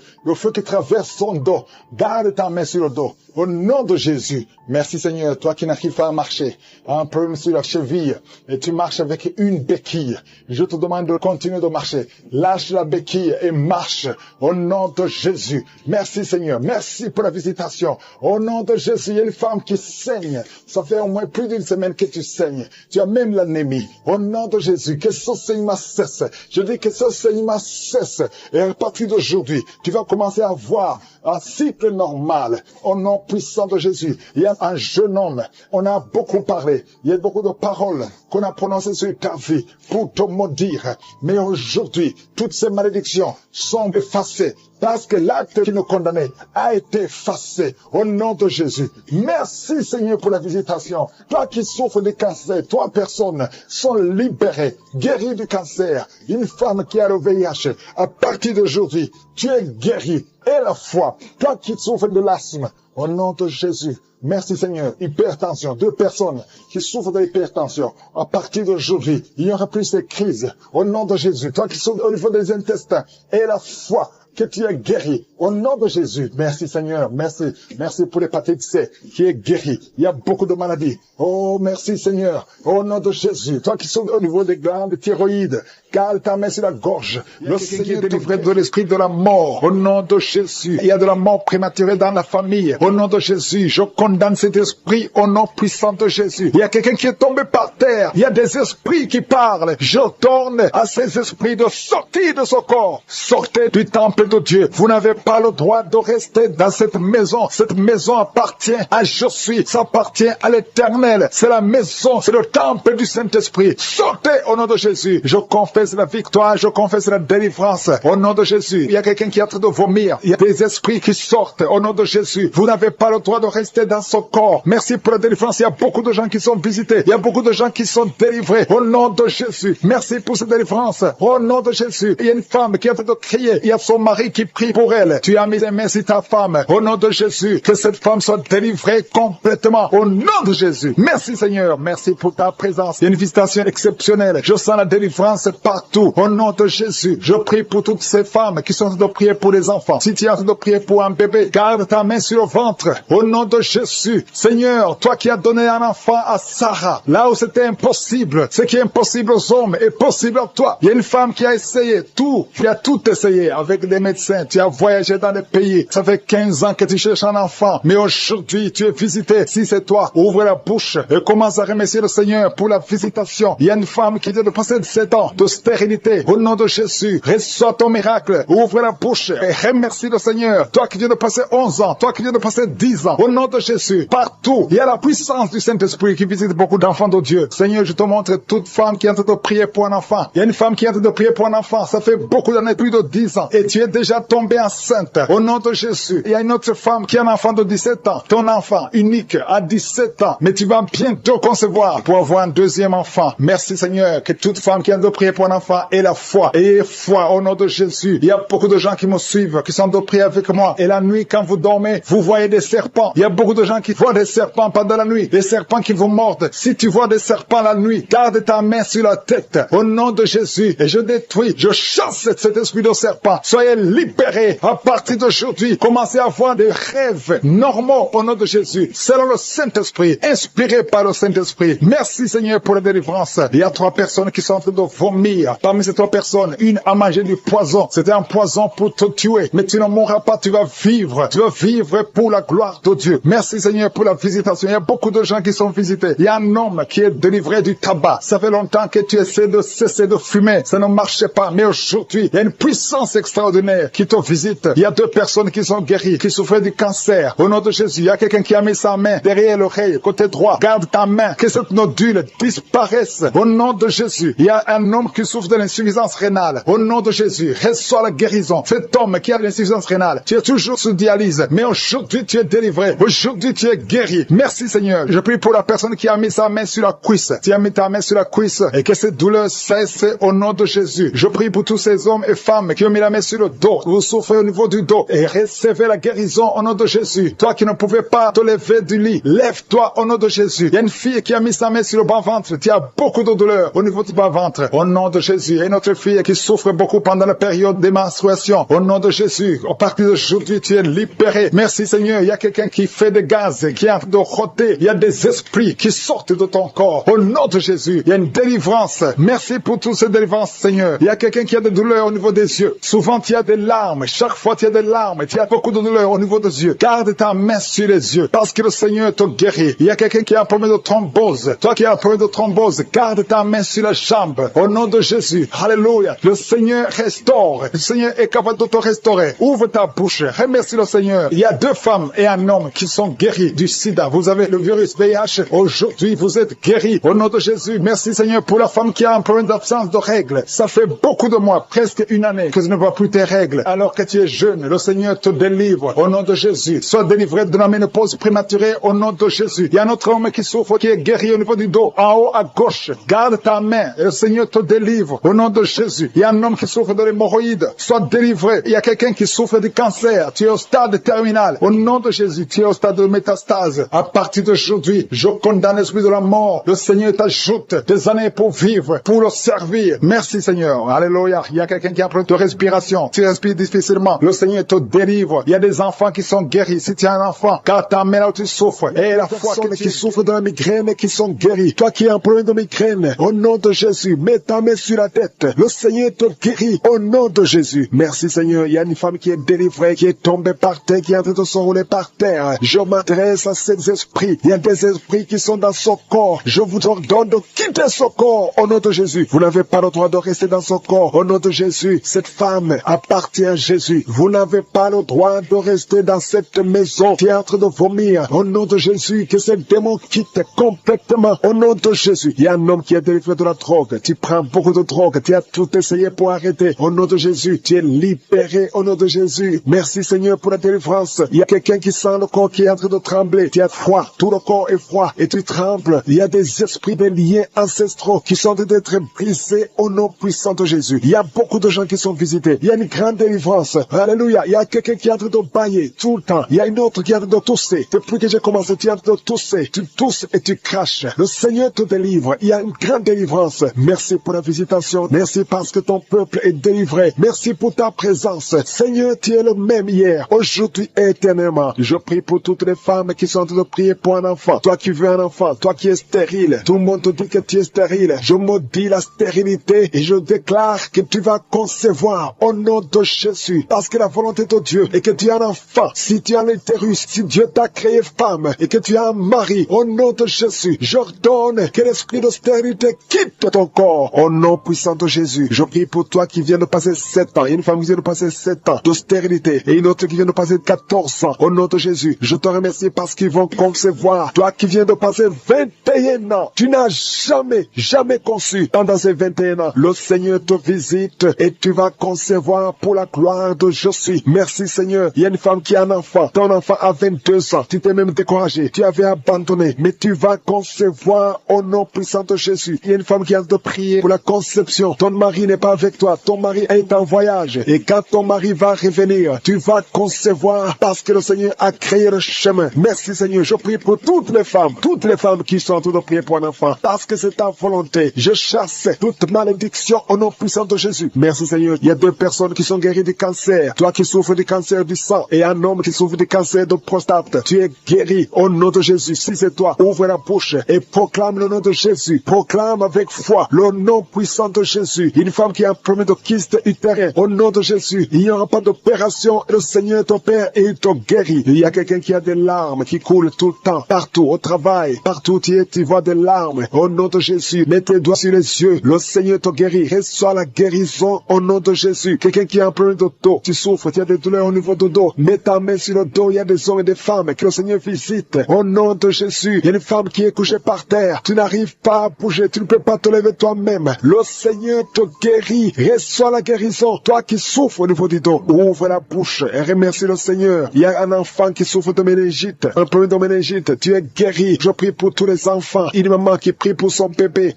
qui traverse son dos. Garde ta main sur le dos. Au nom de Jésus, Merci Seigneur, toi qui n'arrives pas à marcher, un problème sur la cheville, et tu marches avec une béquille. Je te demande de continuer de marcher. Lâche la béquille et marche au nom de Jésus. Merci Seigneur, merci pour la visitation. Au nom de Jésus, il y a une femme qui saigne. Ça fait au moins plus d'une semaine que tu saignes. Tu as même l'anémie. Au nom de Jésus, que ce saignement cesse. Je dis que ce saignement cesse. Et à partir d'aujourd'hui, tu vas commencer à voir un cycle normal. Au nom puissant de Jésus, il y a un jeune homme. On a beaucoup parlé. Il y a beaucoup de paroles qu'on a prononcées sur ta vie pour te maudire. Mais aujourd'hui, toutes ces malédictions sont effacées. Parce que l'acte qui nous condamnait a été effacé au nom de Jésus. Merci Seigneur pour la visitation. Toi qui souffres de cancer, 3 personnes sont libérées, guéries du cancer. Une femme qui a le VIH, à partir d'aujourd'hui, tu es guéri. Et la foi, toi qui souffres de l'asthme, au nom de Jésus. Merci Seigneur. Hypertension, 2 personnes qui souffrent de l'hypertension. À partir d'aujourd'hui, il n'y aura plus ces crises. Au nom de Jésus, toi qui souffres au niveau des intestins, et la foi, que tu es guéri. Au nom de Jésus. Merci Seigneur. Merci. Merci pour l'hépatite C qui est guéri. Il y a beaucoup de maladies. Oh, merci Seigneur. Au nom de Jésus. Toi qui souffres au niveau des glandes thyroïdes, garde ta main sur la gorge. Le Seigneur est délivré de l'esprit de la mort. Au nom de Jésus. Il y a de la mort prématurée dans la famille. Au nom de Jésus. Je condamne cet esprit au nom puissant de Jésus. Il y a quelqu'un qui est tombé par terre. Il y a des esprits qui parlent. Je tourne à ces esprits de sortir de ce corps. Sortez du temple de Dieu. Vous n'avez pas le droit de rester dans cette maison. Cette maison appartient à Je suis. Ça appartient à l'Éternel. C'est la maison, c'est le temple du Saint-Esprit. Sortez au nom de Jésus. Je confesse la victoire, je confesse la délivrance au nom de Jésus. Il y a quelqu'un qui est en train de vomir. Il y a des esprits qui sortent au nom de Jésus. Vous n'avez pas le droit de rester dans ce corps. Merci pour la délivrance. Il y a beaucoup de gens qui sont visités. Il y a beaucoup de gens qui sont délivrés au nom de Jésus. Merci pour cette délivrance au nom de Jésus. Il y a une femme qui est en train de crier. Il y a son mari qui prie pour elle. Tu as mis les mains sur ta femme. Au nom de Jésus, que cette femme soit délivrée complètement. Au nom de Jésus. Merci Seigneur. Merci pour ta présence. Il y a une visitation exceptionnelle. Je sens la délivrance partout. Au nom de Jésus, je prie pour toutes ces femmes qui sont en train de prier pour les enfants. Si tu es en train de prier pour un bébé, garde ta main sur le ventre. Au nom de Jésus. Seigneur, toi qui as donné un enfant à Sarah, là où c'était impossible, ce qui est impossible aux hommes est possible à toi. Il y a une femme qui a essayé tout. Tu as tout essayé avec des médecins. Tu as voyagé dans des pays. Ça fait 15 ans que tu cherches un enfant. Mais aujourd'hui, tu es visité. Si c'est toi, ouvre la bouche et commence à remercier le Seigneur pour la visitation. Il y a une femme qui vient de passer 7 ans de stérilité. Au nom de Jésus, reçois ton miracle. Ouvre la bouche et remercie le Seigneur. Toi qui viens de passer 11 ans, toi qui viens de passer 10 ans. Au nom de Jésus, partout, il y a la puissance du Saint-Esprit qui visite beaucoup d'enfants de Dieu. Seigneur, je te montre toute femme qui est en train de prier pour un enfant. Il y a une femme qui est en train de prier pour un enfant. Ça fait beaucoup d'années, plus de 10 ans. Et tu es déjà tombée enceinte. Au nom de Jésus. Il y a une autre femme qui a un enfant de 17 ans. Ton enfant unique à 17 ans. Mais tu vas bientôt concevoir pour avoir un deuxième enfant. Merci Seigneur, que toute femme qui a de prier pour un enfant ait la foi. Ayez foi au nom de Jésus. Il y a beaucoup de gens qui me suivent, qui sont de prier avec moi. Et la nuit, quand vous dormez, vous voyez des serpents. Il y a beaucoup de gens qui voient des serpents pendant la nuit. Des serpents qui vous mordent. Si tu vois des serpents la nuit, garde ta main sur la tête. Au nom de Jésus. Et je détruis, je chasse cet esprit de serpent. Soyez libérés à partir d'aujourd'hui. Commencez à avoir des rêves normaux au nom de Jésus. Selon le Saint-Esprit. Inspiré par le Saint-Esprit. Merci Seigneur pour la délivrance. Il y a 3 personnes qui sont en train de vomir. Parmi ces 3 personnes, une a mangé du poison. C'était un poison pour te tuer. Mais tu ne mourras pas, tu vas vivre. Tu vas vivre pour la gloire de Dieu. Merci Seigneur pour la visitation. Il y a beaucoup de gens qui sont visités. Il y a un homme qui est délivré du tabac. Ça fait longtemps que tu essaies de cesser de fumer. Ça ne marchait pas. Mais aujourd'hui, il y a une puissance extraordinaire qui te visite. Il y a 2 personnes qui sont guéries, qui souffraient du cancer. Au nom de Jésus, il y a quelqu'un qui a mis sa main derrière l'oreille, côté droit. Garde ta main, que cette nodule disparaisse. Au nom de Jésus, il y a un homme qui souffre de l'insuffisance rénale. Au nom de Jésus, reçois la guérison. Cet homme qui a l'insuffisance rénale, tu es toujours sous dialyse, mais aujourd'hui tu es délivré. Aujourd'hui tu es guéri. Merci Seigneur. Je prie pour la personne qui a mis sa main sur la cuisse. Tu as mis ta main sur la cuisse et que cette douleur cesse au nom de Jésus. Je prie pour tous ces hommes et femmes qui ont mis la main sur le dos, vous souffrez au niveau du dos, et recevez la guérison au nom de Jésus. Toi qui ne pouvais pas te lever du lit, lève-toi au nom de Jésus. Il y a une fille qui a mis sa main sur le bas-ventre, tu as beaucoup de douleur au niveau du bas-ventre, au nom de Jésus. Et notre fille qui souffre beaucoup pendant la période des menstruations, au nom de Jésus, à partir d'aujourd'hui, tu es libéré. Merci Seigneur. Il y a quelqu'un qui fait des gaz, qui est en train de rôter. Il y a des esprits qui sortent de ton corps. Au nom de Jésus, il y a une délivrance. Merci pour toutes ces délivrances, Seigneur. Il y a quelqu'un qui a des douleurs au niveau des yeux. Souvent, tu as des larmes. Chaque fois, tu as des larmes. Tu as beaucoup de douleurs au niveau des yeux. Garde ta main sur les yeux parce que le Seigneur te guérit. Il y a quelqu'un qui a un problème de thrombose. Toi qui as un problème de thrombose, garde ta main sur la jambe. Au nom de Jésus. Alléluia. Le Seigneur restaure. Le Seigneur est capable de te restaurer. Ouvre ta bouche. Remercie le Seigneur. Il y a 2 femmes et un homme qui sont guéris du sida. Vous avez le virus VIH. Aujourd'hui, vous êtes guéris. Au nom de Jésus. Merci Seigneur pour la femme qui a un problème d'absence de règles. Ça fait beaucoup de mois, presque une année, que tu ne vois plus tes règles. Alors que tu es jeune, le Seigneur te délivre. Au nom de Jésus. Sois délivré de la ménopause prématurée. Au nom de Jésus. Il y a un autre homme qui souffre, qui est guéri au niveau du dos. En haut à gauche. Garde ta main. Et le Seigneur te délivre. Au nom de Jésus. Il y a un homme qui souffre de l'hémorroïde. Sois délivré. Il y a quelqu'un qui souffre du cancer. Tu es au stade terminal. Au nom de Jésus. Tu es au stade de métastase. À partir d'aujourd'hui, je condamne l'esprit de la mort. Le Seigneur t'ajoute des années pour vivre, pour le servir. Merci Seigneur. Alléluia. Il y a quelqu'un qui a un problème de respiration. Tu respires difficilement. Le Seigneur te délivre. Il y a des enfants qui sont guéris. Si tu as un enfant, car ta main là où tu souffres. Et la foi qui souffre de la migraine qui sont guéris. Toi qui as un problème de migraine, au nom de Jésus, mets ta main sur la tête. Le Seigneur te guérit. Au nom de Jésus. Merci Seigneur. Il y a une femme qui est délivrée, qui est tombée par terre, qui est en train de s'enrouler par terre. Je m'adresse à ces esprits. Il y a des esprits qui sont dans son corps. Je vous ordonne de quitter son corps au nom de Jésus. Vous n'avez pas le droit de rester dans son corps au nom de Jésus. Cette femme appartient à Jésus. Vous n'avez pas le droit de rester dans cette maison qui est en train de vomir au nom de Jésus. Que ce démon quitte complètement au nom de Jésus. Il y a un homme qui est délivré de la drogue. Tu prends beaucoup de drogue. Tu as tout essayé pour arrêter au nom de Jésus. Tu es libéré au nom de Jésus. Merci Seigneur pour la délivrance. Il y a quelqu'un qui sent le corps qui est en train de trembler. Tu as froid. Tout le corps est froid et tu trembles. Il y a des esprits, des liens ancestraux qui sont en train d'être brisés au nom puissant de Jésus. Il y a beaucoup de gens qui sont visités. Il y a une grande délivrance. Alléluia. Il y a quelqu'un qui est en train de bailler tout le temps. Il y a une autre qui est en train de tousser. Depuis que j'ai commencé, tu es en train de tousser. Tu tousses et tu craches. Le Seigneur te délivre. Il y a une grande délivrance. Merci pour la visitation. Merci parce que ton peuple est délivré. Merci pour ta présence. Seigneur, tu es le même hier, aujourd'hui et éternellement. Je prie pour toutes les femmes qui sont en train de prier pour un enfant. Toi qui veux un enfant, toi qui es stérile. Tout le monde te dit que tu es stérile. Je maudis la stérilité et je déclare que tu vas concevoir au nom de Jésus. Parce que la volonté de Dieu est que tu as un enfant. Si tu as l'utérus, si Dieu t'a créé femme et que tu as un mari, au nom de Jésus, j'ordonne que l'esprit de stérilité quitte ton corps. Au nom puissant de Jésus, je prie pour toi qui viens de passer 7 ans. Il y a une femme qui vient de passer 7 ans de stérilité et une autre qui vient de passer 14 ans. Au nom de Jésus, je te remercie parce qu'ils vont concevoir. Toi qui viens de passer 21 ans, tu n'as jamais conçu. Pendant ces 21 ans, le Seigneur te visite et tu vas concevoir pour la gloire de Jésus. Merci Seigneur. Il y a une femme qui a un enfant. Ton enfant a 22 ans. Tu t'es même découragé. Tu avais abandonné. Mais tu vas concevoir au nom puissant de Jésus. Il y a une femme qui a de prier pour la conception. Ton mari n'est pas avec toi. Ton mari est en voyage. Et quand ton mari va revenir, tu vas concevoir parce que le Seigneur a créé le chemin. Merci Seigneur. Je prie pour toutes les femmes qui sont en train de prier pour un enfant. Parce que c'est ta volonté. Je chasse toute malédiction au nom puissant de Jésus. Merci Seigneur. Il y a 2 personnes qui sont guéries du cancer. Toi qui souffres du cancer du sang et un homme qui souffre du cancer de prostate. Tu es guéri au nom de Jésus. Si c'est toi, ouvre la bouche et proclame le nom de Jésus. Proclame avec foi le nom puissant de Jésus. Une femme qui a un problème de kyste utérin. Au nom de Jésus, il n'y aura pas d'opération. Le Seigneur t'opère et il te guérit. Il y a quelqu'un qui a des larmes qui coulent tout le temps. Partout, au travail, partout tu es, tu vois des larmes. Au nom de Jésus, mets tes doigts sur les yeux. Le Seigneur te guérit. Reçois la guérison au nom de Jésus. Quelqu'un qui a un problème de dos, tu souffres, tu as des douleurs au niveau du dos. Mets ta main sur le dos. Il y a des hommes et des femmes que le Seigneur visite. Au nom de Jésus, il y a une femme qui est couchée par terre. Tu n'arrives pas à bouger. Tu ne peux pas te lever toi-même. Le Seigneur te guérit. Reçois la guérison. Toi qui souffres au niveau du dos, ouvre la bouche et remercie le Seigneur. Il y a un enfant qui souffre de méningite, un problème de méningite. Tu es guéri. Je prie pour tous les enfants. Une maman qui prie pour son bébé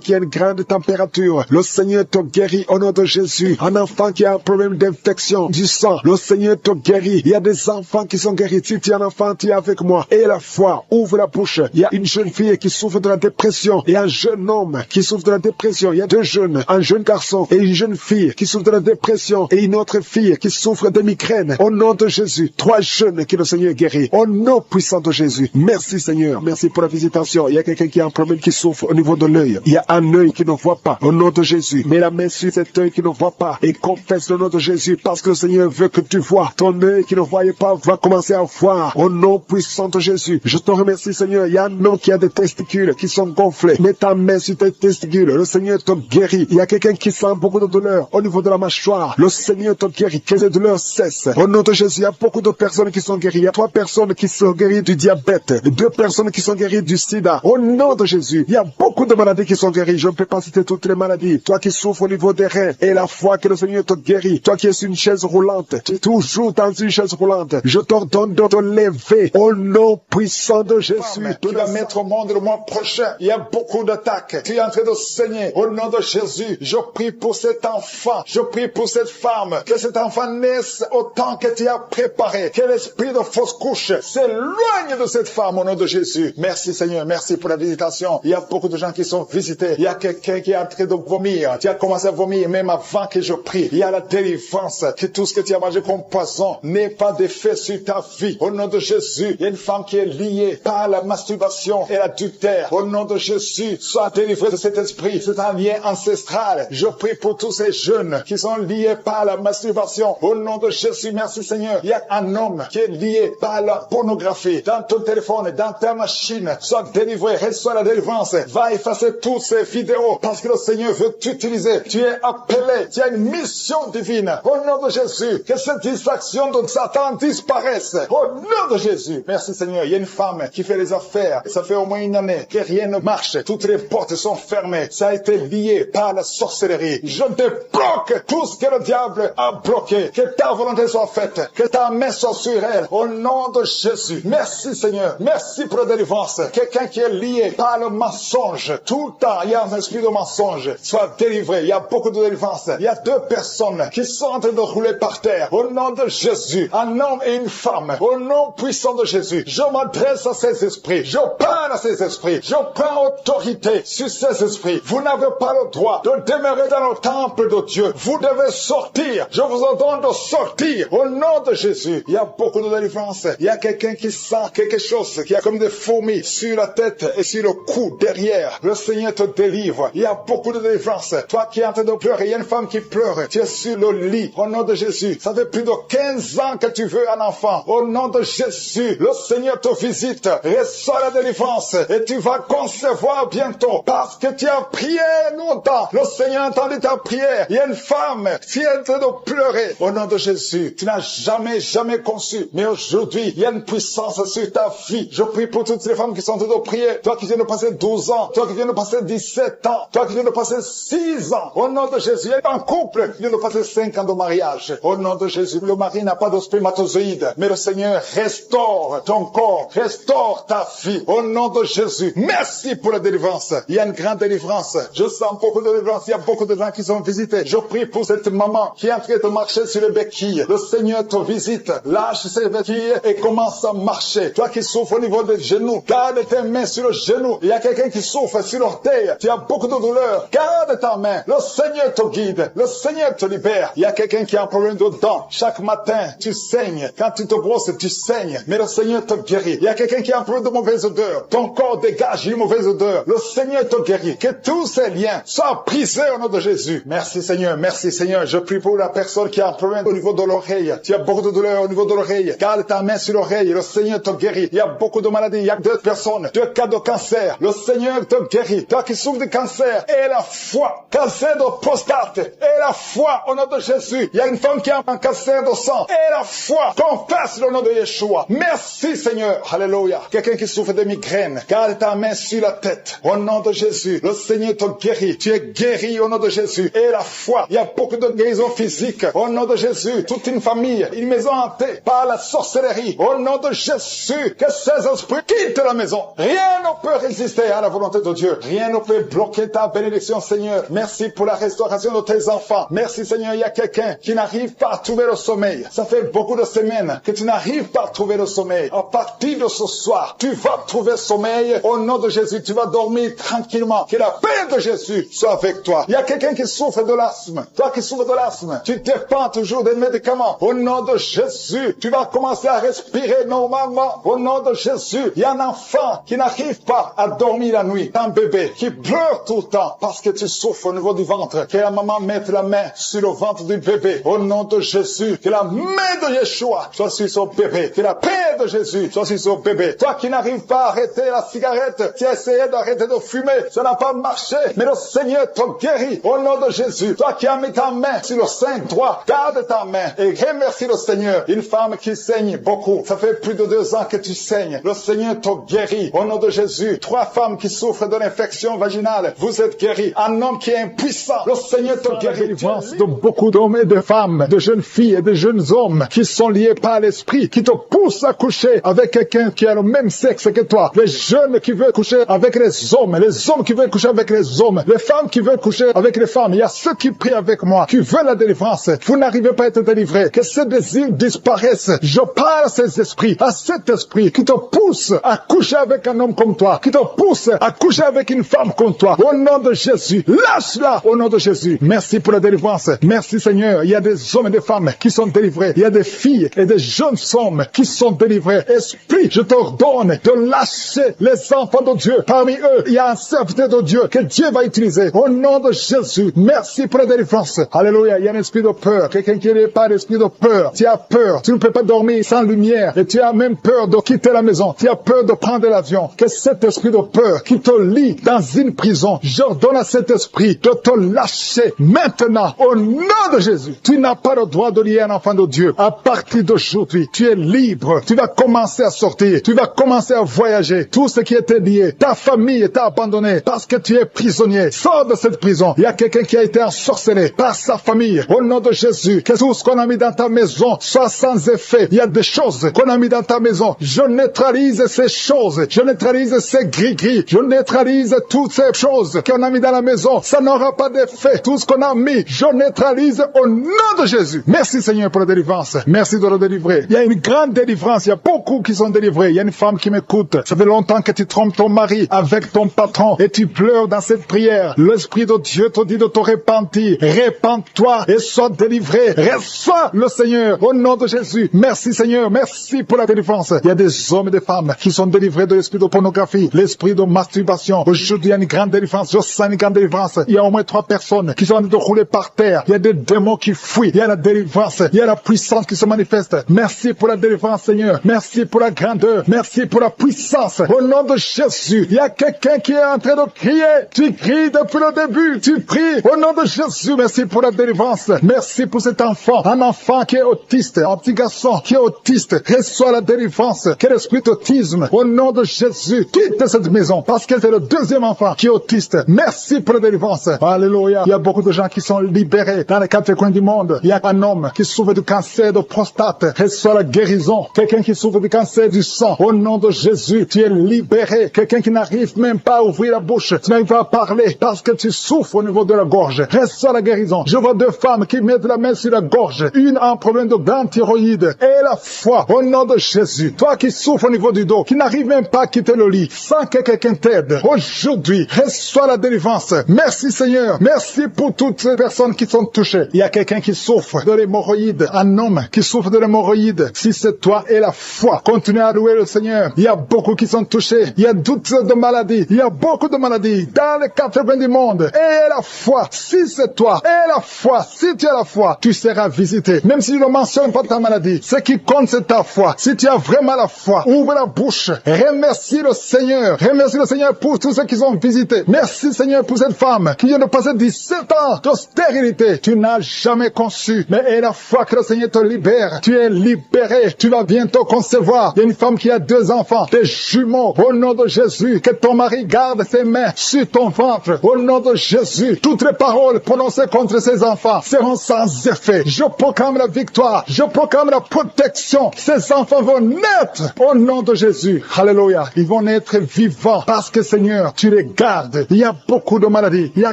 qui a une grande température. Le Seigneur te guérit au nom de Jésus. Un enfant qui a un un problème d'infection du sang, le Seigneur te guérit. Il y a des enfants qui sont guéris. Si tu es un enfant, tu es avec moi. Et la foi, ouvre la bouche. Il y a une jeune fille qui souffre de la dépression et un jeune homme qui souffre de la dépression. Il y a deux jeunes, un jeune garçon et une jeune fille qui souffre de la dépression et une autre fille qui souffre de migraine. Au nom de Jésus, 3 jeunes que le Seigneur guérit. Au nom puissant de Jésus. Merci Seigneur. Merci pour la visitation. Il y a quelqu'un qui a un problème qui souffre au niveau de l'œil. Il y a un œil qui ne voit pas. Au nom de Jésus. Mets la main sur cet œil qui ne voit pas et confesse le nom de Jésus parce que le Seigneur veut que tu vois. Ton œil qui ne voyait pas va commencer à voir. Au nom puissant de Jésus. Je te remercie Seigneur. Il y a un homme qui a des testicules qui sont gonflés. Mets ta main sur tes testicules. Le Seigneur te guérit. Il y a quelqu'un qui sent beaucoup de douleur au niveau de la mâchoire. Le Seigneur te guérit. Que les douleurs cessent. Au nom de Jésus, il y a beaucoup de personnes qui sont guéries. Il y a 3 personnes qui sont guéries du diabète. 2 personnes qui sont guéries du sida. Au nom de Jésus, il y a beaucoup de maladies qui sont guéries. Je ne peux pas citer toutes les maladies. Toi qui souffres au niveau des reins et la foi que le Seigneur te guérit. Toi qui es sur une chaise roulante. Tu es toujours dans une chaise roulante. Je t'ordonne de te lever. Au nom puissant de Jésus. Tu vas mettre au monde le mois prochain. Il y a beaucoup d'attaques. Tu es en train de saigner. Au nom de Jésus, je prie pour cet enfant. Je prie pour cette femme. Que cet enfant naisse autant que tu as préparé. Que l'esprit de fausse couche s'éloigne de cette femme au nom de Jésus. Merci Seigneur. Merci pour la visitation. Il y a beaucoup de gens qui sont visités. Il y a quelqu'un qui est en train de vomir. Tu as commencé à vomir même avant que je prie. Il y a la délivrance. Que tout ce que tu as mangé comme poison n'ait pas d'effet sur ta vie. Au nom de Jésus, il y a une femme qui est liée par la masturbation et l'adultère. Au nom de Jésus, sois délivré de cet esprit. C'est un lien ancestral. Je prie pour tous ces jeunes qui sont liés par la masturbation. Au nom de Jésus, merci Seigneur. Il y a un homme qui est lié par la pornographie. Dans ton téléphone, dans ta machine, sois délivré, reçois la délivrance. Va effacer toutes ces vidéos parce que le Seigneur veut t'utiliser. Tu es appelé, tu as une mission divine. Au nom de Jésus, que cette distraction de Satan disparaisse. Au nom de Jésus. Merci Seigneur. Il y a une femme qui fait les affaires. Ça fait au moins une année que rien ne marche. Toutes les portes sont fermées. Ça a été lié par la sorcellerie. Je débloque tout ce que le diable a bloqué. Que ta volonté soit faite. Que ta main soit sur elle. Au nom de Jésus. Merci Seigneur. Merci pour la délivrance. Quelqu'un qui est lié par le mensonge. Tout le temps, il y a un esprit de mensonge. Soit délivré. Il y a beaucoup de délivrance. Il y a 2 personnes qui sont en train de rouler par terre. Au nom de Jésus. Un homme et une femme. Au nom puissant de Jésus. Je m'adresse à ces esprits. Je parle à ces esprits. Je prends autorité sur ces esprits. Vous n'avez pas le droit de demeurer dans le temple de Dieu. Vous devez sortir. Je vous ordonne de sortir. Au nom de Jésus. Il y a beaucoup de délivrance. Il y a quelqu'un qui sent quelque chose qui a comme des fourmis sur la tête et sur le cou derrière. Le Seigneur te délivre. Il y a beaucoup de délivrance. Toi qui es en train de pleurer, il y a une femme qui pleure. Tu es sur le lit. Au nom de Jésus. Ça fait plus de 15 ans que tu veux un enfant. Au nom de Jésus. Le Seigneur te visite. Reçois la délivrance. Et tu vas concevoir bientôt. Parce que tu as prié longtemps. Le Seigneur a entendu ta prière. Il y a une femme qui est en train de pleurer. Au nom de Jésus. Tu n'as jamais conçu. Mais aujourd'hui, il y a une puissance sur ta vie. Je prie pour toutes les femmes qui sont en train de prier. Toi qui viens de passer 12 ans. Toi qui viens de passer 17 ans. Toi qui viens de passer 6 ans. Au nom de Jésus. Il y a un couple qui vient de passer 5 ans de mariage. Au nom de Jésus. Le mari n'a pas de spermatozoïde. Mais le Seigneur restaure ton corps. Restaure ta vie. Au nom de Jésus. Merci pour la délivrance. Il y a une grande délivrance. Je sens beaucoup de délivrance. Il y a beaucoup de gens qui sont visités. Je prie pour cette maman qui est en train de marcher sur les béquilles. Le Seigneur te visite. Lâche ses béquilles et commence à marcher. Toi qui souffres au niveau des genoux, garde tes mains sur le genou. Il y a quelqu'un qui souffre sur l'orteil. Tu as beaucoup de douleur. Garde ta main. Le Seigneur te guide. Le Seigneur te libère. Il y a quelqu'un qui a un problème de dents. Chaque matin, tu saignes. Quand tu te brosses, tu saignes. Mais le Seigneur te guérit. Il y a quelqu'un qui a un problème de mauvaise odeur. Ton corps dégage une mauvaise odeur. Le Seigneur te guérit. Que tous ces liens soient brisés au nom de Jésus. Merci Seigneur. Merci Seigneur. Je prie pour la personne qui a un problème au niveau de l'oreille. Tu as beaucoup de douleur au niveau de l'oreille. Garde ta main sur l'oreille. Le Seigneur te guérit. Il y a beaucoup de maladies. Il y a 2 personnes. 2 cas de cancer. Le Seigneur te guérit. Toi qui souffres de cancer. Et la foi. Cancer de prostate. Et la foi au nom de Jésus. Il y a une femme qui a un cancer de sang. Et la foi. Confesse le nom de Yeshua. Merci Seigneur. Alléluia. Quelqu'un qui souffre de migraine. Garde ta main sur la tête. Au nom de Jésus. Le Seigneur te guérit. Tu es guéri au nom de Jésus. Et la foi. Il y a beaucoup de guérisons physiques. Au nom de Jésus. Toute une famille. Une maison hantée par la sorcellerie. Au nom de Jésus. Que ces esprits quittent la maison. Rien ne peut résister à la volonté de Dieu. Rien ne peut bloquer ta bénédiction, Seigneur. Merci pour la restauration de tes enfants. Merci, Seigneur. Seigneur, il y a quelqu'un qui n'arrive pas à trouver le sommeil. Ça fait beaucoup de semaines que tu n'arrives pas à trouver le sommeil. À partir de ce soir, tu vas trouver sommeil. Au nom de Jésus, tu vas dormir tranquillement. Que la paix de Jésus soit avec toi. Il y a quelqu'un qui souffre de l'asthme. Toi qui souffres de l'asthme, tu dépends toujours des médicaments. Au nom de Jésus, tu vas commencer à respirer normalement. Au nom de Jésus, il y a un enfant qui n'arrive pas à dormir la nuit. Un bébé qui pleure tout le temps parce que tu souffres au niveau du ventre. Que la maman mette la main sur le ventre du bébé. Au nom de Jésus, que la main de Yeshua soit sur son bébé. Que la paix de Jésus soit sur son bébé. Toi qui n'arrives pas à arrêter la cigarette, tu as essayé d'arrêter de fumer, ça n'a pas marché, mais le Seigneur te guérit. Au nom de Jésus, toi qui as mis ta main sur le sein droit, garde ta main et remercie le Seigneur. Une femme qui saigne beaucoup, ça fait plus de 2 ans que tu saignes. Le Seigneur te guérit. Au nom de Jésus, 3 femmes qui souffrent de l'infection vaginale, vous êtes guéris. Un homme qui est impuissant, le Seigneur te guérit. De beaucoup d'hommes et de femmes, de jeunes filles et de jeuns hommes qui sont liés par l'esprit, qui te poussent à coucher avec quelqu'un qui a le même sexe que toi. Les jeunes qui veulent coucher avec les hommes qui veulent coucher avec les hommes, les femmes qui veulent coucher avec les femmes. Il y a ceux qui prient avec moi, qui veulent la délivrance. Vous n'arrivez pas à être délivré. Que ces désirs disparaissent. Je parle à ces esprits, à cet esprit qui te pousse à coucher avec un homme comme toi, qui te pousse à coucher avec une femme comme toi. Au nom de Jésus, lâche-la au nom de Jésus. Merci pour la délivrance. Merci Seigneur. Il y a des hommes et des femmes qui sont délivrés. Il y a des filles et des jeunes hommes qui sont délivrés. Esprit, je t'ordonne de lâcher les enfants de Dieu. Parmi eux, il y a un serviteur de Dieu que Dieu va utiliser. Au nom de Jésus, merci pour la délivrance. Alléluia. Il y a un esprit de peur. Quelqu'un qui n'est pas d'esprit de peur. Tu as peur. Tu ne peux pas dormir sans lumière. Et tu as même peur de quitter la maison. Tu as peur de prendre l'avion. Que cet esprit de peur qui te lie dans une prison, j'ordonne à cet esprit de te lâcher maintenant. Au nom de Jésus. Tu n'as pas le droit de lier un enfant de Dieu. À partir d'aujourd'hui, tu es libre. Tu vas commencer à sortir. Tu vas commencer à voyager. Tout ce qui était lié, ta famille t'a abandonné parce que tu es prisonnier. Sors de cette prison. Il y a quelqu'un qui a été ensorcelé par sa famille. Au nom de Jésus, que tout ce qu'on a mis dans ta maison soit sans effet. Il y a des choses qu'on a mis dans ta maison. Je neutralise ces choses. Je neutralise ces gris-gris. Je neutralise toutes ces choses qu'on a mis dans la maison. Ça n'aura pas d'effet. Tout ce qu'on a mis, je neutralise au nom de Jésus. Merci Seigneur pour la délivrance. Merci de le délivrer. Il y a une grande délivrance. Il y a beaucoup qui sont délivrés. Il y a une femme qui m'écoute. Ça fait longtemps que tu trompes ton mari avec ton patron et tu pleures dans cette prière. L'Esprit de Dieu te dit de te repentir. Répands-toi et sois délivré. Reçois le Seigneur au nom de Jésus. Merci Seigneur. Merci pour la délivrance. Il y a des hommes et des femmes qui sont délivrés de l'esprit de pornographie, l'esprit de masturbation. Aujourd'hui, il y a une grande délivrance. Je sens une grande délivrance. Il y a au moins 3 personnes qui sont en train de rouler par terre. Il y a des démons qui fuient. Il y a la délivrance. Il y a la puissance qui se manifeste. Merci pour la délivrance Seigneur. Merci pour la grandeur. Merci pour la puissance. Au nom de Jésus, il y a quelqu'un qui est en train de crier. Tu cries depuis le début. Tu pries au nom de Jésus. Merci pour la délivrance. Merci pour cet enfant. Un enfant qui est autiste. Un petit garçon qui est autiste. Reçoit la délivrance. Quel esprit d'autisme. Au nom de Jésus, quitte cette maison parce que c'est le 2e enfant qui est autiste. Merci pour la délivrance. Alléluia. Il y a beaucoup de gens qui sont libérés dans les 4 coins du monde. Il y a un homme qui souffre du cancer de prostate. Reçoit la guérison. Quelqu'un qui souffre du cancer du sang. Au nom de Jésus, tu es libéré. Quelqu'un qui n'arrive même pas à ouvrir la bouche. Tu n'arrives pas à parler parce que tu souffres au niveau de la gorge. Reçois la guérison. Je vois 2 femmes qui mettent la main sur la gorge. Une a un problème de grande thyroïde et la foi. Au nom de Jésus. Toi qui souffres au niveau du dos, qui n'arrive même pas à quitter le lit sans que quelqu'un t'aide. Aujourd'hui, reçois la délivrance. Merci Seigneur. Merci pour toutes ces personnes qui sont touchées. Il y a quelqu'un qui souffre de l'hémorroïde. Un homme qui souffre de l'hémorroïde. Si c'est toi et la foi, continue à louer le Seigneur. Il y a beaucoup qui sont touchés. Il y a toutes de maladies. Il y a beaucoup de maladies dans les 4 coins du monde. Et la foi, si c'est toi, et la foi, si tu as la foi, tu seras visité. Même si je ne mentionne pas ta maladie, ce qui compte c'est ta foi. Si tu as vraiment la foi, ouvre la bouche. Remercie le Seigneur. Remercie le Seigneur pour tous ceux qui sont visités. Merci Seigneur pour cette femme qui vient de passer 17 ans de stérilité. Tu n'as jamais conçu. Mais et la foi que le Seigneur te libère. Tu es libéré. Tu vas bientôt concevoir. Il y a une femme qui a 2 enfants, des jumeaux. Au nom de Jésus, que ton mari garde ses mains sur ton ventre. Au nom de Jésus, toutes les paroles prononcées contre ces enfants seront sans effet. Je proclame la victoire. Je proclame la protection. Ces enfants vont naître au nom de Jésus. Alléluia. Ils vont naître vivants parce que Seigneur, tu les gardes. Il y a beaucoup de maladies. Il y a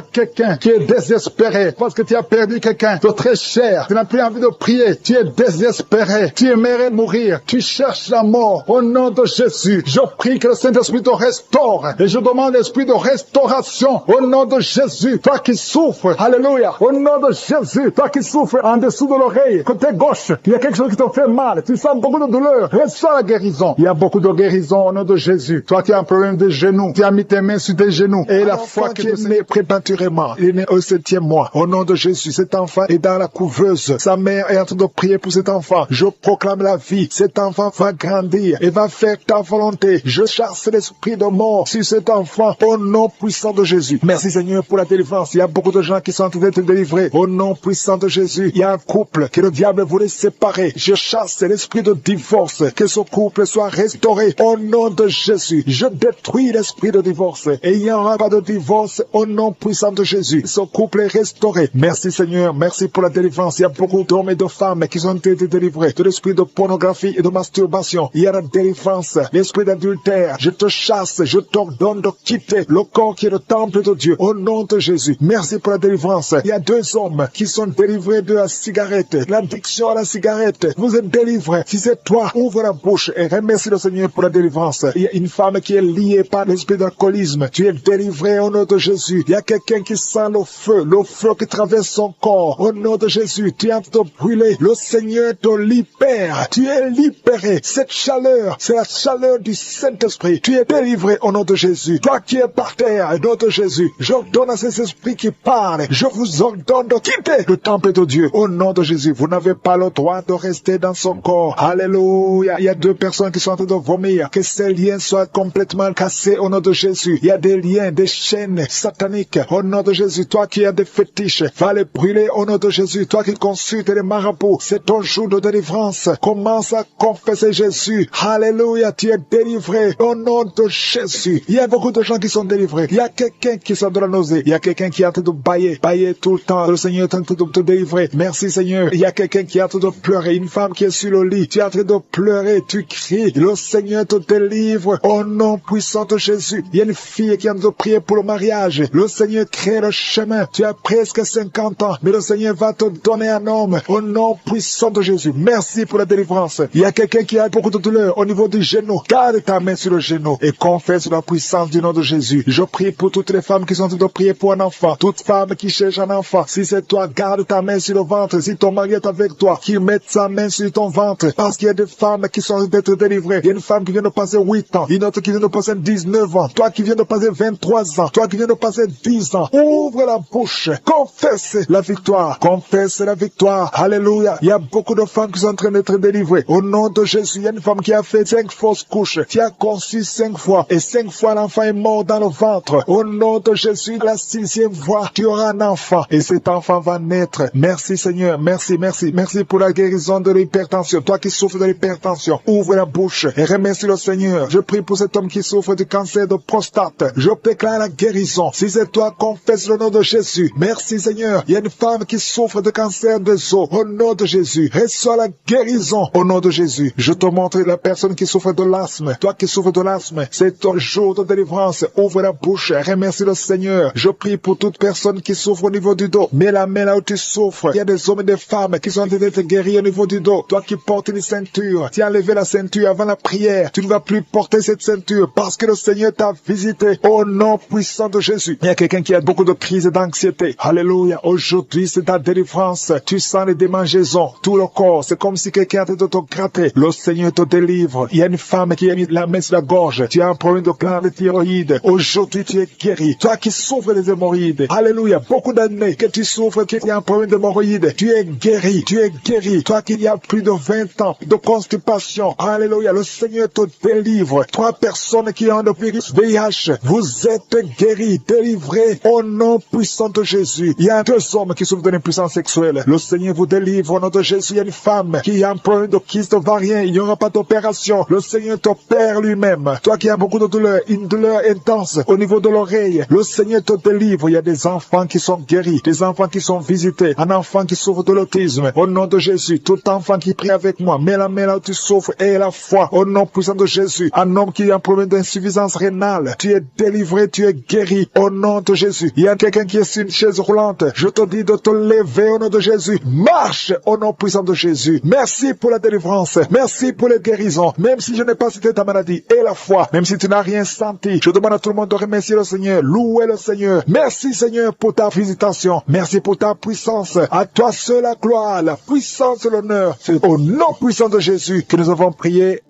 quelqu'un qui est désespéré parce que tu as perdu perdu quelqu'un de très cher. Tu n'as plus envie de prier. Tu es désespéré. Tu aimerais mourir. Tu cherches la mort. Au nom de Jésus, je prie que le Saint-Esprit te restaure. Et je demande l'esprit de restauration. Au nom de Jésus, toi qui souffres. Alléluia. Au nom de Jésus, toi qui souffres en dessous de l'oreille, côté gauche, il y a quelque chose qui te fait mal. Tu sens beaucoup de douleur. Reçois la guérison. Il y a beaucoup de guérison au nom de Jésus. Toi qui as un problème de genoux, tu as mis tes mains sur tes genoux. Et la foi qui est née prématurément, il est né au 7e mois. Au nom de Jésus, cet enfant est dans la couveuse. Sa mère est en train de prier pour cet enfant. Je proclame la vie. Cet enfant va grandir et va faire ta volonté. Je chasse l'esprit de mort sur cet enfant au nom puissant de Jésus. Merci Seigneur pour la délivrance. Il y a beaucoup de gens qui sont en train d'être délivrés. Au nom puissant de Jésus, il y a un couple que le diable voulait séparer. Je chasse l'esprit de divorce. Que ce couple soit restauré au nom de Jésus. Je détruis l'esprit de divorce et il n'y aura pas de divorce au nom puissant de Jésus. Ce couple est restauré. Merci Seigneur. Merci pour la délivrance. Il y a beaucoup d'hommes et de femmes qui ont été délivrés de l'esprit de pornographie et de masturbation. Il y a la délivrance. L'esprit d'adultère. Je te chasse. Je t'ordonne de quitter le corps qui est le temple de Dieu au nom de Jésus. Merci pour la délivrance. Il y a 2 hommes qui sont délivrés de la cigarette. L'addiction à la cigarette. Vous êtes délivrés. Si c'est toi, ouvre la bouche et remercie le Seigneur pour la délivrance. Il y a une femme qui est liée par l'esprit d'alcoolisme. Tu es délivré au nom de Jésus. Il y a quelqu'un qui sent le feu qui traverse son corps. Au nom de Jésus, tu es en train de brûler. Le Seigneur te libère. Tu es libéré. Cette chaleur, c'est la chaleur du Saint-Esprit. Tu es délivré au nom de Jésus. Toi qui es par terre, au nom de Jésus, j'ordonne à ces esprits qui parlent. Je vous ordonne de quitter le temple de Dieu. Au nom de Jésus, vous n'avez pas le droit de rester dans son corps. Alléluia. Il y a 2 personnes qui sont en train de vomir. Que ces liens soient complètement cassés au nom de Jésus. Il y a des liens, des chaînes sataniques. Au nom de Jésus, toi qui as des fétiches, va les brûler au nom de Jésus. Toi qui consultes les marabouts, c'est ton jour de délivrance. Commence à confesser Jésus. Alléluia, tu es délivré au nom de Jésus. Il y a beaucoup de gens qui sont délivrés. Il y a quelqu'un qui sent de la nausée. Il y a quelqu'un qui est en train de bailler tout le temps. Le Seigneur est en train de te délivrer. Merci Seigneur. Il y a quelqu'un qui est en train de pleurer. Une femme qui est sur le lit. Tu es en train de pleurer. Tu cries. Le Seigneur te délivre au nom puissant de Jésus. Il y a une fille qui est en train de prier pour le mariage. Le Seigneur crée le chemin. Tu as presque 50 ans, mais le Seigneur va te donner un homme au nom puissant de Jésus. Merci pour la délivrance. Il y a quelqu'un qui a beaucoup de douleur au niveau du genou. Garde ta main sur le genou et confesse la puissance du nom de Jésus. Je prie pour toutes les femmes qui sont en train de prier pour un enfant. Toute femme qui cherche un enfant. Si c'est toi, garde ta main sur le ventre. Si ton mari est avec toi, qu'il mette sa main sur ton ventre. Parce qu'il y a des femmes qui sont en train d'être délivrées. Il y a une femme qui vient de passer 8 ans. Une autre qui vient de passer 19 ans. Toi qui viens de passer 23 ans. Toi qui viens de passer 10 ans. Ouvre la bouche. Confesse la victoire. Confesse la victoire. Alléluia. Il y a beaucoup de femmes qui sont en train d'être délivrées. Au nom de Jésus, il y a une femme qui a fait 5 fausses couches. Qui a conçu 5 fois. Et 5 fois l'enfant est mort dans le ventre. Au nom de Jésus, la 6e fois, tu auras un enfant. Et cet enfant va naître. Merci Seigneur. Merci, merci. Merci pour la guérison de l'hypertension. Toi qui souffres de l'hypertension, ouvre la bouche et remercie le Seigneur. Je prie pour cet homme qui souffre du cancer de prostate. Je déclare la guérison. Si c'est toi, confesse le nom de Jésus. Merci Seigneur. Il y a une femme qui souffre de cancer des os. Au nom de Jésus, reçois la guérison. Au nom de Jésus, je te montre la personne qui souffre de l'asthme. Toi qui souffres de l'asthme, c'est ton jour de délivrance. Ouvre la bouche. Remercie le Seigneur. Je prie pour toute personne qui souffre au niveau du dos. Mets la main là où tu souffres. Il y a des hommes et des femmes qui sont en train d'être guéris au niveau du dos. Toi qui portes une ceinture, tu as enlevé la ceinture avant la prière. Tu ne vas plus porter cette ceinture parce que le Seigneur t'a visité. Au nom puissant de Jésus. Il y a quelqu'un qui a beaucoup de crises d'anxiété. Alléluia. Aujourd'hui, c'est ta délivrance. Tu sens les démangeaisons. Tout le corps. C'est comme si quelqu'un était de te gratter. Le Seigneur te délivre. Il y a une femme qui a mis la main sur la gorge. Tu as un problème de glande de thyroïde. Aujourd'hui, tu es guéri. Toi qui souffres des hémorroïdes. Alléluia. Beaucoup d'années que tu souffres, qu'il y a un problème d'hémorroïdes. Tu es guéri. Tu es guéri. Toi qui y a plus de 20 ans de constipation. Alléluia. Le Seigneur te délivre. 3 personnes qui ont le virus VIH. Vous êtes guéris, délivrés au nom puissant de Jésus. Il y a 2 hommes qui souffrent d'une impuissance sexuelle. Le Seigneur vous délivre au nom de Jésus. Il y a une femme qui a un problème de kyste ovarien. Il n'y aura pas d'opération. Le Seigneur t'opère lui-même. Toi qui as beaucoup de douleur, une douleur intense au niveau de l'oreille. Le Seigneur te délivre. Il y a des enfants qui sont guéris, des enfants qui sont visités, un enfant qui souffre de l'autisme. Au nom de Jésus, tout enfant qui prie avec moi, mets la main là où tu souffres et la foi. Au nom puissant de Jésus, un homme qui a un problème d'insuffisance rénale, tu es délivré, tu es guéri. Au nom de Jésus, il y a quelqu'un qui est sur une chaise roulante. Je te dit de te lever au nom de Jésus. Marche au nom puissant de Jésus. Merci pour la délivrance. Merci pour les guérisons. Même si je n'ai pas cité ta maladie et la foi, même si tu n'as rien senti, je demande à tout le monde de remercier le Seigneur, louer le Seigneur. Merci Seigneur pour ta visitation. Merci pour ta puissance. À toi seul la gloire, la puissance et l'honneur. C'est au nom puissant de Jésus que nous avons prié.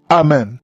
Amen.